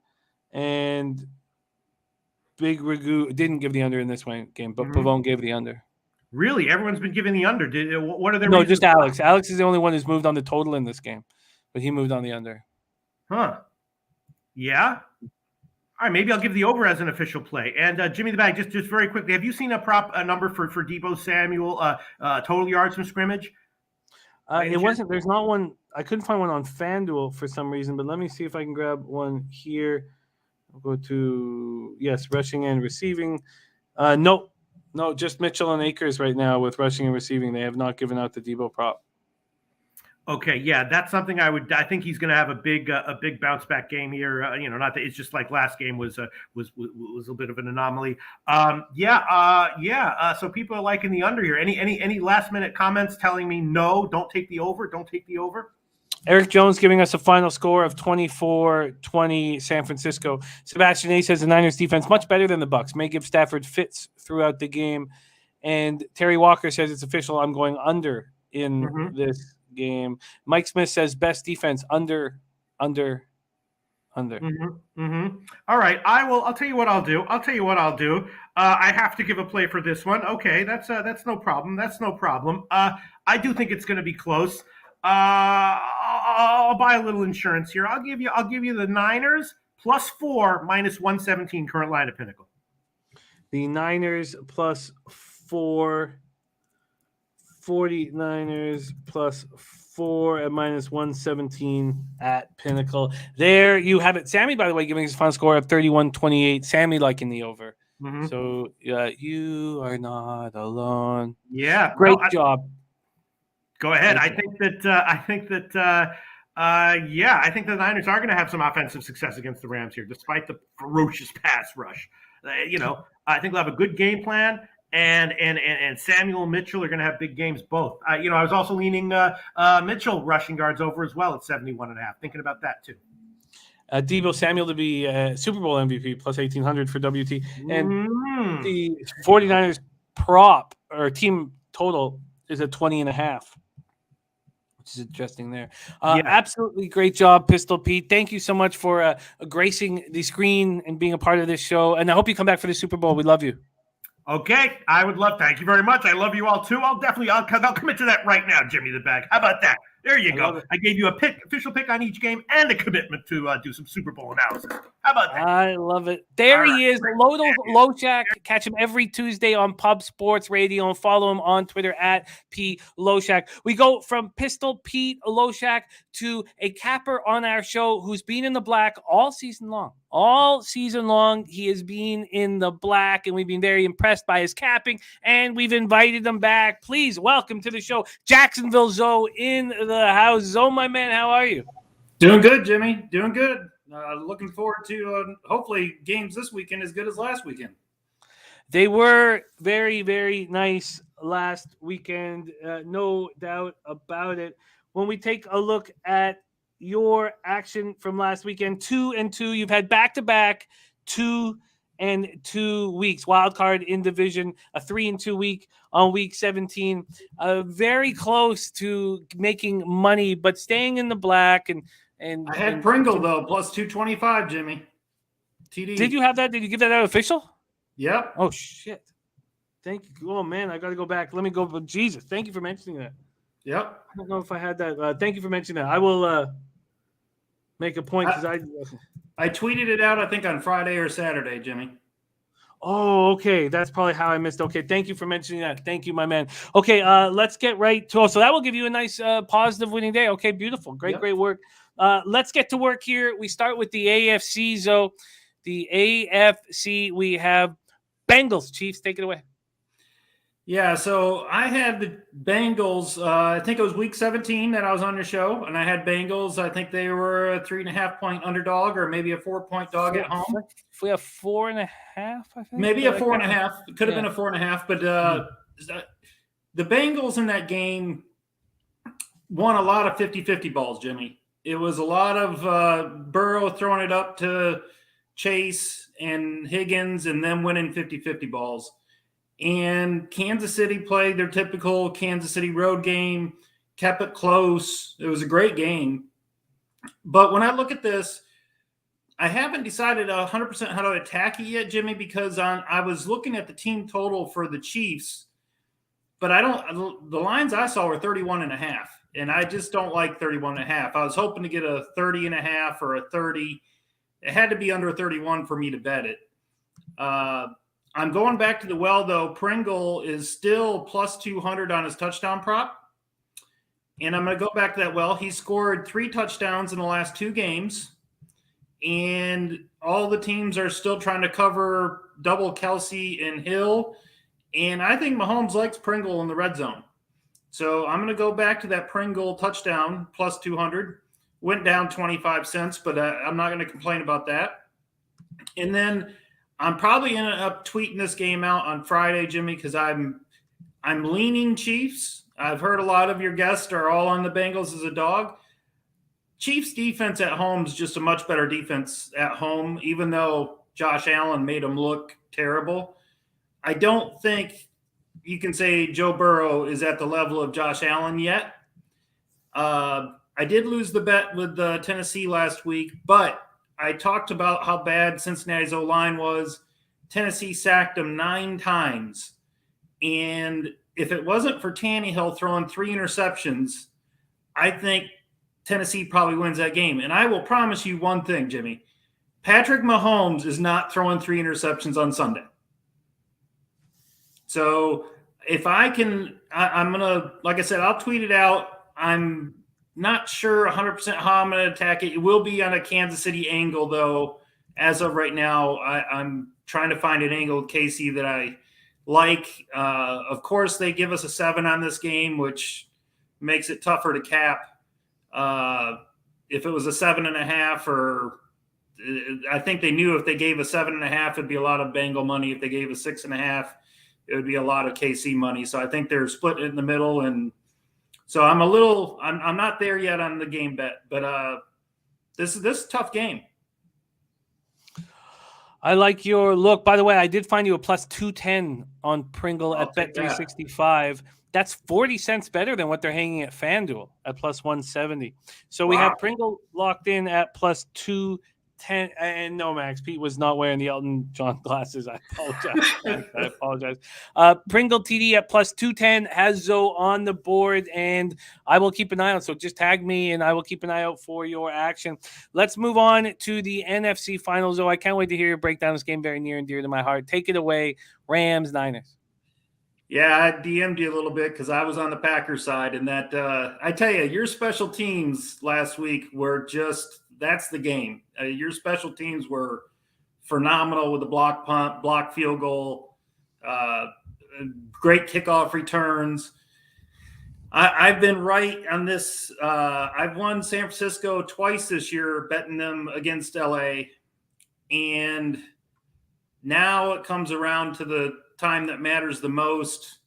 and Big Ragu didn't give the under in this game, but Pavone gave the under. Really, everyone's been giving the under. What are their? No, just Alex. Alex is the only one who's moved on the total in this game, but he moved on the under. Huh? Yeah. All right, maybe I'll give the over as an official play. And Jimmy the Bag, just very quickly, have you seen a number for Deebo Samuel total yards from scrimmage? It wasn't. There's not one. I couldn't find one on FanDuel for some reason, but let me see if I can grab one here. I'll go to rushing and receiving. Nope, No, just Mitchell and Akers right now with rushing and receiving. They have not given out the Debo prop. Okay, yeah, that's something I think he's going to have a big bounce back game here. Not that it's just like last game was a bit of an anomaly. So people are liking the under here. Any last minute comments telling me no, don't take the over, don't take the over. Eric Jones giving us a final score of 24-20 San Francisco. Sebastian A says the Niners defense much better than the Bucs. May give Stafford fits throughout the game. And Terry Walker says it's official. I'm going under in this game. Mike Smith says best defense under. All right, I'll tell you what I'll do. I have to give a play for this one. Okay, that's no problem. I do think it's going to be close. I'll buy a little insurance here. I'll give you the Niners +4 -117 current line at Pinnacle. The Niners +4, 49ers +4 at -117 at Pinnacle. There you have it. Sammy, by the way, giving his final score of 31-28. Sammy liking the over. So you are not alone. Yeah, great job. Go ahead. I think that the Niners are going to have some offensive success against the Rams here, despite the ferocious pass rush. I think they'll have a good game plan, and Samuel and Mitchell are going to have big games both. I was also leaning Mitchell rushing yards over as well at 71.5. Thinking about that too. Deebo Samuel to be Super Bowl MVP +1,800 for WT, and the 49ers prop or team total is at 20.5. Which is interesting there. Absolutely great job, Pistol Pete. Thank you so much for gracing the screen and being a part of this show. And I hope you come back for the Super Bowl. We love you. Okay, I would love. Thank you very much. I love you all too. I'll commit to that right now, Jimmy the Bag. How about that? There you go. I gave you official pick on each game and a commitment to do some Super Bowl analysis. How about that? I love it. There he is, Lodo Loshak. Catch him every Tuesday on Pub Sports Radio and follow him on Twitter at P Loshak. We go from Pistol Pete Loshak to a capper on our show who's been in the black all season long. All season long, he has been in the black, and we've been very impressed by his capping, and we've invited him back. Please welcome to the show, Jacksonville Zoe in the house. Zoe, my man, how are you? Doing good, Jimmy. Doing good. Looking forward to hopefully games this weekend as good as last weekend. They were very, very nice last weekend. No doubt about it. When we take a look at your action from last weekend, 2-2, you've had back-to-back 2-2 weeks. Wild card in division, a 3-2 week on week 17. Very close to making money, but staying in the black. And I had Pringle though, +225, Jimmy. TD. Did you have that? Did you give that out official? Yep. Oh shit! Thank you. Oh man, I got to go back. Let me go. Jesus, thank you for mentioning that. Yep. I don't know if I had that. Thank you for mentioning that. I will make a point because I tweeted it out, I think, on Friday or Saturday, Jimmy. Oh, okay. That's probably how I missed. Okay, thank you for mentioning that. Thank you, my man. Okay, let's get right to. So that will give you a nice positive winning day. Okay, beautiful. Great work. Let's get to work here. We start with the AFC, so the AFC, we have Bengals. Chiefs, take it away. Yeah, so I had the Bengals. I think it was week 17 that I was on your show, and I had Bengals. I think they were a 3.5-point underdog, or maybe a 4-point dog at home. If we have 4.5, I think maybe a 4.5. It could have been a 4.5, but the Bengals in that game won a lot of 50-50 balls, Jimmy. It was a lot of Burrow throwing it up to Chase and Higgins, and them winning 50-50 balls. And Kansas City played their typical Kansas City road game, kept it close. It was a great game. But when I look at this, I haven't decided 100% how to attack it yet, Jimmy, because I was looking at the team total for the Chiefs, but the lines I saw were 31.5, and I just don't like 31.5. I was hoping to get a 30.5 or a 30. It had to be under 31 for me to bet it. I'm going back to the well, though. Pringle is still +200 on his touchdown prop. And I'm going to go back to that well. He scored 3 touchdowns in the last 2 games. And all the teams are still trying to cover double Kelsey and Hill. And I think Mahomes likes Pringle in the red zone. So I'm going to go back to that Pringle touchdown plus 200. Went down 25 cents, but I'm not going to complain about that. And then I'm probably going to end up tweeting this game out on Friday, Jimmy, because I'm leaning Chiefs. I've heard a lot of your guests are all on the Bengals as a dog. Chiefs defense at home is just a much better defense at home, even though Josh Allen made them look terrible. I don't think you can say Joe Burrow is at the level of Josh Allen yet. I did lose the bet with Tennessee last week, but I talked about how bad Cincinnati's O-line was. Tennessee sacked them 9 times. And if it wasn't for Tannehill throwing 3 interceptions, I think Tennessee probably wins that game. And I will promise you one thing, Jimmy. Patrick Mahomes is not throwing 3 interceptions on Sunday. So if I can, I'm going to, like I said, I'll tweet it out. I'm not sure 100% how I'm going to attack it. It will be on a Kansas City angle, though. As of right now, I'm trying to find an angle with KC that I like. Of course, they give us a 7 on this game, which makes it tougher to cap. If it was a 7.5, or I think they knew if they gave a 7.5, it'd be a lot of Bengal money. If they gave a 6.5, it would be a lot of KC money. So I think they're split in the middle. And so I'm not there yet on the game bet, but this is a tough game. I like your look. By the way, I did find you a plus 210 on Pringle at Bet365. That's 40 cents better than what they're hanging at FanDuel at plus 170. So we have Pringle locked in at plus 210. And no, Max, Pete was not wearing the Elton John glasses. I apologize. Pringle TD at plus 210 has Zoe on the board, and I will keep an eye out. So just tag me, and I will keep an eye out for your action. Let's move on to the NFC finals. Zoe, I can't wait to hear you break down this game. Very near and dear to my heart. Take it away, Rams, Niners. Yeah, I DM'd you a little bit because I was on the Packers side, and that I tell you, your special teams last week were just – that's the game. Your special teams were phenomenal with the block punt, block field goal, great kickoff returns. I've been right on this. I've won San Francisco twice this year, betting them against LA, and now it comes around to the time that matters the most.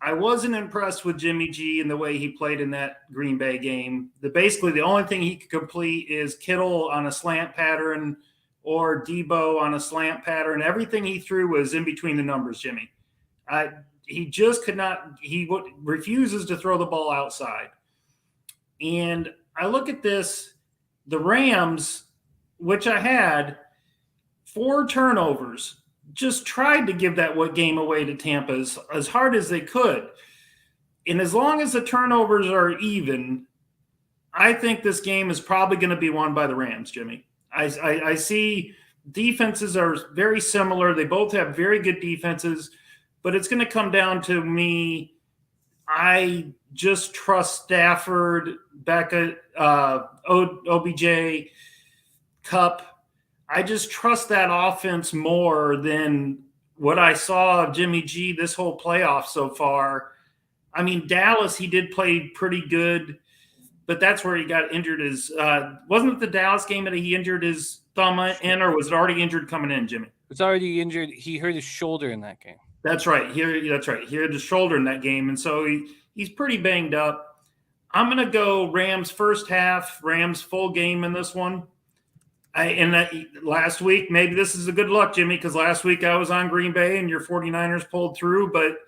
I wasn't impressed with Jimmy G and the way he played in that Green Bay game. Basically, the only thing he could complete is Kittle on a slant pattern or Debo on a slant pattern. Everything he threw was in between the numbers, Jimmy. He just could not – he refuses to throw the ball outside. And I look at this, the Rams, which I had, 4 turnovers, just tried to give that game away to Tampa as hard as they could. And as long as the turnovers are even, I think this game is probably going to be won by the Rams, Jimmy. I see defenses are very similar. They both have very good defenses, but it's going to come down to me. I just trust Stafford, Beckett, OBJ, Kupp. I just trust that offense more than what I saw of Jimmy G this whole playoff so far. I mean, Dallas, he did play pretty good, but that's where he got injured. Wasn't it the Dallas game that he injured his thumb in, or was it already injured coming in, Jimmy? It's already injured. He hurt his shoulder in that game. That's right. He hurt his shoulder in that game, and so he's pretty banged up. I'm going to go Rams first half, Rams full game in this one. Last week, maybe this is a good luck, Jimmy, because last week I was on Green Bay and your 49ers pulled through, but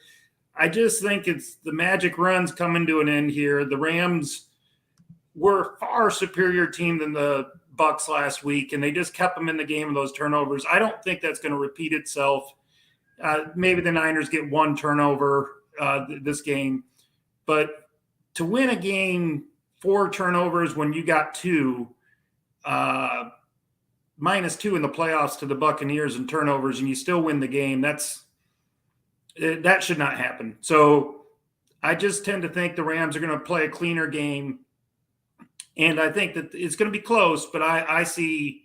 I just think it's the magic runs coming to an end here. The Rams were a far superior team than the Bucs last week, and they just kept them in the game with those turnovers. I don't think that's going to repeat itself. Maybe the Niners get 1 turnover this game, but to win a game 4 turnovers when you got 2, -2 in the playoffs to the Buccaneers in turnovers, and you still win the game. That should not happen. So I just tend to think the Rams are going to play a cleaner game, and I think that it's going to be close, but I see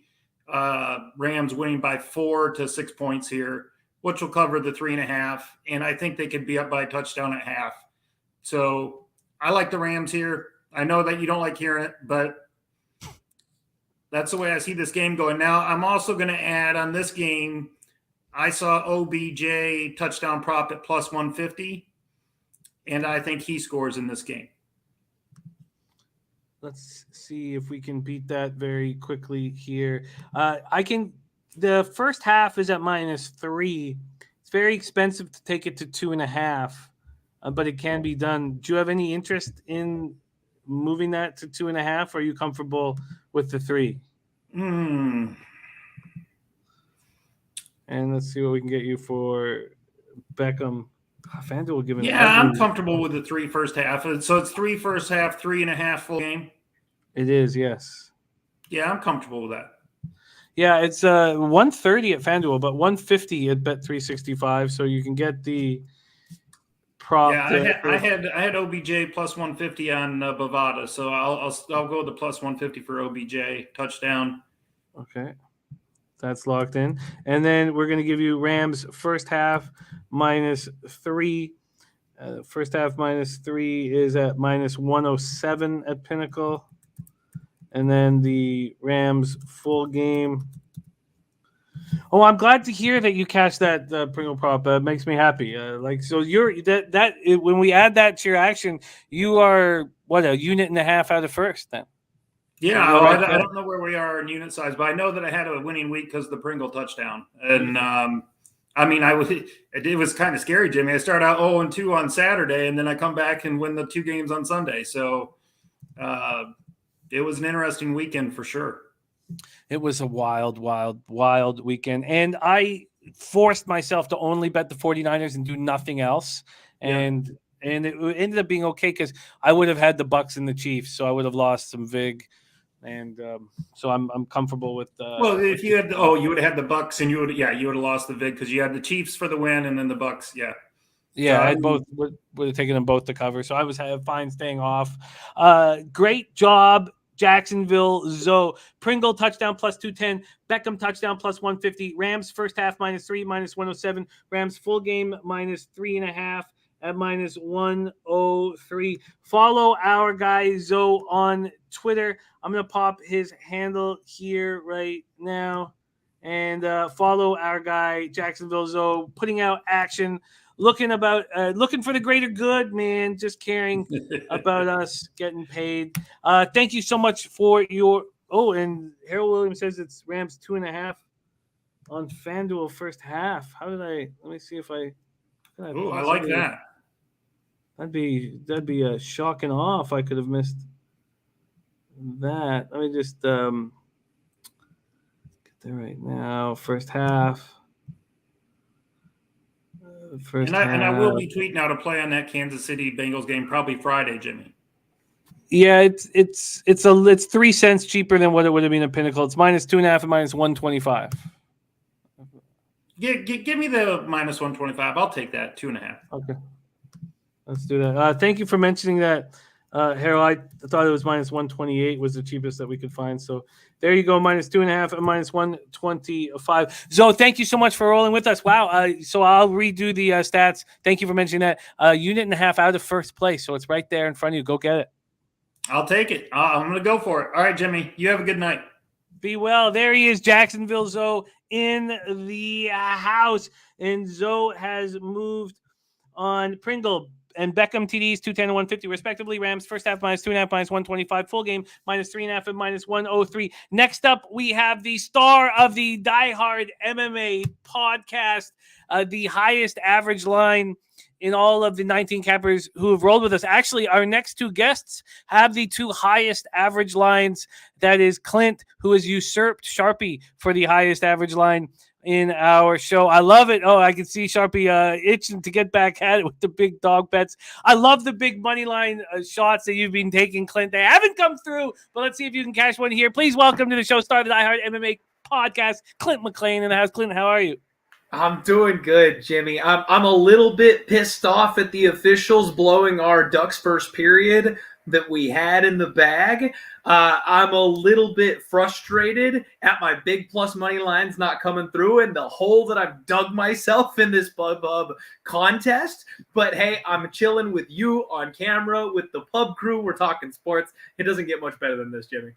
Rams winning by 4 to 6 points here. which will cover the 3.5. And I think they could be up by a touchdown at half. So I like the Rams here. I know that you don't like hearing it, but that's the way I see this game going. Now, I'm also going to add on this game, I saw OBJ touchdown prop at plus 150, and I think he scores in this game. Let's see if we can beat that very quickly here. The first half is at -3. It's very expensive to take it to 2.5, but it can be done. Do you have any interest in moving that to 2.5? Or are you comfortable with the 3? And let's see what we can get you for Beckham. FanDuel will give it. Yeah, I'm comfortable with the 3 first half. So it's 3 first half, 3.5 full game. It is, yes. Yeah, I'm comfortable with that. Yeah, it's 130 at FanDuel, but 150 at Bet365. So you can get the prop. Yeah, I had OBJ plus 150 on Bovada, so I'll go with the plus 150 for OBJ touchdown. Okay, that's locked in. And then we're going to give you Rams first half -3. First half -3 is at -107 at Pinnacle. And then the Rams full game. Oh, I'm glad to hear that you cashed that Pringle prop. It makes me happy. So you're when we add that to your action, you are what, a unit and a half out of first then. Yeah, I don't know where we are in unit size, but I know that I had a winning week because of the Pringle touchdown. And it was kind of scary, Jimmy. I started out 0-2 on Saturday, and then I come back and win the 2 games on Sunday. So it was an interesting weekend for sure. It was a wild, wild, wild weekend. And I forced myself to only bet the 49ers and do nothing else. And it ended up being okay because I would have had the Bucks and the Chiefs, so I would have lost some vig. And so I'm comfortable with well, if you had you would have had the Bucks and you would have lost the vig because you had the Chiefs for the win and then the Bucks. Yeah, I both would have taken them both to cover, so I was fine staying off. Great job, Jacksonville. Zoe Pringle touchdown plus 210, Beckham touchdown plus 150, Rams first half -3 -107, Rams full game -3.5 at -103. Follow our guy Zoe on Twitter. I'm gonna pop his handle here right now, and follow our guy Jacksonville Zoe, putting out action. Looking for the greater good, man. Just caring about us getting paid. Thank you so much for your. Oh, and Harold Williams says it's Rams 2.5 on FanDuel first half. How did I? Let me see if I. Oh, I like that. That'd be a shocking off. I could have missed that. Let me just get there right now. First half. And I will be tweeting out a play on that Kansas City Bengals game probably Friday, Jimmy. Yeah, it's 3 cents cheaper than what it would have been at Pinnacle. It's -2.5 and -125. Give me the -125. I'll take that 2.5. Okay, let's do that. Thank you for mentioning that, Harold. I thought it was -128 was the cheapest that we could find. So there you go, -2.5 and -125. Zoe, thank you so much for rolling with us. Wow. So I'll redo the stats. Thank you for mentioning that. Unit and a half out of first place. So it's right there in front of you. Go get it. I'll take it. I'm going to go for it. All right, Jimmy, you have a good night. Be well. There he is, Jacksonville Zoe in the house. And Zoe has moved on Pringle and Beckham TDs 210 and 150 respectively. Rams first half -2.5 -125, full game -3.5 and -103. Next up, we have the star of the Die Hard MMA podcast, the highest average line in all of the 19 cappers who have rolled with us. Actually, our next 2 guests have the 2 highest average lines. That is Clint, who has usurped Sharpie for the highest average line in our show. I love it. Oh, I can see Sharpie itching to get back at it with the big dog bets. I love the big money line shots that you've been taking, Clint. They haven't come through, but let's see if you can cash one here. Please welcome to the show, star of the Die Hard MMA podcast, Clint McLean in the house. Clint, how are you? I'm doing good, Jimmy. I'm a little bit pissed off at the officials blowing our Ducks first period, that we had in the bag. I'm a little bit frustrated at my big plus money lines not coming through and the hole that I've dug myself in this pub contest. But hey, I'm chilling with you on camera with the pub crew. We're talking sports. It doesn't get much better than this, Jimmy.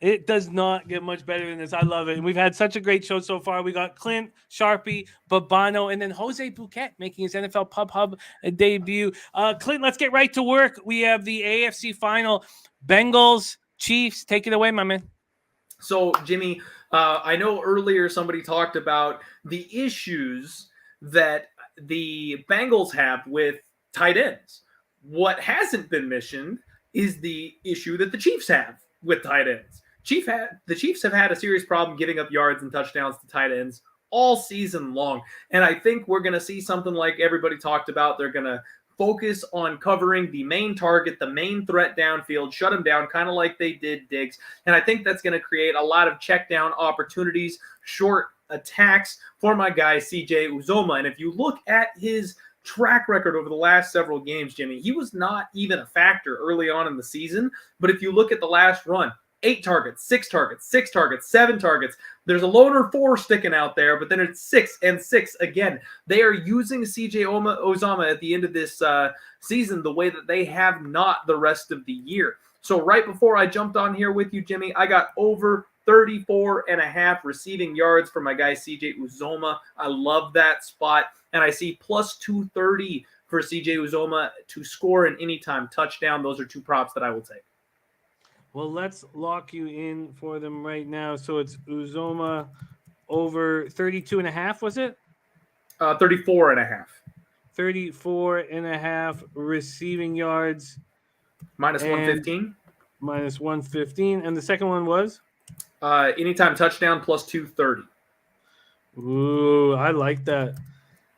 It does not get much better than this. I love it. And we've had such a great show so far. We got Clint, Sharpie, Babano, and then Jose Bouquet making his NFL Pub Hub debut. Clint, let's get right to work. We have the AFC final. Bengals, Chiefs. Take it away, my man. So, Jimmy, I know earlier somebody talked about the issues that the Bengals have with tight ends. What hasn't been mentioned is the issue that the Chiefs have with tight ends. The Chiefs have had a serious problem giving up yards and touchdowns to tight ends all season long. And I think we're going to see something like everybody talked about. They're going to focus on covering the main target, the main threat downfield, shut him down, kind of like they did Diggs. And I think that's going to create a lot of check down opportunities, short attacks for my guy, CJ Uzomah. And if you look at his track record over the last several games, Jimmy, he was not even a factor early on in the season. But if you look at the last run, 8 targets, 6 targets, 6 targets, 7 targets. There's a loner 4 sticking out there, but then it's 6 and 6 again. They are using CJ Uzomah at the end of this season the way that they have not the rest of the year. So right before I jumped on here with you, Jimmy, I got over 34.5 receiving yards for my guy CJ Uzomah. I love that spot. And I see plus 230 for CJ Uzomah to score an anytime touchdown. Those are 2 props that I will take. Well, let's lock you in for them right now. So it's Uzomah over 32.5, was it? 34.5. 34.5 receiving yards. Minus 115. Minus 115. And the second one was? Anytime touchdown plus 230. Ooh, I like that.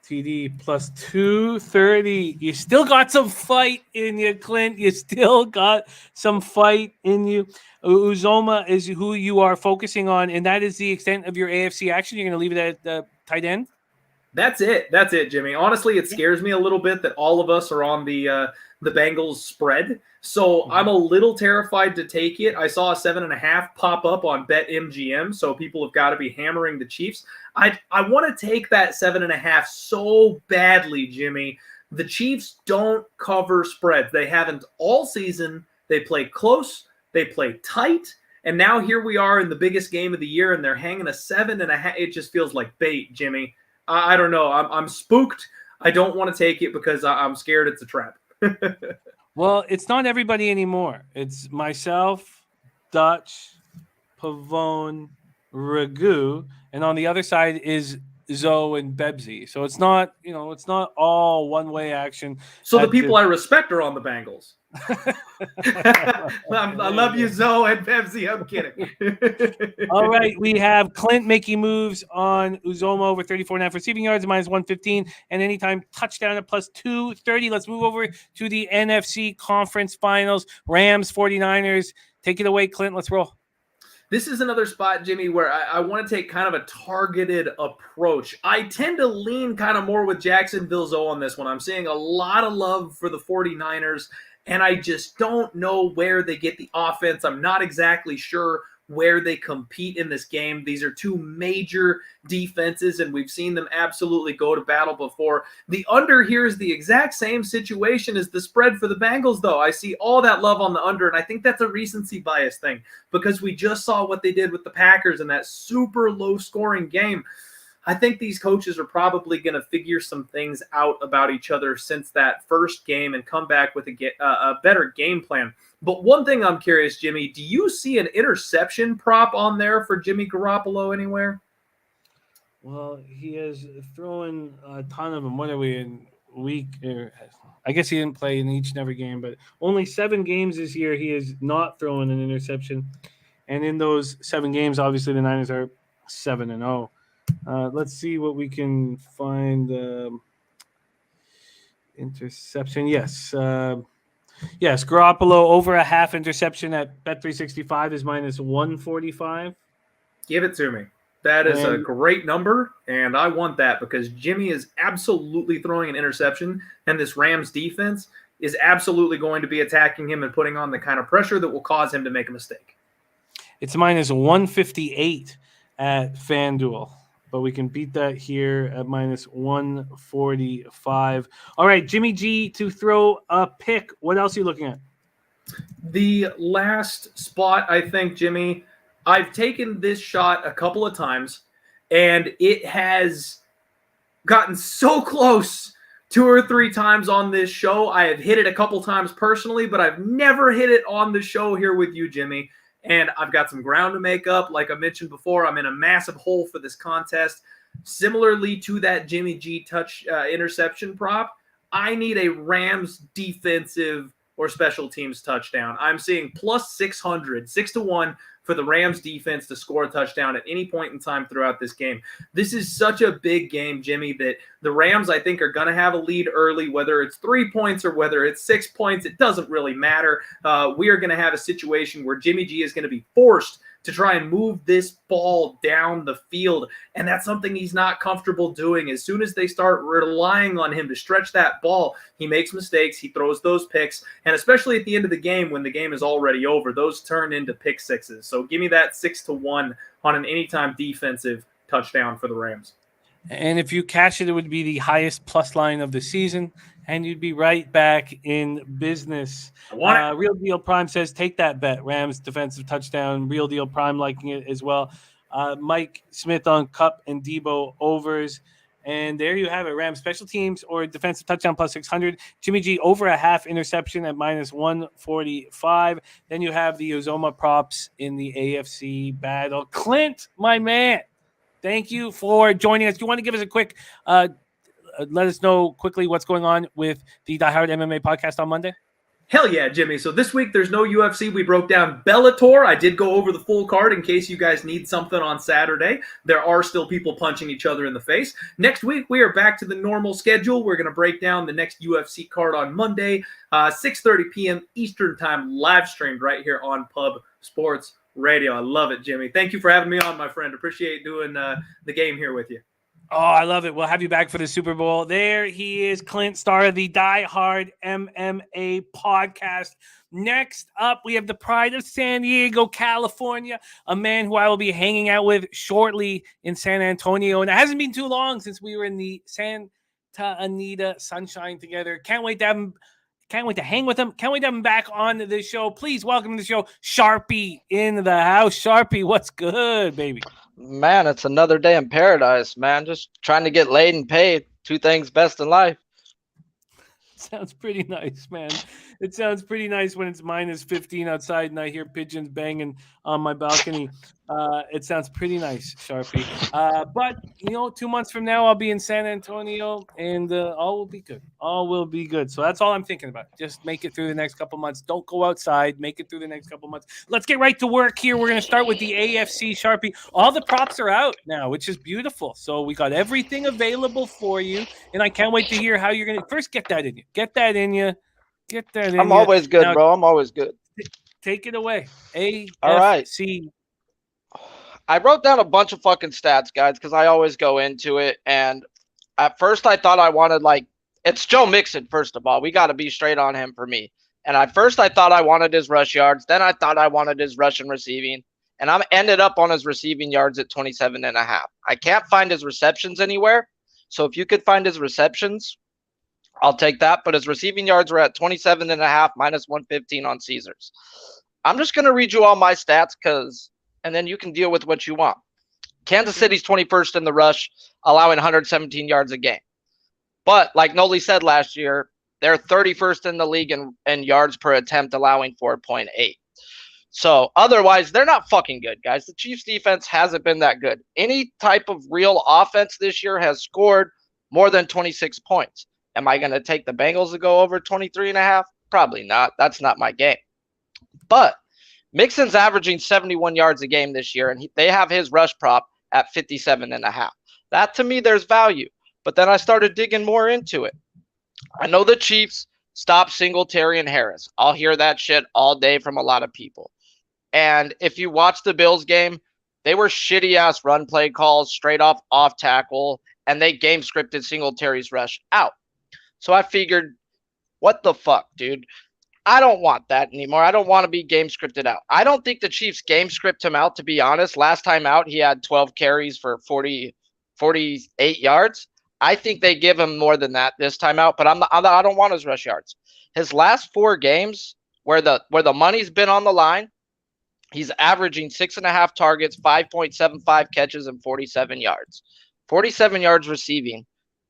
TD plus 230. You still got some fight in you, Clint. You still got some fight in you. Uzomah is who you are focusing on, and that is the extent of your AFC action. You're going to leave it at the tight end? That's it. That's it, Jimmy. Honestly, it scares me a little bit that all of us are on the Bengals spread. So I'm a little terrified to take it. I saw a 7.5 pop up on BetMGM, so people have got to be hammering the Chiefs. I want to take that 7.5 so badly, Jimmy. The Chiefs don't cover spreads. They haven't all season. They play close. They play tight. And now here we are in the biggest game of the year, and they're hanging a 7.5. It just feels like bait, Jimmy. I don't know. I'm spooked. I don't want to take it because I'm scared it's a trap. Well, it's not everybody anymore. It's myself, Dutch, Pavone, Ragu, and on the other side is Zoe and Bebsy. So it's not, it's not all one-way action. So the people I respect are on the Bengals. I love you, Zoe and Bebsy. I'm kidding. All right, we have Clint making moves on Uzomah over 34.5 receiving yards, minus 115, and anytime touchdown at plus 230. Let's move over to the NFC Conference Finals. Rams, 49ers. Take it away, Clint. Let's roll. This is another spot, Jimmy, where I want to take kind of a targeted approach. I tend to lean kind of more with Jacksonville Zoe on this one. I'm seeing a lot of love for the 49ers, and I just don't know where they get the offense. I'm not exactly sure where they compete in this game. These are 2 major defenses, and we've seen them absolutely go to battle before. The under here is the exact same situation as the spread for the Bengals, though. I see all that love on the under, and I think that's a recency bias thing because we just saw what they did with the Packers in that super low-scoring game. I think these coaches are probably going to figure some things out about each other since that first game and come back with a better game plan. But one thing I'm curious, Jimmy, do you see an interception prop on there for Jimmy Garoppolo anywhere? Well, he is throwing a ton of them. What are we in week? I guess he didn't play in each and every game, but only 7 games this year he is not throwing an interception. And in those 7 games, obviously the Niners are 7-0. Let's see what we can find. Interception, yes. Yes, Garoppolo over a half interception at Bet365 is minus 145. Give it to me. That is a great number, and I want that because Jimmy is absolutely throwing an interception, and this Rams defense is absolutely going to be attacking him and putting on the kind of pressure that will cause him to make a mistake. It's minus 158 at FanDuel, but we can beat that here at minus 145. All right, Jimmy G to throw a pick. What else are you looking at? The last spot, I think, Jimmy, I've taken this shot a couple of times, and it has gotten so close 2 or 3 times on this show. I have hit it a couple times personally, but I've never hit it on the show here with you, Jimmy. And I've got some ground to make up. Like I mentioned before, I'm in a massive hole for this contest. Similarly to that Jimmy G touch interception prop, I need a Rams defensive or special teams touchdown. I'm seeing plus 600, 6-1 for the Rams defense to score a touchdown at any point in time throughout this game. This is such a big game, Jimmy, that the Rams, I think, are going to have a lead early, whether it's 3 points or whether it's 6 points. It doesn't really matter. We are going to have a situation where Jimmy G is going to be forced to try and move this ball down the field, and that's something he's not comfortable doing. As soon as they start relying on him to stretch that ball, he makes mistakes, he throws those picks, and especially at the end of the game when the game is already over, those turn into pick sixes. So give me that 6-1 on an anytime defensive touchdown for the Rams. And if you cash it, it would be the highest plus line of the season, and you'd be right back in business. Real Deal Prime says, take that bet. Rams defensive touchdown. Real Deal Prime liking it as well. Mike Smith on Cup and Debo overs. And there you have it. Rams special teams or defensive touchdown plus 600. Jimmy G over a half interception at minus 145. Then you have the Uzoma props in the AFC battle. Clint, my man, thank you for joining us. Do you want to give us a quick let us know quickly what's going on with the Die Hard MMA podcast on Monday? Hell yeah, Jimmy. So this week there's no UFC. We broke down Bellator. I did go over the full card in case you guys need something on Saturday. There are still people punching each other in the face. Next week we are back to the normal schedule. We're going to break down the next UFC card on Monday, 6:30 p.m. Eastern Time, live streamed right here on Pub Sports Radio. I love it, Jimmy. Thank you for having me on, my friend. Appreciate doing the game here with you. Oh, I love it. We'll have you back for the Super Bowl. There he is, Clint, star of the Die Hard MMA podcast. Next up, we have the pride of San Diego, California, a man who I will be hanging out with shortly in San Antonio. And it hasn't been too long since we were in the Santa Anita sunshine together. Can't wait to have him. Can't wait to hang with him. Can't wait to have him back on the show. Please welcome to the show, Sharpie in the house. Sharpie, what's good, baby? Man, it's another day in paradise, man. Just trying to get laid and paid. 2 things best in life. Sounds pretty nice, man. It sounds pretty nice when it's minus 15 outside and I hear pigeons banging on my balcony. It sounds pretty nice, Sharpie. But, 2 months from now, I'll be in San Antonio and all will be good. All will be good. So that's all I'm thinking about. Just make it through the next couple months. Don't go outside. Make it through the next couple months. Let's get right to work here. We're going to start with the AFC, Sharpie. All the props are out now, which is beautiful. So we got everything available for you. And I can't wait to hear how you're going to first get that in you. Get that in you. Get that in I'm you. always good, now, bro. I'm always good. Take it away. AFC. All right. I wrote down a bunch of fucking stats, guys, because I always go into it. And at first I thought I wanted, it's Joe Mixon, first of all. We got to be straight on him for me. And at first I thought I wanted his rush yards. Then I thought I wanted his rushing receiving. And I ended up on his receiving yards at 27.5. I can't find his receptions anywhere. So if you could find his receptions, I'll take that. But his receiving yards were at 27.5 minus 115 on Caesars. I'm just going to read you all my stats and then you can deal with what you want. Kansas City's 21st in the rush, allowing 117 yards a game. But like Noli said last year, they're 31st in the league in yards per attempt, allowing 4.8. So otherwise, they're not fucking good, guys. The Chiefs defense hasn't been that good. Any type of real offense this year has scored more than 26 points. Am I going to take the Bengals to go over 23.5? Probably not. That's not my game. But Mixon's averaging 71 yards a game this year, and they have his rush prop at 57.5. That, to me, there's value. But then I started digging more into it. I know the Chiefs stopped Singletary and Harris. I'll hear that shit all day from a lot of people. And if you watch the Bills game, they were shitty-ass run play calls, straight off tackle, and they game-scripted Singletary's rush out. So I figured What the fuck, dude? I don't want that anymore. I don't want to be game scripted out. I don't think the Chiefs game script him out, to be honest. Last time out, he had 12 carries for 48 yards. I think they give him more than that this time out, but I don't want his rush yards. His last 4 games where the money's been on the line, he's averaging 6.5 targets, 5.75 catches, and 47 yards. 47 yards receiving.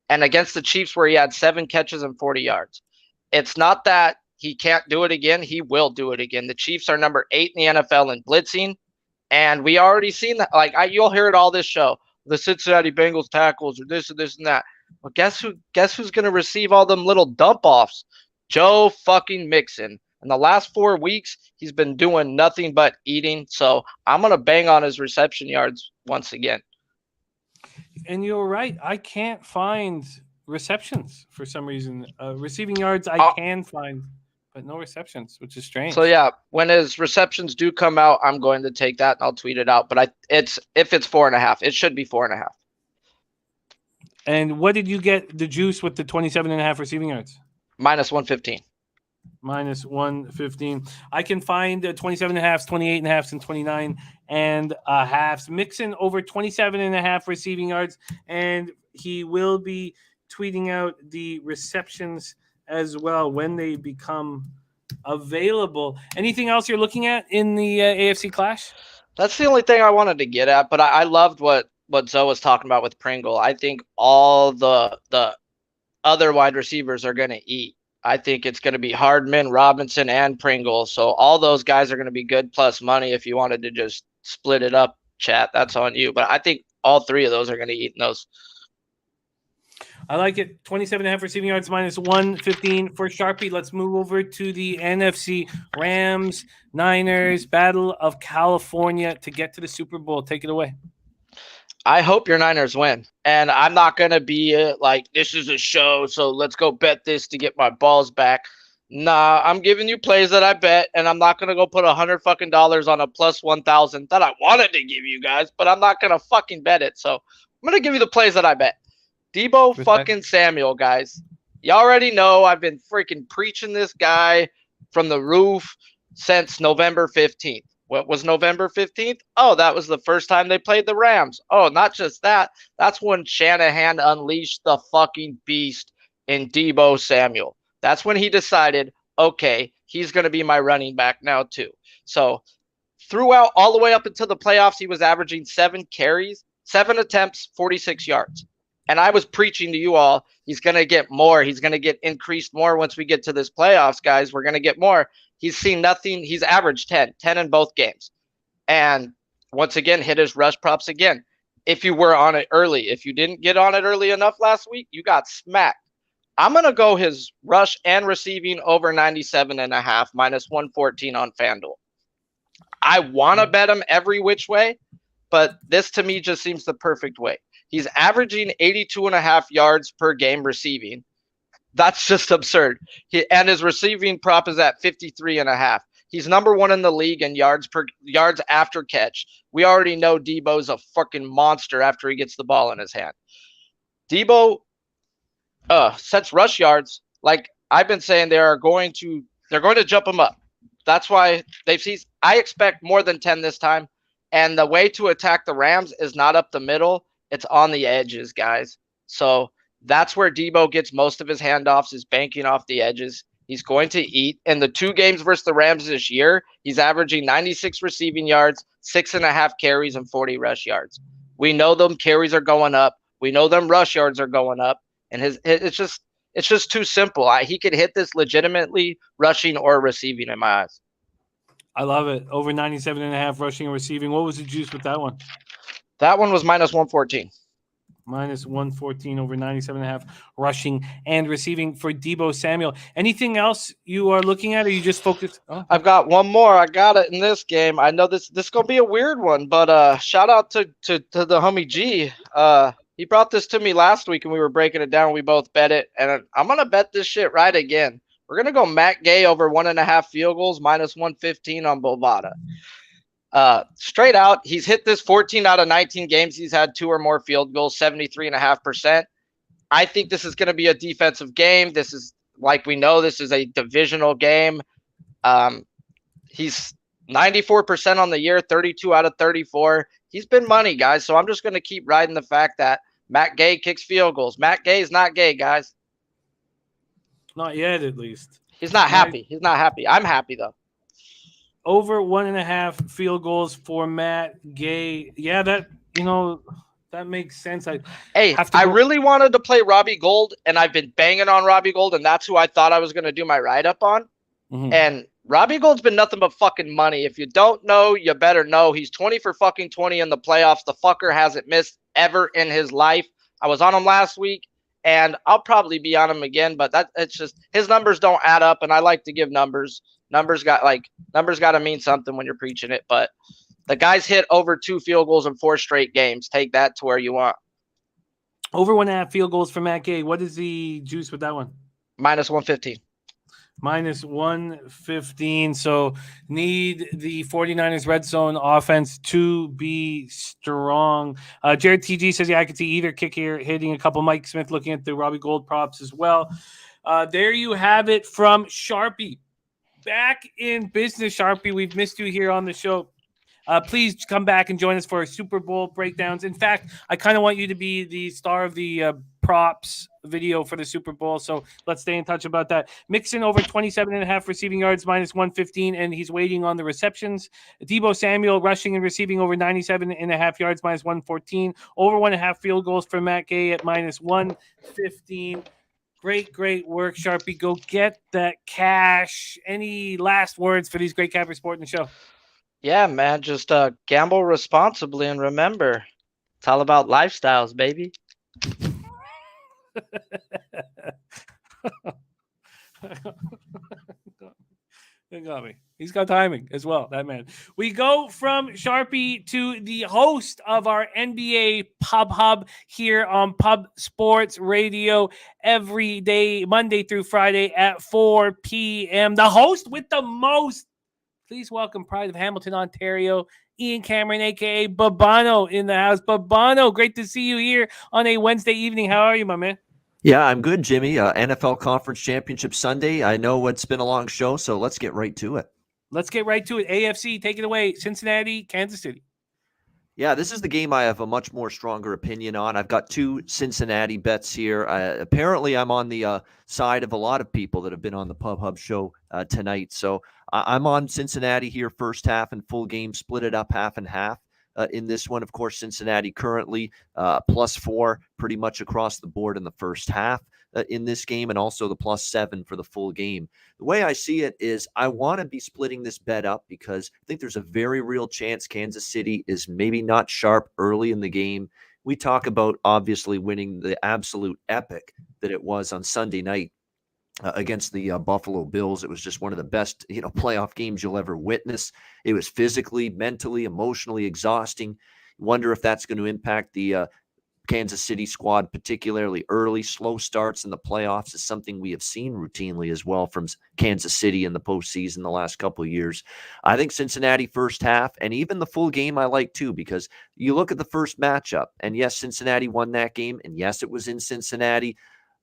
And against the Chiefs where he had 7 catches and 40 yards. It's not that he can't do it again. He will do it again. The Chiefs are number 8 in the NFL in blitzing. And we already seen that. Like, you'll hear it all this show. The Cincinnati Bengals tackles or this and this and that. Well, guess who's going to receive all them little dump-offs? Joe fucking Mixon. In the last 4 weeks, he's been doing nothing but eating. So I'm going to bang on his reception yards once again. And you're right. I can't find receptions for some reason. Receiving yards I can find, but no receptions, which is strange. So yeah, when his receptions do come out, I'm going to take that and I'll tweet it out. But if it's 4.5, it should be 4.5. And what did you get the juice with the 27.5 receiving yards? Minus 115. Minus 115. I can find 27.5s, 28.5s, and 29.5s. Mixon over 27.5 receiving yards, and he will be tweeting out the receptions as well when they become available. Anything else you're looking at in the AFC Clash? That's the only thing I wanted to get at, but I loved what Zoe was talking about with Pringle. I think all the other wide receivers are going to eat. I think it's going to be Hardman, Robinson, and Pringle. So all those guys are going to be good plus money. If you wanted to just split it up, chat, that's on you. But I think all 3 of those are going to eat in those. I like it. 27.5 receiving yards, minus 115 for Sharpie. Let's move over to the NFC. Rams, Niners, Battle of California to get to the Super Bowl. Take it away. I hope your Niners win. And I'm not going to be like, this is a show, so let's go bet this to get my balls back. Nah, I'm giving you plays that I bet, and I'm not going to go put $100 fucking on a plus 1,000 that I wanted to give you guys, but I'm not going to fucking bet it. So I'm going to give you the plays that I bet. Debo fucking Samuel, guys. You already know I've been freaking preaching this guy from the roof since November 15th. What was November 15th? Oh, that was the first time they played the Rams. Oh, not just that. That's when Shanahan unleashed the fucking beast in Debo Samuel. That's when he decided, okay, he's going to be my running back now too. So throughout all the way up until the playoffs, he was averaging 7 carries, 7 attempts, 46 yards. And I was preaching to you all, he's going to get more. He's going to get increased more once we get to this playoffs, guys. We're going to get more. He's seen nothing. He's averaged 10 in both games. And once again, hit his rush props again. If you were on it early, if you didn't get on it early enough last week, you got smacked. I'm going to go his rush and receiving over 97.5, minus 114 on FanDuel. I want to bet him every which way, but this to me just seems the perfect way. He's averaging 82.5 yards per game receiving. That's just absurd. And his receiving prop is at 53.5. He's number 1 in the league in yards after catch. We already know Debo's a fucking monster after he gets the ball in his hand. Debo sets rush yards. Like I've been saying, they're going to jump him up. That's why I expect more than 10 this time. And the way to attack the Rams is not up the middle. It's on the edges, guys. So that's where Debo gets most of his handoffs, is banking off the edges. He's going to eat. In the 2 games versus the Rams this year, he's averaging 96 receiving yards, 6.5 carries, and 40 rush yards. We know them carries are going up. We know them rush yards are going up. And it's just too simple. He could hit this legitimately rushing or receiving in my eyes. I love it. Over 97.5 rushing and receiving. What was the juice with that one? That one was minus 114. Minus 114 over 97.5 rushing and receiving for Debo Samuel. Anything else you are looking at, or you just focused? Oh. I've got one more. I got it in this game. I know this is gonna be a weird one, but shout out to the homie G. He brought this to me last week and we were breaking it down. We both bet it, and I'm gonna bet this shit right again. We're gonna go Matt Gay over 1.5 field goals, minus 115 on Bovada. Straight out, he's hit this 14 out of 19 games. He's had 2 or more field goals, 73.5%. I think this is going to be a defensive game. This is like we know this is a divisional game. He's 94% on the year, 32 out of 34. He's been money, guys. So I'm just going to keep riding the fact that Matt Gay kicks field goals. Matt Gay is not gay, guys. Not yet, at least. He's not happy. He's not happy. I'm happy, though. Over 1.5 field goals for Matt Gay. Yeah, that makes sense. I really wanted to play Robbie Gould, and I've been banging on Robbie Gould, and that's who I thought I was going to do my write-up on. Mm-hmm. And Robbie Gould's been nothing but fucking money. If you don't know, you better know. He's 20 for fucking 20 in the playoffs. The fucker hasn't missed ever in his life. I was on him last week, and I'll probably be on him again, but it's just his numbers don't add up, and I like to give numbers. Numbers got to mean something when you're preaching it, but the guy's hit over 2 field goals in 4 straight games. Take that to where you want. Over 1.5 field goals for Matt Gay. What is the juice with that one? Minus 115. Minus 115. So need the 49ers red zone offense to be strong. Jared TG says, yeah, I could see either kick here hitting a couple. Mike Smith looking at the Robbie Gould props as well. There you have it from Sharpie. Back in business, Sharpie. We've missed you here on the show. Please come back and join us for our Super Bowl breakdowns. In fact, I kind of want you to be the star of the props video for the Super Bowl, so let's stay in touch about that. Mixon over 27.5 receiving yards, minus 115, and he's waiting on the receptions. Deebo Samuel rushing and receiving over 97.5 yards, minus 114. Over 1.5 field goals for Matt Gay at minus 115. Great work, Sharpie. Go get that cash. Any last words for these great cappers supporting the show? Yeah, man, just gamble responsibly, and remember, it's all about lifestyles, baby. He got me. He's got timing as well, that man. We go from Sharpie to the host of our NBA Pub Hub here on Pub Sports Radio every day, Monday through Friday at 4 p.m. The host with the most. Please welcome Pride of Hamilton, Ontario, Ian Cameron, a.k.a. Babano, in the house. Babano, great to see you here on a Wednesday evening. How are you, my man? Yeah, I'm good, Jimmy. NFL Conference Championship Sunday. I know it's been a long show, so let's get right to it. Let's get right to it. AFC, take it away. Cincinnati, Kansas City. Yeah, this is the game I have a much more stronger opinion on. I've got 2 Cincinnati bets here. Apparently, I'm on the side of a lot of people that have been on the Pub Hub show tonight. So I'm on Cincinnati here, first half and full game, split it up half and half. In this one, of course, Cincinnati currently +4 pretty much across the board in the first half in this game, and also the +7 for the full game. The way I see it is I want to be splitting this bet up because I think there's a very real chance Kansas City is maybe not sharp early in the game. We talk about obviously winning the absolute epic that it was on Sunday night against the Buffalo Bills. It was just one of the best, playoff games you'll ever witness. It was physically, mentally, emotionally exhausting. Wonder if that's going to impact the Kansas City squad, particularly early. Slow starts in the playoffs is something we have seen routinely as well from Kansas City in the postseason the last couple of years. I think Cincinnati first half and even the full game I like too, because you look at the first matchup, and yes, Cincinnati won that game, and yes, it was in Cincinnati.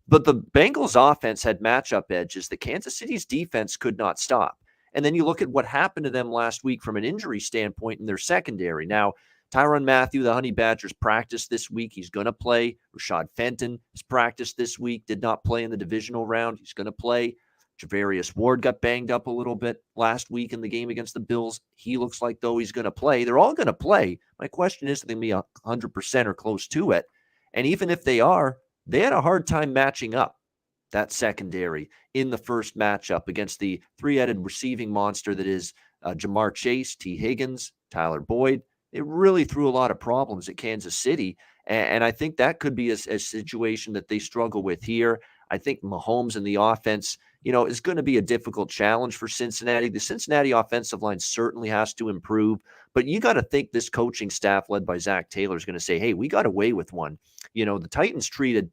But the Bengals offense had matchup edges that Kansas City's defense could not stop. And then you look at what happened to them last week from an injury standpoint in their secondary. Now, Tyrann Mathieu, the Honey Badgers, practiced this week. He's going to play. Rashad Fenton has practiced this week, did not play in the divisional round. He's going to play. Javarius Ward got banged up a little bit last week in the game against the Bills. He looks like, though, he's going to play. They're all going to play. My question is, are they going to be 100% or close to it? And even if they are, they had a hard time matching up that secondary in the first matchup against the 3-headed receiving monster that is Jamar Chase, T. Higgins, Tyler Boyd. It really threw a lot of problems at Kansas City, and I think that could be a situation that they struggle with here. I think Mahomes and the offense, is going to be a difficult challenge for Cincinnati. The Cincinnati offensive line certainly has to improve, but you got to think this coaching staff led by Zach Taylor is going to say, hey, we got away with one. The Titans treated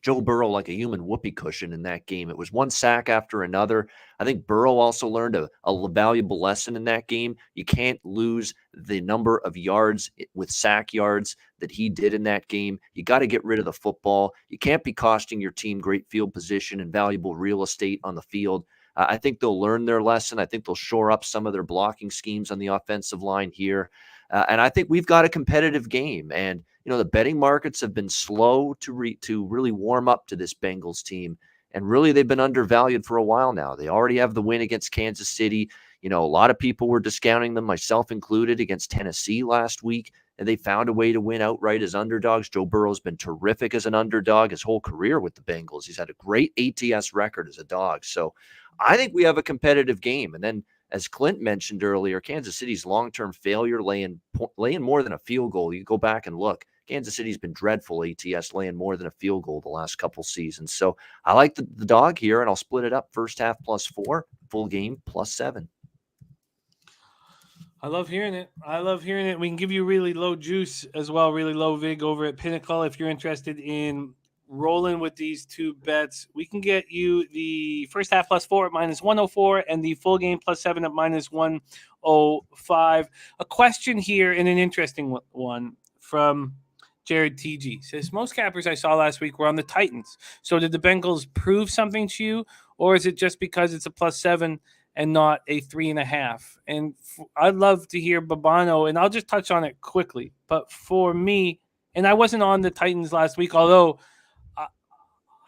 Joe Burrow like a human whoopee cushion in that game. It was one sack after another. I think Burrow also learned a valuable lesson in that game. You can't lose the number of yards with sack yards that he did in that game. You got to get rid of the football. You can't be costing your team great field position and valuable real estate on the field. I think they'll learn their lesson. I think they'll shore up some of their blocking schemes on the offensive line here. And I think we've got a competitive game. And, the betting markets have been slow to really warm up to this Bengals team. And really, they've been undervalued for a while now. They already have the win against Kansas City. A lot of people were discounting them, myself included, against Tennessee last week. And they found a way to win outright as underdogs. Joe Burrow's been terrific as an underdog his whole career with the Bengals. He's had a great ATS record as a dog. So I think we have a competitive game. And then, as Clint mentioned earlier, Kansas City's long-term failure laying more than a field goal. You go back and look. Kansas City's been dreadful ATS, laying more than a field goal the last couple seasons. So I like the dog here, and I'll split it up first half +4, full game +7. I love hearing it. We can give you really low juice as well, really low vig over at Pinnacle. If you're interested in rolling with these two bets, we can get you the first half +4 at -104 and the full game +7 at -105. A question here, and an interesting one from Jared TG says, most cappers I saw last week were on the Titans. So did the Bengals prove something to you, or is it just because it's a +7 and not a 3.5? And I'd love to hear Babano, and I'll just touch on it quickly. But for me, and I wasn't on the Titans last week, although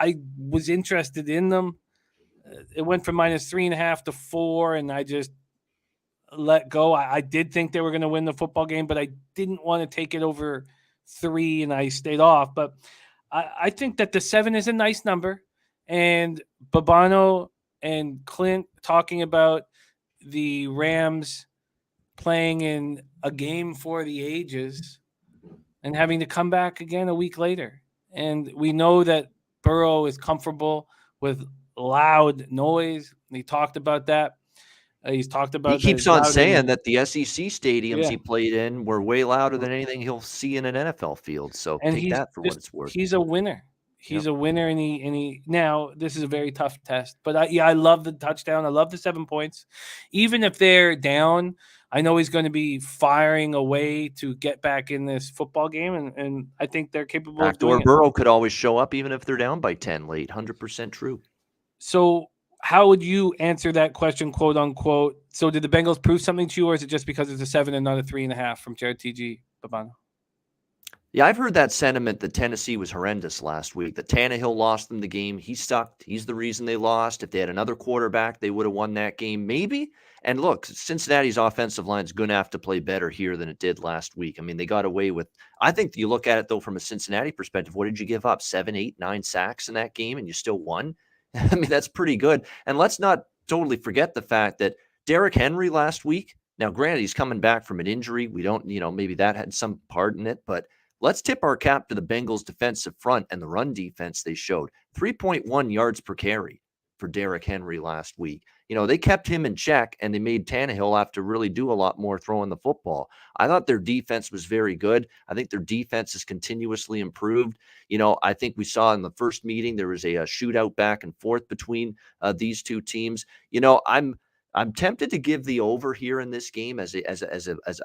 I was interested in them. It went from -3.5 to 4, and I just let go. I did think they were going to win the football game, but I didn't want to take it over 3, and I stayed off. But I think that the 7 is a nice number. And Babano and Clint talking about the Rams playing in a game for the ages and having to come back again a week later. And we know that Burrow is comfortable with loud noise. He talked about that. He's talked about. He keeps on saying that the SEC stadiums he played in were way louder than anything he'll see in an NFL field. So take that for what it's worth. He's a winner. He's a winner, and he now this is a very tough test. But I love the touchdown. I love the 7 points. Even if they're down, I know he's going to be firing away to get back in this football game, and I think they're capable of doing it. Burrow could always show up even if they're down by 10 late. 100% true. So how would you answer that question, quote unquote? So did the Bengals prove something to you, or is it just because it's a 7 and not a 3.5 from Jared TG Babano? Yeah, I've heard that sentiment that Tennessee was horrendous last week, that Tannehill lost them the game. He sucked. He's the reason they lost. If they had another quarterback, they would have won that game, maybe. And look, Cincinnati's offensive line is going to have to play better here than it did last week. I mean, they got away with, I think you look at it, though, from a Cincinnati perspective, what did you give up? 7, 8, 9 sacks in that game, and you still won? I mean, that's pretty good. And let's not totally forget the fact that Derrick Henry last week, now granted, he's coming back from an injury. We don't, maybe that had some part in it, but let's tip our cap to the Bengals defensive front and the run defense they showed. 3.1 yards per carry for Derrick Henry last week. They kept him in check, and they made Tannehill have to really do a lot more throwing the football. I thought their defense was very good. I think their defense has continuously improved. I think we saw in the first meeting there was a shootout back and forth between these two teams. I'm tempted to give the over here in this game as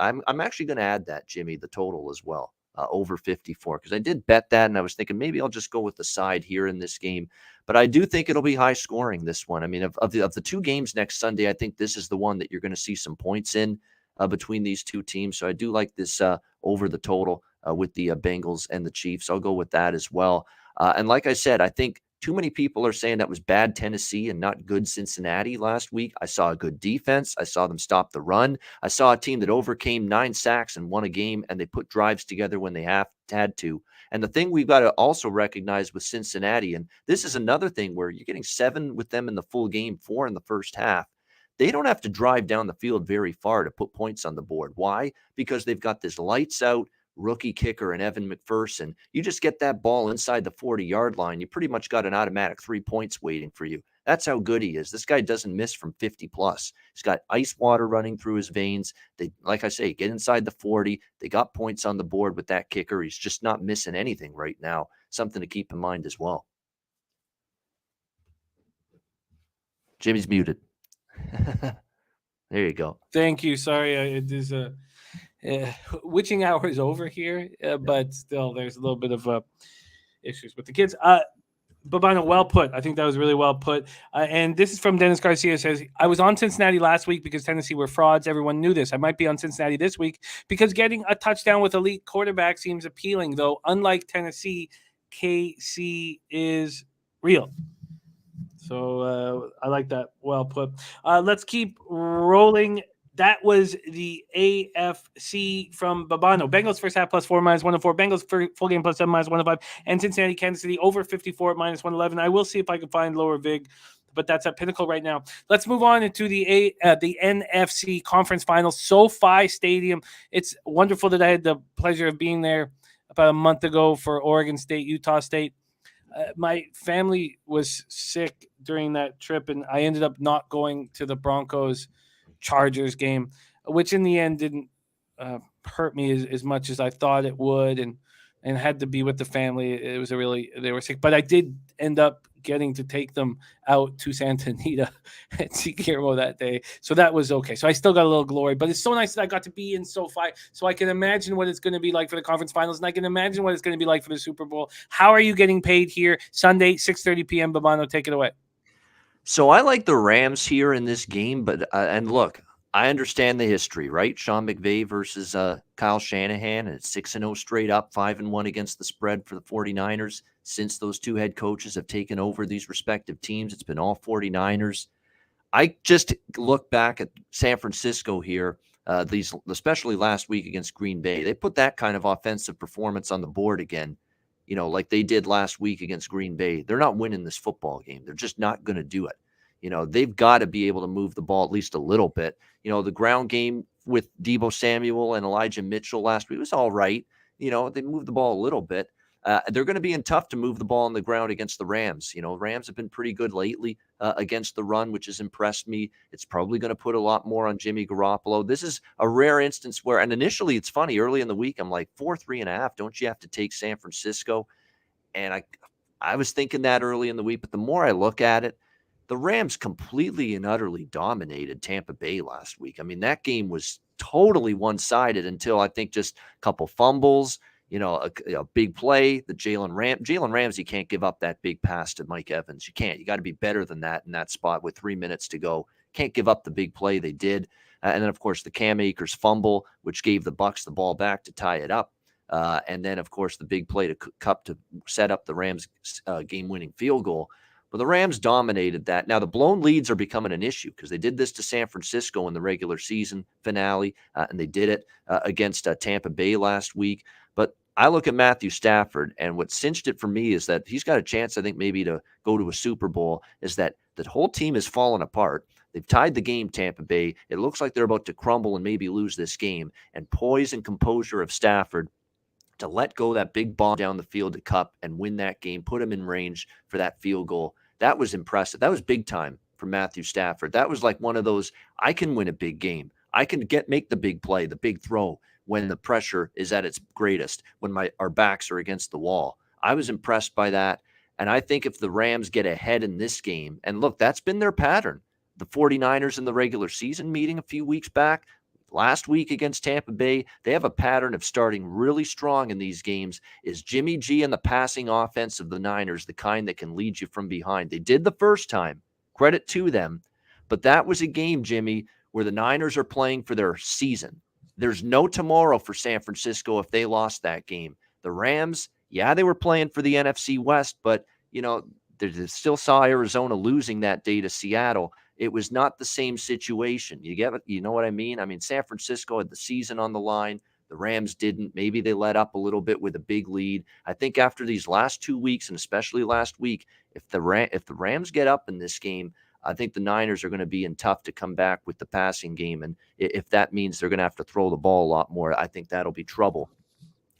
I'm actually going to add that, Jimmy, the total as well. Over 54, because I did bet that, and I was thinking maybe I'll just go with the side here in this game. But I do think it'll be high scoring, this one. I mean, of the two games next Sunday, I think this is the one that you're going to see some points in between these two teams. So I do like this over the total with the Bengals and the Chiefs. I'll go with that as well. And like I said, I think too many people are saying that was bad Tennessee and not good Cincinnati last week. I saw a good defense. I saw them stop the run. I saw a team that overcame 9 sacks and won a game, and they put drives together when they had to. And the thing we've got to also recognize with Cincinnati, and this is another thing where you're getting 7 with them in the full game, 4 in the first half. They don't have to drive down the field very far to put points on the board. Why? Because they've got this lights out rookie kicker and Evan McPherson. You just get that ball inside the 40-yard line, you pretty much got an automatic 3 points waiting for you. That's how good he is. This guy doesn't miss from 50 plus. He's got ice water running through his veins. They, like I say, get inside the 40. They got points on the board with that kicker. He's just not missing anything right now. Something to keep in mind as well. Jimmy's muted. There you go. Thank you. Sorry, it is witching hour is over here, but still, there's a little bit of issues with the kids. Babano, well put. I think that was really well put. And this is from Dennis Garcia. Says, I was on Cincinnati last week because Tennessee were frauds. Everyone knew this. I might be on Cincinnati this week because getting a touchdown with elite quarterback seems appealing, though. Unlike Tennessee, KC is real. So I like that. Well put. Let's keep rolling. That was the AFC from Babano. Bengals first half +4 -104. Bengals for full game +7 -105. And Cincinnati, Kansas City over 54 -111. I will see if I can find lower vig, but that's at Pinnacle right now. Let's move on into the NFC conference finals. SoFi Stadium. It's wonderful that I had the pleasure of being there about a month ago for Oregon State, Utah State. My family was sick during that trip, and I ended up not going to the Broncos Chargers game, which in the end didn't hurt me as much as I thought it would, and had to be with the family. It was they were sick, but I did end up getting to take them out to Santa Anita and see Guillermo that day. So that was okay. So I still got a little glory, but it's so nice that I got to be in SoFi so I can imagine what it's going to be like for the conference finals, and I can imagine what it's going to be like for the Super Bowl. How are you getting paid here? Sunday, 6:30 p.m. Babano, take it away. So I like the Rams here in this game, but and look, I understand the history, right? Sean McVay versus Kyle Shanahan, and it's 6-0 straight up, 5-1 against the spread for the 49ers. Since those two head coaches have taken over these respective teams, it's been all 49ers. I just look back at San Francisco here, especially last week against Green Bay. They put that kind of offensive performance on the board again, like they did last week against Green Bay. They're not winning this football game. They're just not going to do it. They've got to be able to move the ball at least a little bit. The ground game with Deebo Samuel and Elijah Mitchell last week was all right. They moved the ball a little bit. They're going to be tough to move the ball on the ground against the Rams. Rams have been pretty good lately against the run, which has impressed me. It's probably going to put a lot more on Jimmy Garoppolo. This is a rare instance where, and initially it's funny, early in the week, I'm like 3.5. Don't you have to take San Francisco? And I was thinking that early in the week, but the more I look at it, the Rams completely and utterly dominated Tampa Bay last week. I mean, that game was totally one-sided until I think just a couple fumbles, a big play. Jalen Ramsey can't give up that big pass to Mike Evans. You can't. You got to be better than that in that spot with 3 minutes to go. Can't give up the big play they did. And then, of course, the Cam Akers fumble, which gave the Bucs the ball back to tie it up. And then, of course, the big play to Kupp to set up the Rams' game-winning field goal. But the Rams dominated that. Now, the blown leads are becoming an issue because they did this to San Francisco in the regular season finale, and they did it against Tampa Bay last week. But I look at Matthew Stafford, and what cinched it for me is that he's got a chance, I think, maybe to go to a Super Bowl, is that the whole team has fallen apart. They've tied the game, Tampa Bay. It looks like they're about to crumble and maybe lose this game. And poise and composure of Stafford to let go that big ball down the field to Kupp and win that game, put him in range for that field goal. That was impressive. That was big time for Matthew Stafford. That was like one of those, I can win a big game. I can make the big play, the big throw when the pressure is at its greatest, when our backs are against the wall. I was impressed by that. And I think if the Rams get ahead in this game, and look, that's been their pattern. The 49ers in the regular season meeting a few weeks back, last week against Tampa Bay, they have a pattern of starting really strong in these games. Is Jimmy G and the passing offense of the Niners the kind that can lead you from behind? They did the first time. Credit to them. But that was a game, Jimmy, where the Niners are playing for their season. There's no tomorrow for San Francisco if they lost that game. The Rams, yeah, they were playing for the NFC West, but, they still saw Arizona losing that day to Seattle. It was not the same situation. You know what I mean? I mean, San Francisco had the season on the line. The Rams didn't. Maybe they let up a little bit with a big lead. I think after these last 2 weeks, and especially last week, if the Rams get up in this game, I think the Niners are going to be tough to come back with the passing game. And if that means they're going to have to throw the ball a lot more, I think that'll be trouble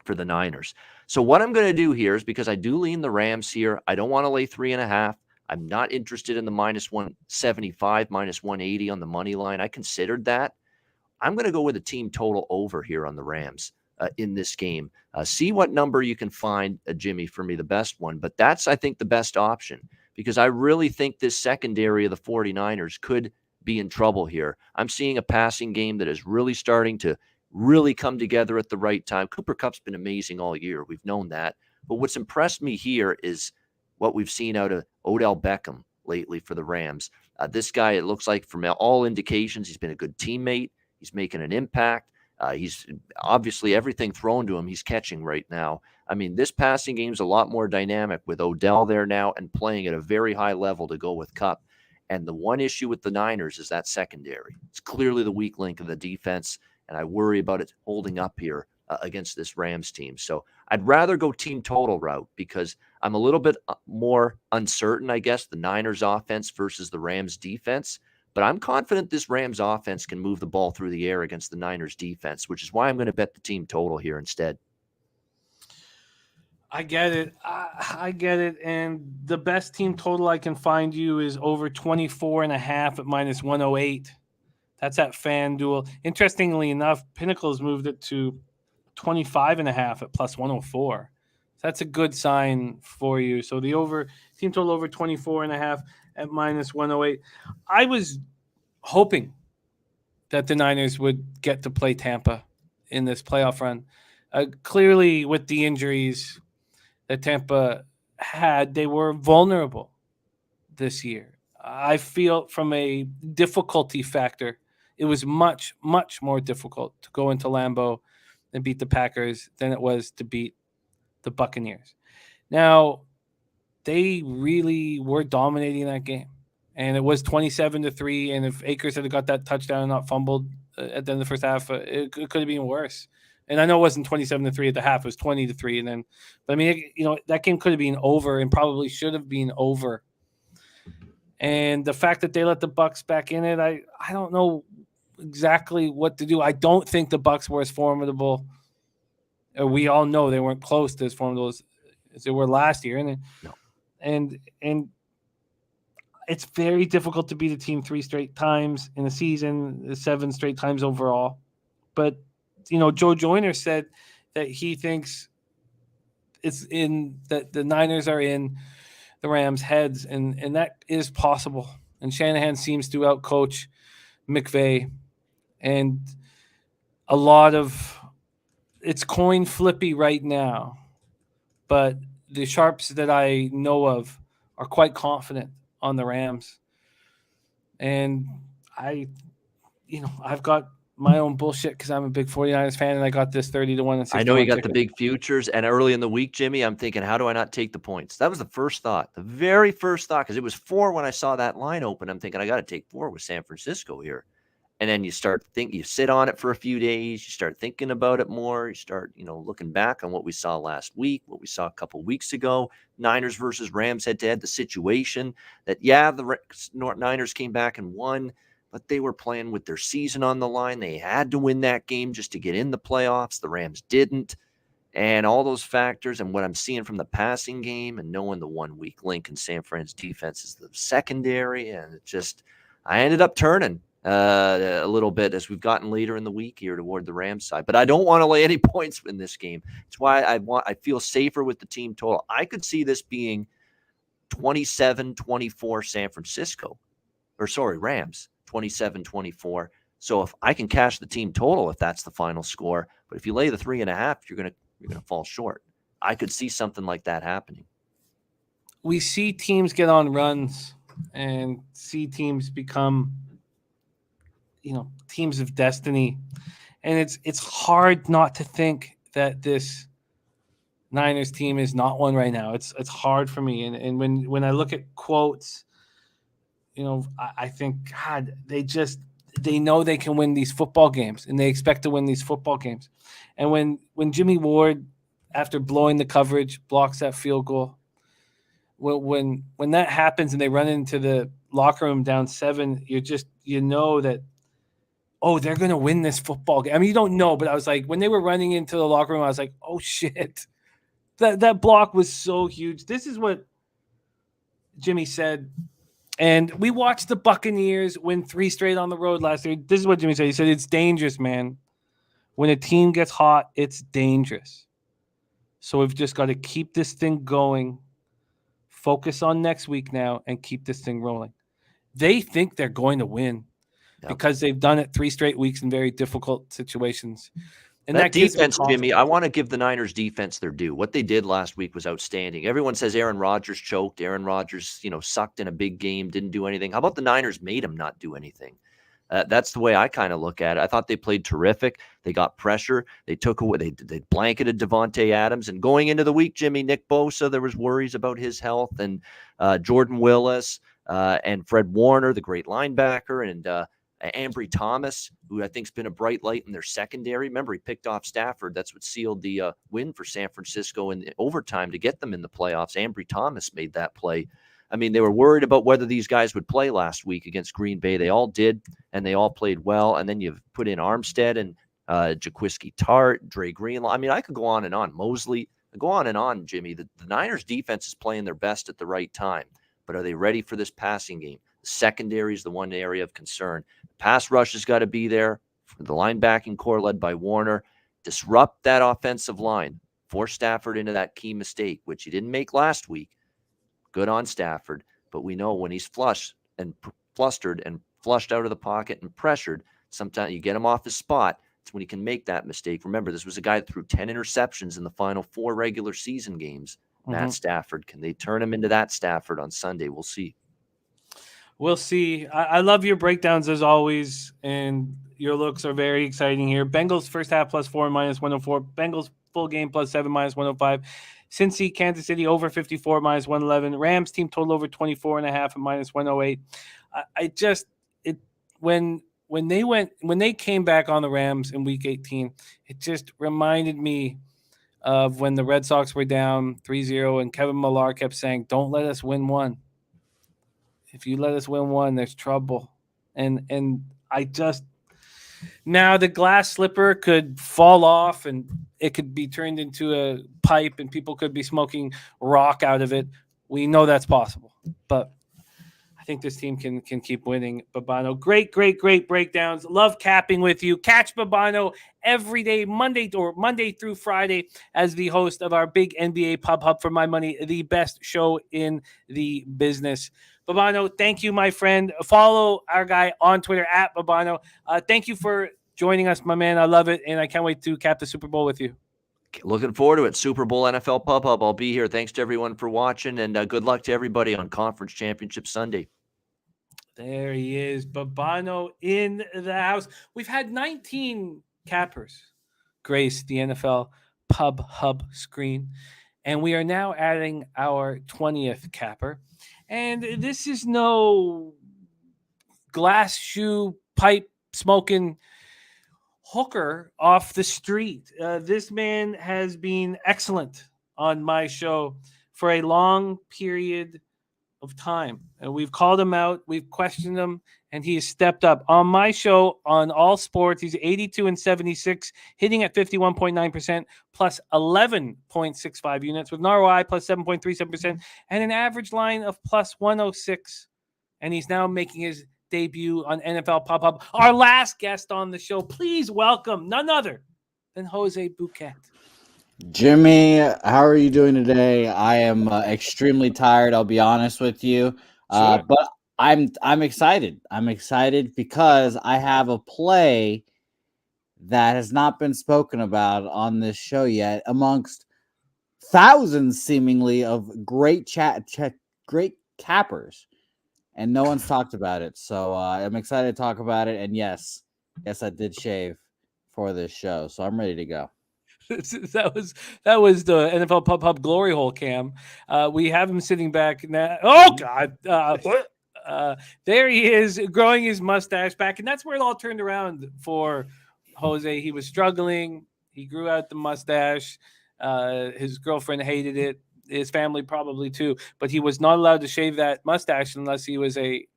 for the Niners. So what I'm going to do here is, because I do lean the Rams here, I don't want to lay 3.5. I'm not interested in the -175, -180 on the money line. I considered that. I'm going to go with a team total over here on the Rams in this game. See what number you can find, Jimmy, for me, the best one. But that's, I think, the best option, because I really think this secondary of the 49ers could be in trouble here. I'm seeing a passing game that is really starting to really come together at the right time. Cooper Kupp's been amazing all year. We've known that. But what's impressed me here is what we've seen out of Odell Beckham lately for the Rams. This guy, it looks like from all indications, he's been a good teammate. He's making an impact. He's obviously everything thrown to him, he's catching right now. I mean, this passing game is a lot more dynamic with Odell there now and playing at a very high level to go with Kupp. And the one issue with the Niners is that secondary. It's clearly the weak link of the defense, and I worry about it holding up here against this Rams team. So I'd rather go team total route because I'm a little bit more uncertain, I guess, the Niners offense versus the Rams defense. But I'm confident this Rams offense can move the ball through the air against the Niners defense, which is why I'm going to bet the team total here instead. I get it. I get it. And the best team total I can find you is over 24.5 at -108. That's at FanDuel. Interestingly enough, Pinnacle's moved it to 25.5 at +104. That's a good sign for you. So the team total over 24.5 at -108. I was hoping that the Niners would get to play Tampa in this playoff run. Clearly, with the injuries that Tampa had, they were vulnerable this year. I feel from a difficulty factor, it was much, much more difficult to go into Lambeau and beat the Packers than it was to beat the Buccaneers. Now, they really were dominating that game, and it was 27-3. And if Akers had got that touchdown and not fumbled at the end of the first half, it could have been worse. And I know it wasn't 27-3 at the half; it was 20-3. And then, but I mean, that game could have been over and probably should have been over. And the fact that they let the Bucs back in it, I don't know exactly what to do. I don't think the Bucs were as formidable. We all know they weren't close to as formidable as they were last year. And it's very difficult to beat a team 3 straight times in a season, 7 straight times overall. But Joe Joyner said that he thinks that the Niners are in the Rams' heads, and that is possible. And Shanahan seems to outcoach McVay, and a lot of it's coin flippy right now. But the sharps that I know of are quite confident on the Rams, and I've got my own bullshit because I'm a big 49ers fan, and I got this 30-1 and 61. I know you got the big futures, and early in the week, Jimmy, I'm thinking, how do I not take the points? That was the first thought, the very first thought, because it was 4 when I saw that line open. I'm thinking I got to take 4 with San Francisco here. And then you start thinking, you sit on it for a few days, you start thinking about it more, you start, looking back on what we saw last week, what we saw a couple weeks ago, Niners versus Rams head-to-head, the situation that, the Niners came back and won, but they were playing with their season on the line. They had to win that game just to get in the playoffs. The Rams didn't. And all those factors and what I'm seeing from the passing game and knowing the one weak link in San Fran's defense is the secondary. And I ended up turning a little bit as we've gotten later in the week here toward the Rams side. But I don't want to lay any points in this game. It's why I feel safer with the team total. I could see this being 27-24 San Francisco. Rams. 27-24. So if I can cash the team total, if that's the final score, but if you lay the 3.5, you're gonna fall short. I could see something like that happening. We see teams get on runs and see teams become, teams of destiny, and it's hard not to think that this Niners team is not one right now. It's hard for me, and when I look at quotes. I think, God, they know they can win these football games, and they expect to win these football games. And when Jimmy Ward, after blowing the coverage, blocks that field goal, when that happens and they run into the locker room down 7, you know that, they're going to win this football game. I mean, you don't know, but I was like, when they were running into the locker room, I was like, oh, shit. That block was so huge. This is what Jimmy said. And we watched the Buccaneers win 3 straight on the road last year. This is what Jimmy said. He said, it's dangerous, man. When a team gets hot, it's dangerous. So we've just got to keep this thing going, focus on next week now and keep this thing rolling. They think they're going to win because they've done it 3 straight weeks in very difficult situations. And that gives defense, Jimmy, I want to give the Niners defense their due. What they did last week was outstanding. Everyone says Aaron Rodgers choked. Aaron Rodgers, sucked in a big game, didn't do anything. How about the Niners made him not do anything? That's the way I kind of look at it. I thought they played terrific. They got pressure. They took away. They blanketed Devontae Adams. And going into the week, Jimmy, Nick Bosa, there was worries about his health, and Jordan Willis and Fred Warner, the great linebacker, and Ambry Thomas, who I think's been a bright light in their secondary. Remember, he picked off Stafford. That's what sealed the win for San Francisco in overtime to get them in the playoffs. Ambry Thomas made that play. I mean, they were worried about whether these guys would play last week against Green Bay. They all did, and they all played well. And then you've put in Armstead and Jaquiski Tart, Dre Greenlaw. I mean, I could go on and on. Mosley. Go on and on, Jimmy. The Niners defense is playing their best at the right time. But are they ready for this passing game? The secondary is the one area of concern. Pass rush has got to be there. For the linebacking core led by Warner. Disrupt that offensive line. Force Stafford into that key mistake, which he didn't make last week. Good on Stafford, but we know when he's flushed and flustered and flushed out of the pocket and pressured, sometimes you get him off his spot. It's when he can make that mistake. Remember, this was a guy that threw 10 interceptions in the final 4 regular season games. Matt Stafford. Can they turn him into that Stafford on Sunday? We'll see. We'll see. I love your breakdowns as always, and your looks are very exciting here. Bengals first half +4 -104. Bengals full game +7 -105. Cincy, Kansas City over 54 -111. Rams team total over 24.5 at -108. When they came back on the Rams in week 18, it just reminded me of when the Red Sox were down 3-0 and Kevin Millar kept saying, "Don't let us win one. If you let us win one, there's trouble." And I just now the glass slipper could fall off and it could be turned into a pipe and people could be smoking rock out of it. We know that's possible, but I think this team can keep winning. Babano, great breakdowns. Love capping with you. Catch Babano every day, Monday through Friday, as the host of our big NBA Pub Hub for My Money, the best show in the business. Babano, thank you, my friend. Follow our guy on Twitter at Babano. Thank you for joining us, my man. I love it, and I can't wait to cap the Super Bowl with you. Looking forward to it. Super Bowl NFL Pub Hub. I'll be here. Thanks to everyone for watching, and good luck to everybody on Conference Championship Sunday. There he is, Babano in the house. We've had 19 cappers grace the NFL Pub Hub screen, and we are now adding our 20th capper. And this is no glass shoe pipe smoking hooker off the street. This man has been excellent on my show for a long period of time. And we've called him out, we've questioned him, and he has stepped up. On my show on All Sports, he's 82-76, hitting at 51.9%, plus 11.65 units, with an ROI plus 7.37%, and an average line of plus 106. And he's now making his debut on NFL Pub Hub. Our last guest on the show, please welcome none other than Jose Bouquet. Jimmy, how are you doing today? I am extremely tired, I'll be honest with you. Sure. But I'm excited. I'm excited because I have a play that has not been spoken about on this show yet, amongst thousands seemingly of great great cappers, and no one's talked about it. So I'm excited to talk about it. And yes, I did shave for this show, so I'm ready to go. That was the NFL Pub Hub glory hole cam. We have him sitting back now. Oh God! There he is, growing his mustache back, and that's where it all turned around for Jose. He was struggling. He grew out the mustache. His girlfriend hated it. His family probably too. But he was not allowed to shave that mustache unless he was a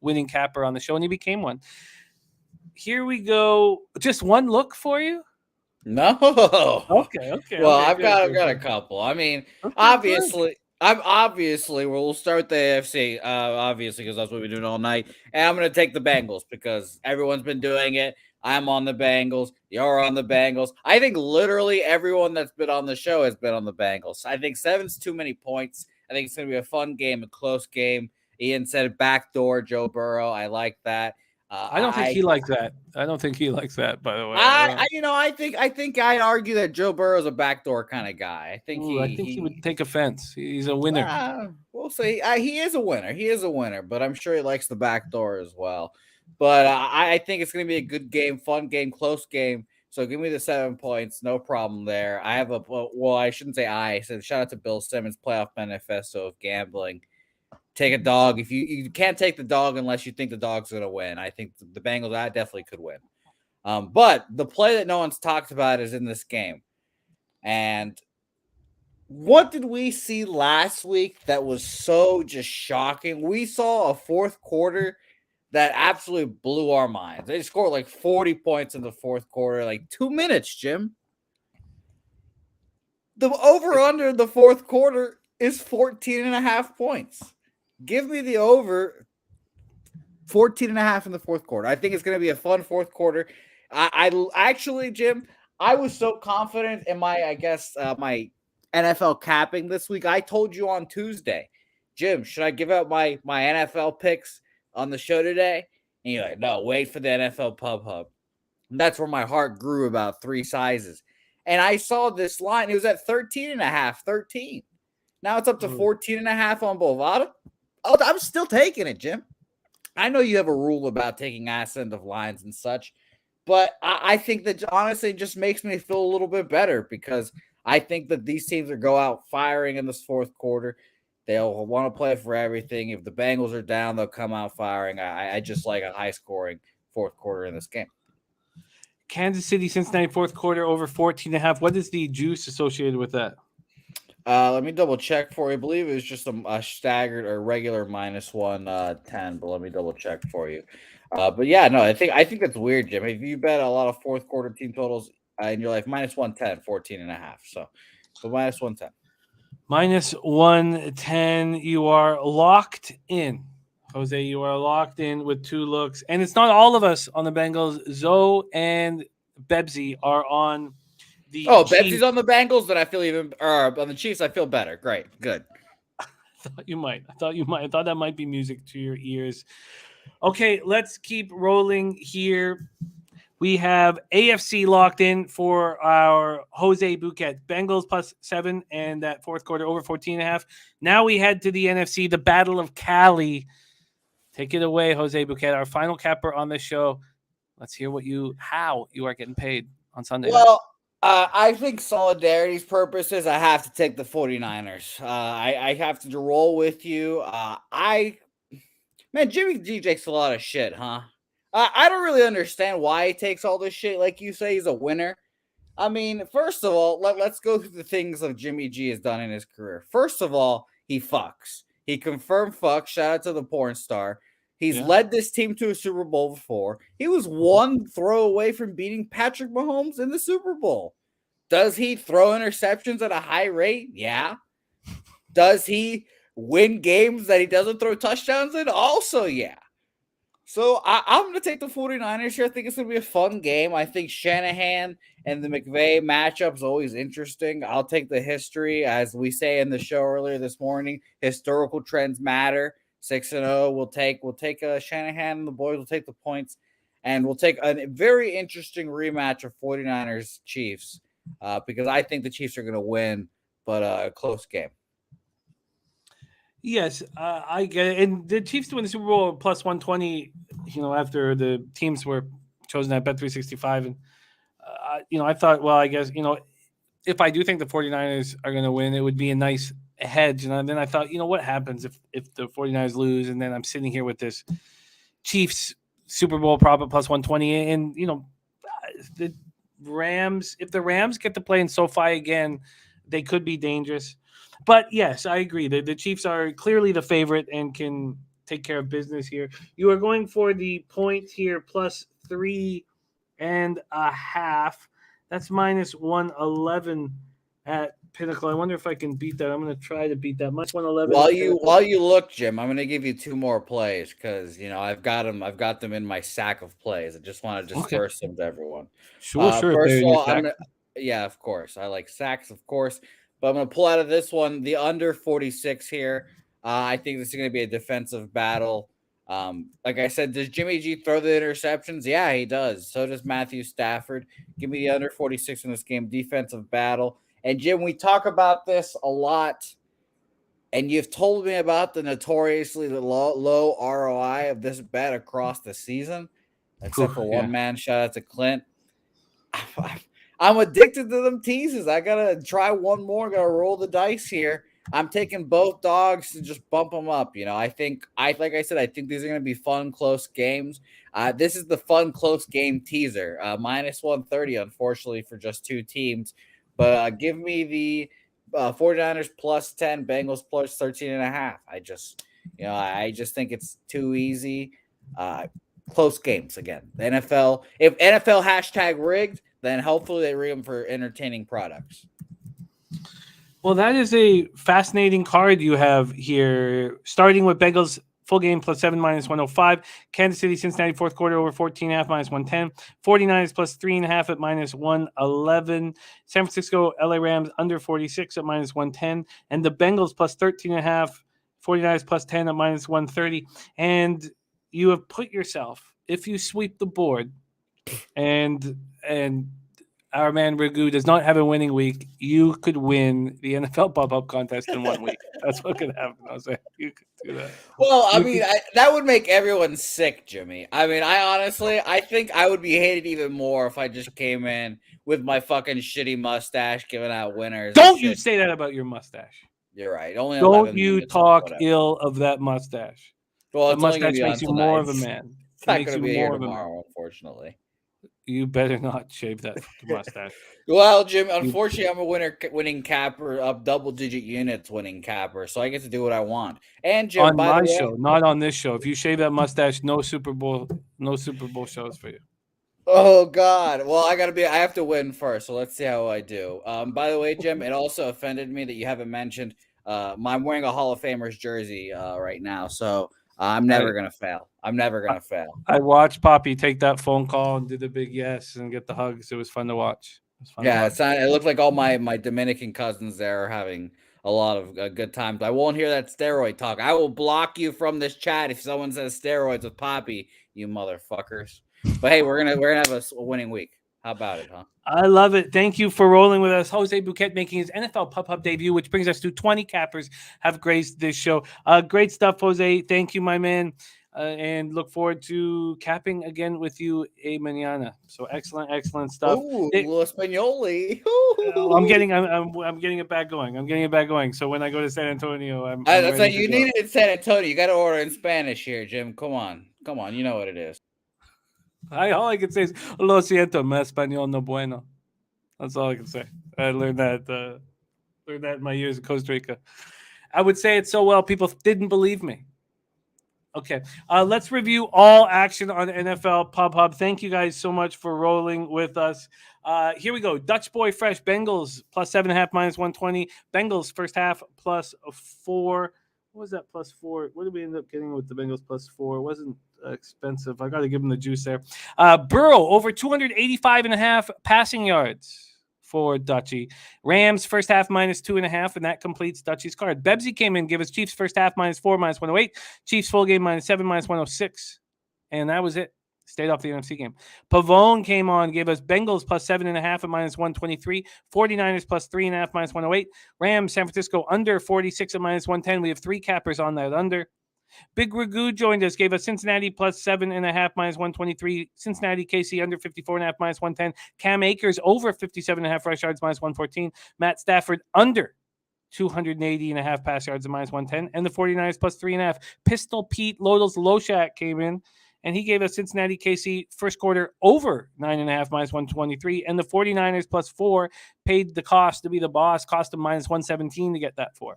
winning capper on the show, and he became one. Here we go. Just one look for you. No. Okay. Well, okay, I've got a couple. I mean, obviously, we'll start the AFC, obviously, because that's what we've been doing all night. And I'm going to take the Bengals because everyone's been doing it. I'm on the Bengals. You're on the Bengals. I think literally everyone that's been on the show has been on the Bengals. I think 7's too many points. I think it's going to be a fun game, a close game. Ian said backdoor Joe Burrow. I like that. I don't think he likes that. I don't think he likes that. By the way, I think I'd argue that Joe Burrow's a backdoor kind of guy. I think he would take offense. He's a winner. We'll see. He is a winner. He is a winner, but I'm sure he likes the backdoor as well. But I think it's going to be a good game, fun game, close game. So give me the 7 points. No problem there. I have I shouldn't say I said shout out to Bill Simmons, playoff manifesto of gambling. Take a dog. If you can't take the dog unless you think the dog's going to win. I think the Bengals definitely could win. But the play that no one's talked about is in this game. And what did we see last week that was so just shocking? We saw a fourth quarter that absolutely blew our minds. They scored like 40 points in the fourth quarter, like 2 minutes, Jim. The over-under in the fourth quarter is 14.5 points. Give me the over 14.5 in the fourth quarter. I think it's going to be a fun fourth quarter. I actually, Jim, I was so confident in my my NFL capping this week. I told you on Tuesday, Jim, should I give out my NFL picks on the show today? And you're like, no, wait for the NFL Pub Hub. And that's where my heart grew about 3 sizes. And I saw this line. It was at 13.5, 13. Now it's up to 14.5 on Bovada. Oh, I'm still taking it, Jim. I know you have a rule about taking ass end of lines and such, but I think that honestly it just makes me feel a little bit better because I think that these teams will go out firing in this fourth quarter. They'll want to play for everything. If the Bengals are down, they'll come out firing. I just like a high-scoring fourth quarter in this game. Kansas City, Cincinnati, fourth quarter, over 14.5. What is the juice associated with that? Let me double check for you. I believe it was just a staggered or regular minus 110, but let me double check for you. But yeah, no, I think that's weird, Jim. If you bet a lot of fourth quarter team totals in your life, minus 110, 14.5. So minus 110. Minus 110. You are locked in. Jose, you are locked in with 2 looks. And it's not all of us on the Bengals. Zoe and Bebsy are on the Chiefs. Bebsy's on the Bengals, then I feel even on the Chiefs, I feel better. Great. Good. I thought you might. I thought that might be music to your ears. Okay, let's keep rolling here. We have AFC locked in for our Jose Bouquet. Bengals plus 7 and that fourth quarter over 14.5. Now we head to the NFC, the Battle of Cali. Take it away, Jose Bouquet, our final capper on the show. Let's hear how you are getting paid on Sunday. Well, I think solidarity's purposes, I have to take the 49ers. I have to roll with you. Jimmy G takes a lot of shit, huh? I don't really understand why he takes all this shit. Like you say, he's a winner. I mean, first of all, let's go through the things that Jimmy G has done in his career. First of all, he fucks. He confirmed fuck. Shout out to the porn star. He's led this team to a Super Bowl before. He was 1 throw away from beating Patrick Mahomes in the Super Bowl. Does he throw interceptions at a high rate? Yeah. Does he win games that he doesn't throw touchdowns in? Also, yeah. So I'm going to take the 49ers here. I think it's going to be a fun game. I think Shanahan and the McVay matchup is always interesting. I'll take the history. As we say in the show earlier this morning, historical trends matter. 6-0. We'll take Shanahan and the boys will take the points. And we'll take a very interesting rematch of 49ers Chiefs because I think the Chiefs are going to win, but a close game. Yes, I get it. And the Chiefs to win the Super Bowl plus 120, after the teams were chosen at Bet365. And, I thought, well, I guess, if I do think the 49ers are going to win, it would be a nice hedge. And then I thought, what happens if the 49ers lose? And then I'm sitting here with this Chiefs Super Bowl prop at plus 120. And, the Rams, if the Rams get to play in SoFi again, they could be dangerous. But yes, I agree. The Chiefs are clearly the favorite and can take care of business here. You are going for the points here, plus 3.5. That's minus 111 at Pinnacle. I wonder if I can beat that. I'm going to try to beat that. Minus 111. While you look, Jim, I'm going to give you 2 more plays because I've got them in my sack of plays. I just want to disperse them to everyone. Sure. First of all, of course, I like sacks, of course. but I'm going to pull out of this one the under 46 here. I think this is going to be a defensive battle. Like I said, does Jimmy G throw the interceptions? Yeah, he does. So does Matthew Stafford. Give me the under 46 in this game, defensive battle. And Jim, we talk about this a lot, and you've told me about the notoriously low ROI of this bet across the season, except for one man. Shout out to Clint. I'm addicted to them teases. I gotta try one more. Gotta roll the dice here. I'm taking both dogs to just bump them up. I think like I said, I think these are gonna be fun, close games. This is the fun, close game teaser. Minus 130, unfortunately, for just two teams. But give me the 49ers plus 10, Bengals plus 13.5. I just think it's too easy. Close games again. The NFL, if NFL hashtag rigged, then hopefully they rig them for entertaining products. Well, that is a fascinating card you have here, starting with Bengals full game plus 7 minus 105. Kansas City, Cincinnati, fourth quarter over 14.5 minus 110. 49ers plus 3.5 at minus 111. San Francisco, LA Rams under 46 at minus 110. And the Bengals plus 13.5. 49ers plus 10 at minus 130. And you have put yourself, if you sweep the board and our man Ragu does not have a winning week, you could win the NFL pop-up contest in 1 week. That's what could happen. I was saying you could do that. Well, that would make everyone sick, Jimmy. I think I would be hated even more if I just came in with my fucking shitty mustache giving out winners. Don't you say that about your mustache. You're right. Only don't you talk ill of that mustache. Well, the mustache makes you more of a man. It's not going to be here tomorrow, unfortunately. You better not shave that mustache. Well, Jim, unfortunately, I'm a winning capper, up double-digit units winning capper, so I get to do what I want. And Jim, on my show, not on this show. If you shave that mustache, no Super Bowl shows for you. Oh God! Well, I have to win first, so let's see how I do. By the way, Jim, it also offended me that you haven't mentioned. I'm wearing a Hall of Famers jersey right now, so I'm never gonna fail. I watched Poppy take that phone call and do the big yes and get the hugs. It was fun to watch. It looked like all my Dominican cousins there are having a lot of good times. I won't hear that steroid talk. I will block you from this chat if someone says steroids with Poppy, you motherfuckers. But hey, we're gonna have a winning week. How about it, huh? I love it. Thank you for rolling with us. Jose Bouquet making his NFL Pub debut, which brings us to 20 cappers have graced this show. Great stuff, Jose. Thank you, my man. And look forward to capping again with you mañana. So excellent stuff. Ooh, Españoli. I'm getting it back going. So when I go to San Antonio, that's what you need it in San Antonio. You got to order in Spanish here, Jim. Come on. You know what it is. All I can say is "Lo siento, mi español no bueno." That's all I can say. I learned that in my years in Costa Rica. I would say it so well, people didn't believe me. Okay, let's review all action on NFL Pub Hub. Thank you guys so much for rolling with us. Here we go. Dutch Boy Fresh, Bengals plus 7.5 minus 120. Bengals first half plus 4. What was that plus 4? What did we end up getting with the Bengals plus 4? It wasn't expensive. I got to give them the juice there. Burrow over 285.5 passing yards for Dutchie. Rams first half minus 2.5, and that completes Dutchie's card. Bebsy came in, give us Chiefs first half minus 4, minus 108. Chiefs full game minus 7, minus 106. And that was it. Stayed off the NFC game. Pavone came on, gave us Bengals plus 7.5 at minus 123. 49ers plus 3.5, minus 108. Rams, San Francisco under 46 at minus 110. We have 3 cappers on that under. Big Ragu joined us, gave us Cincinnati plus 7.5, minus 123. Cincinnati, KC under 54.5, minus 110. Cam Akers over 57.5 rush yards, minus 114. Matt Stafford under 280.5 pass yards, at minus 110. And the 49ers plus 3.5. Pistol Pete Lodels Loshak came in, and he gave us Cincinnati, KC first quarter over 9.5, minus 123. And the 49ers plus 4 paid the cost to be the boss, cost him minus 117 to get that 4.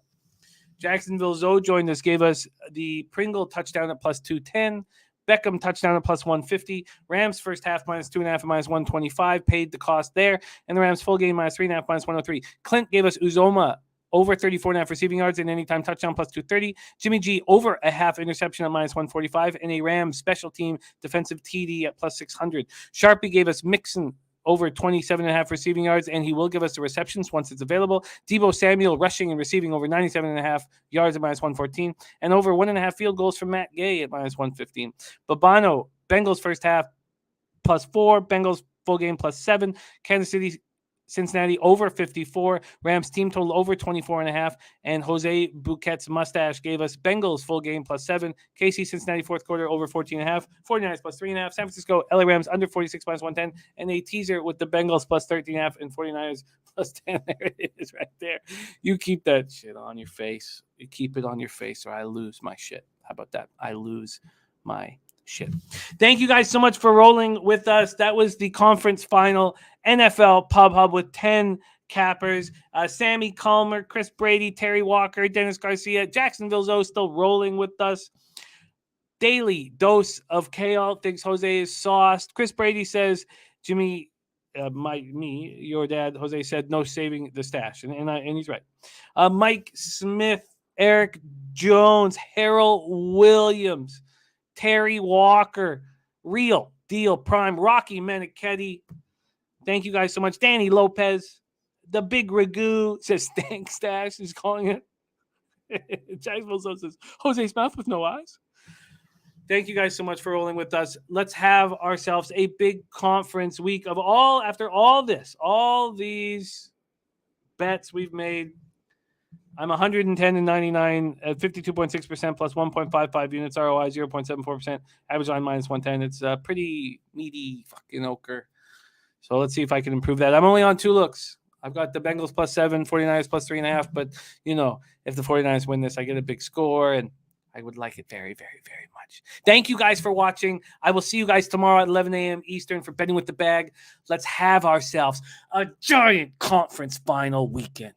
Jacksonville Zoe joined us, gave us the Pringle touchdown at plus 210. Beckham touchdown at plus 150. Rams first half minus 2.5 at minus 125. Paid the cost there. And the Rams full game minus 3.5, minus 103. Clint gave us Uzoma over 34.5 receiving yards and anytime touchdown plus 230. Jimmy G over a half interception at minus 145. And a Rams special team defensive TD at plus 600. Sharpie gave us Mixon over 27.5 receiving yards, and he will give us the receptions once it's available. Deebo Samuel rushing and receiving over 97.5 yards at -114, and over 1.5 field goals from Matt Gay at -115. Babano, Bengals first half +4, Bengals full game +7, Kansas City, Cincinnati over 54, Rams team total over 24.5, and Jose Bouquet's mustache gave us Bengals full game +7, KC Cincinnati fourth quarter over 14.5, 49ers +3.5, San Francisco LA Rams under 46 -110, and a teaser with the Bengals +13.5 and 49ers +10. There it is right there. You keep that shit on your face. You keep it on your face or I lose my shit. How about that? I lose my shit. Thank you guys so much for rolling with us. That was the conference final NFL Pub Hub with 10 cappers. Sammy Calmer, Chris Brady, Terry Walker, Dennis Garcia, Jacksonville Zoe still rolling with us. Daily dose of kale thinks Jose is sauced. Chris Brady says, Jimmy, your dad, Jose said no saving the stash. And he's right. Mike Smith, Eric Jones, Harold Williams, Terry Walker, Real Deal Prime, Rocky Meniketti. Thank you guys so much. Danny Lopez, the Big Ragu says Stank Stash. He's calling it. Jacksonville says Jose's mouth with no eyes. Thank you guys so much for rolling with us. Let's have ourselves a big conference week after all these bets we've made. I'm 110-99 at 52.6% plus 1.55 units ROI, 0.74%. Average line -110. It's a pretty meaty fucking ochre. So let's see if I can improve that. I'm only on 2 looks. I've got the Bengals +7, 49ers +3.5. But, if the 49ers win this, I get a big score, and I would like it very, very, very much. Thank you guys for watching. I will see you guys tomorrow at 11 a.m. Eastern for Betting with the Bag. Let's have ourselves a giant conference final weekend.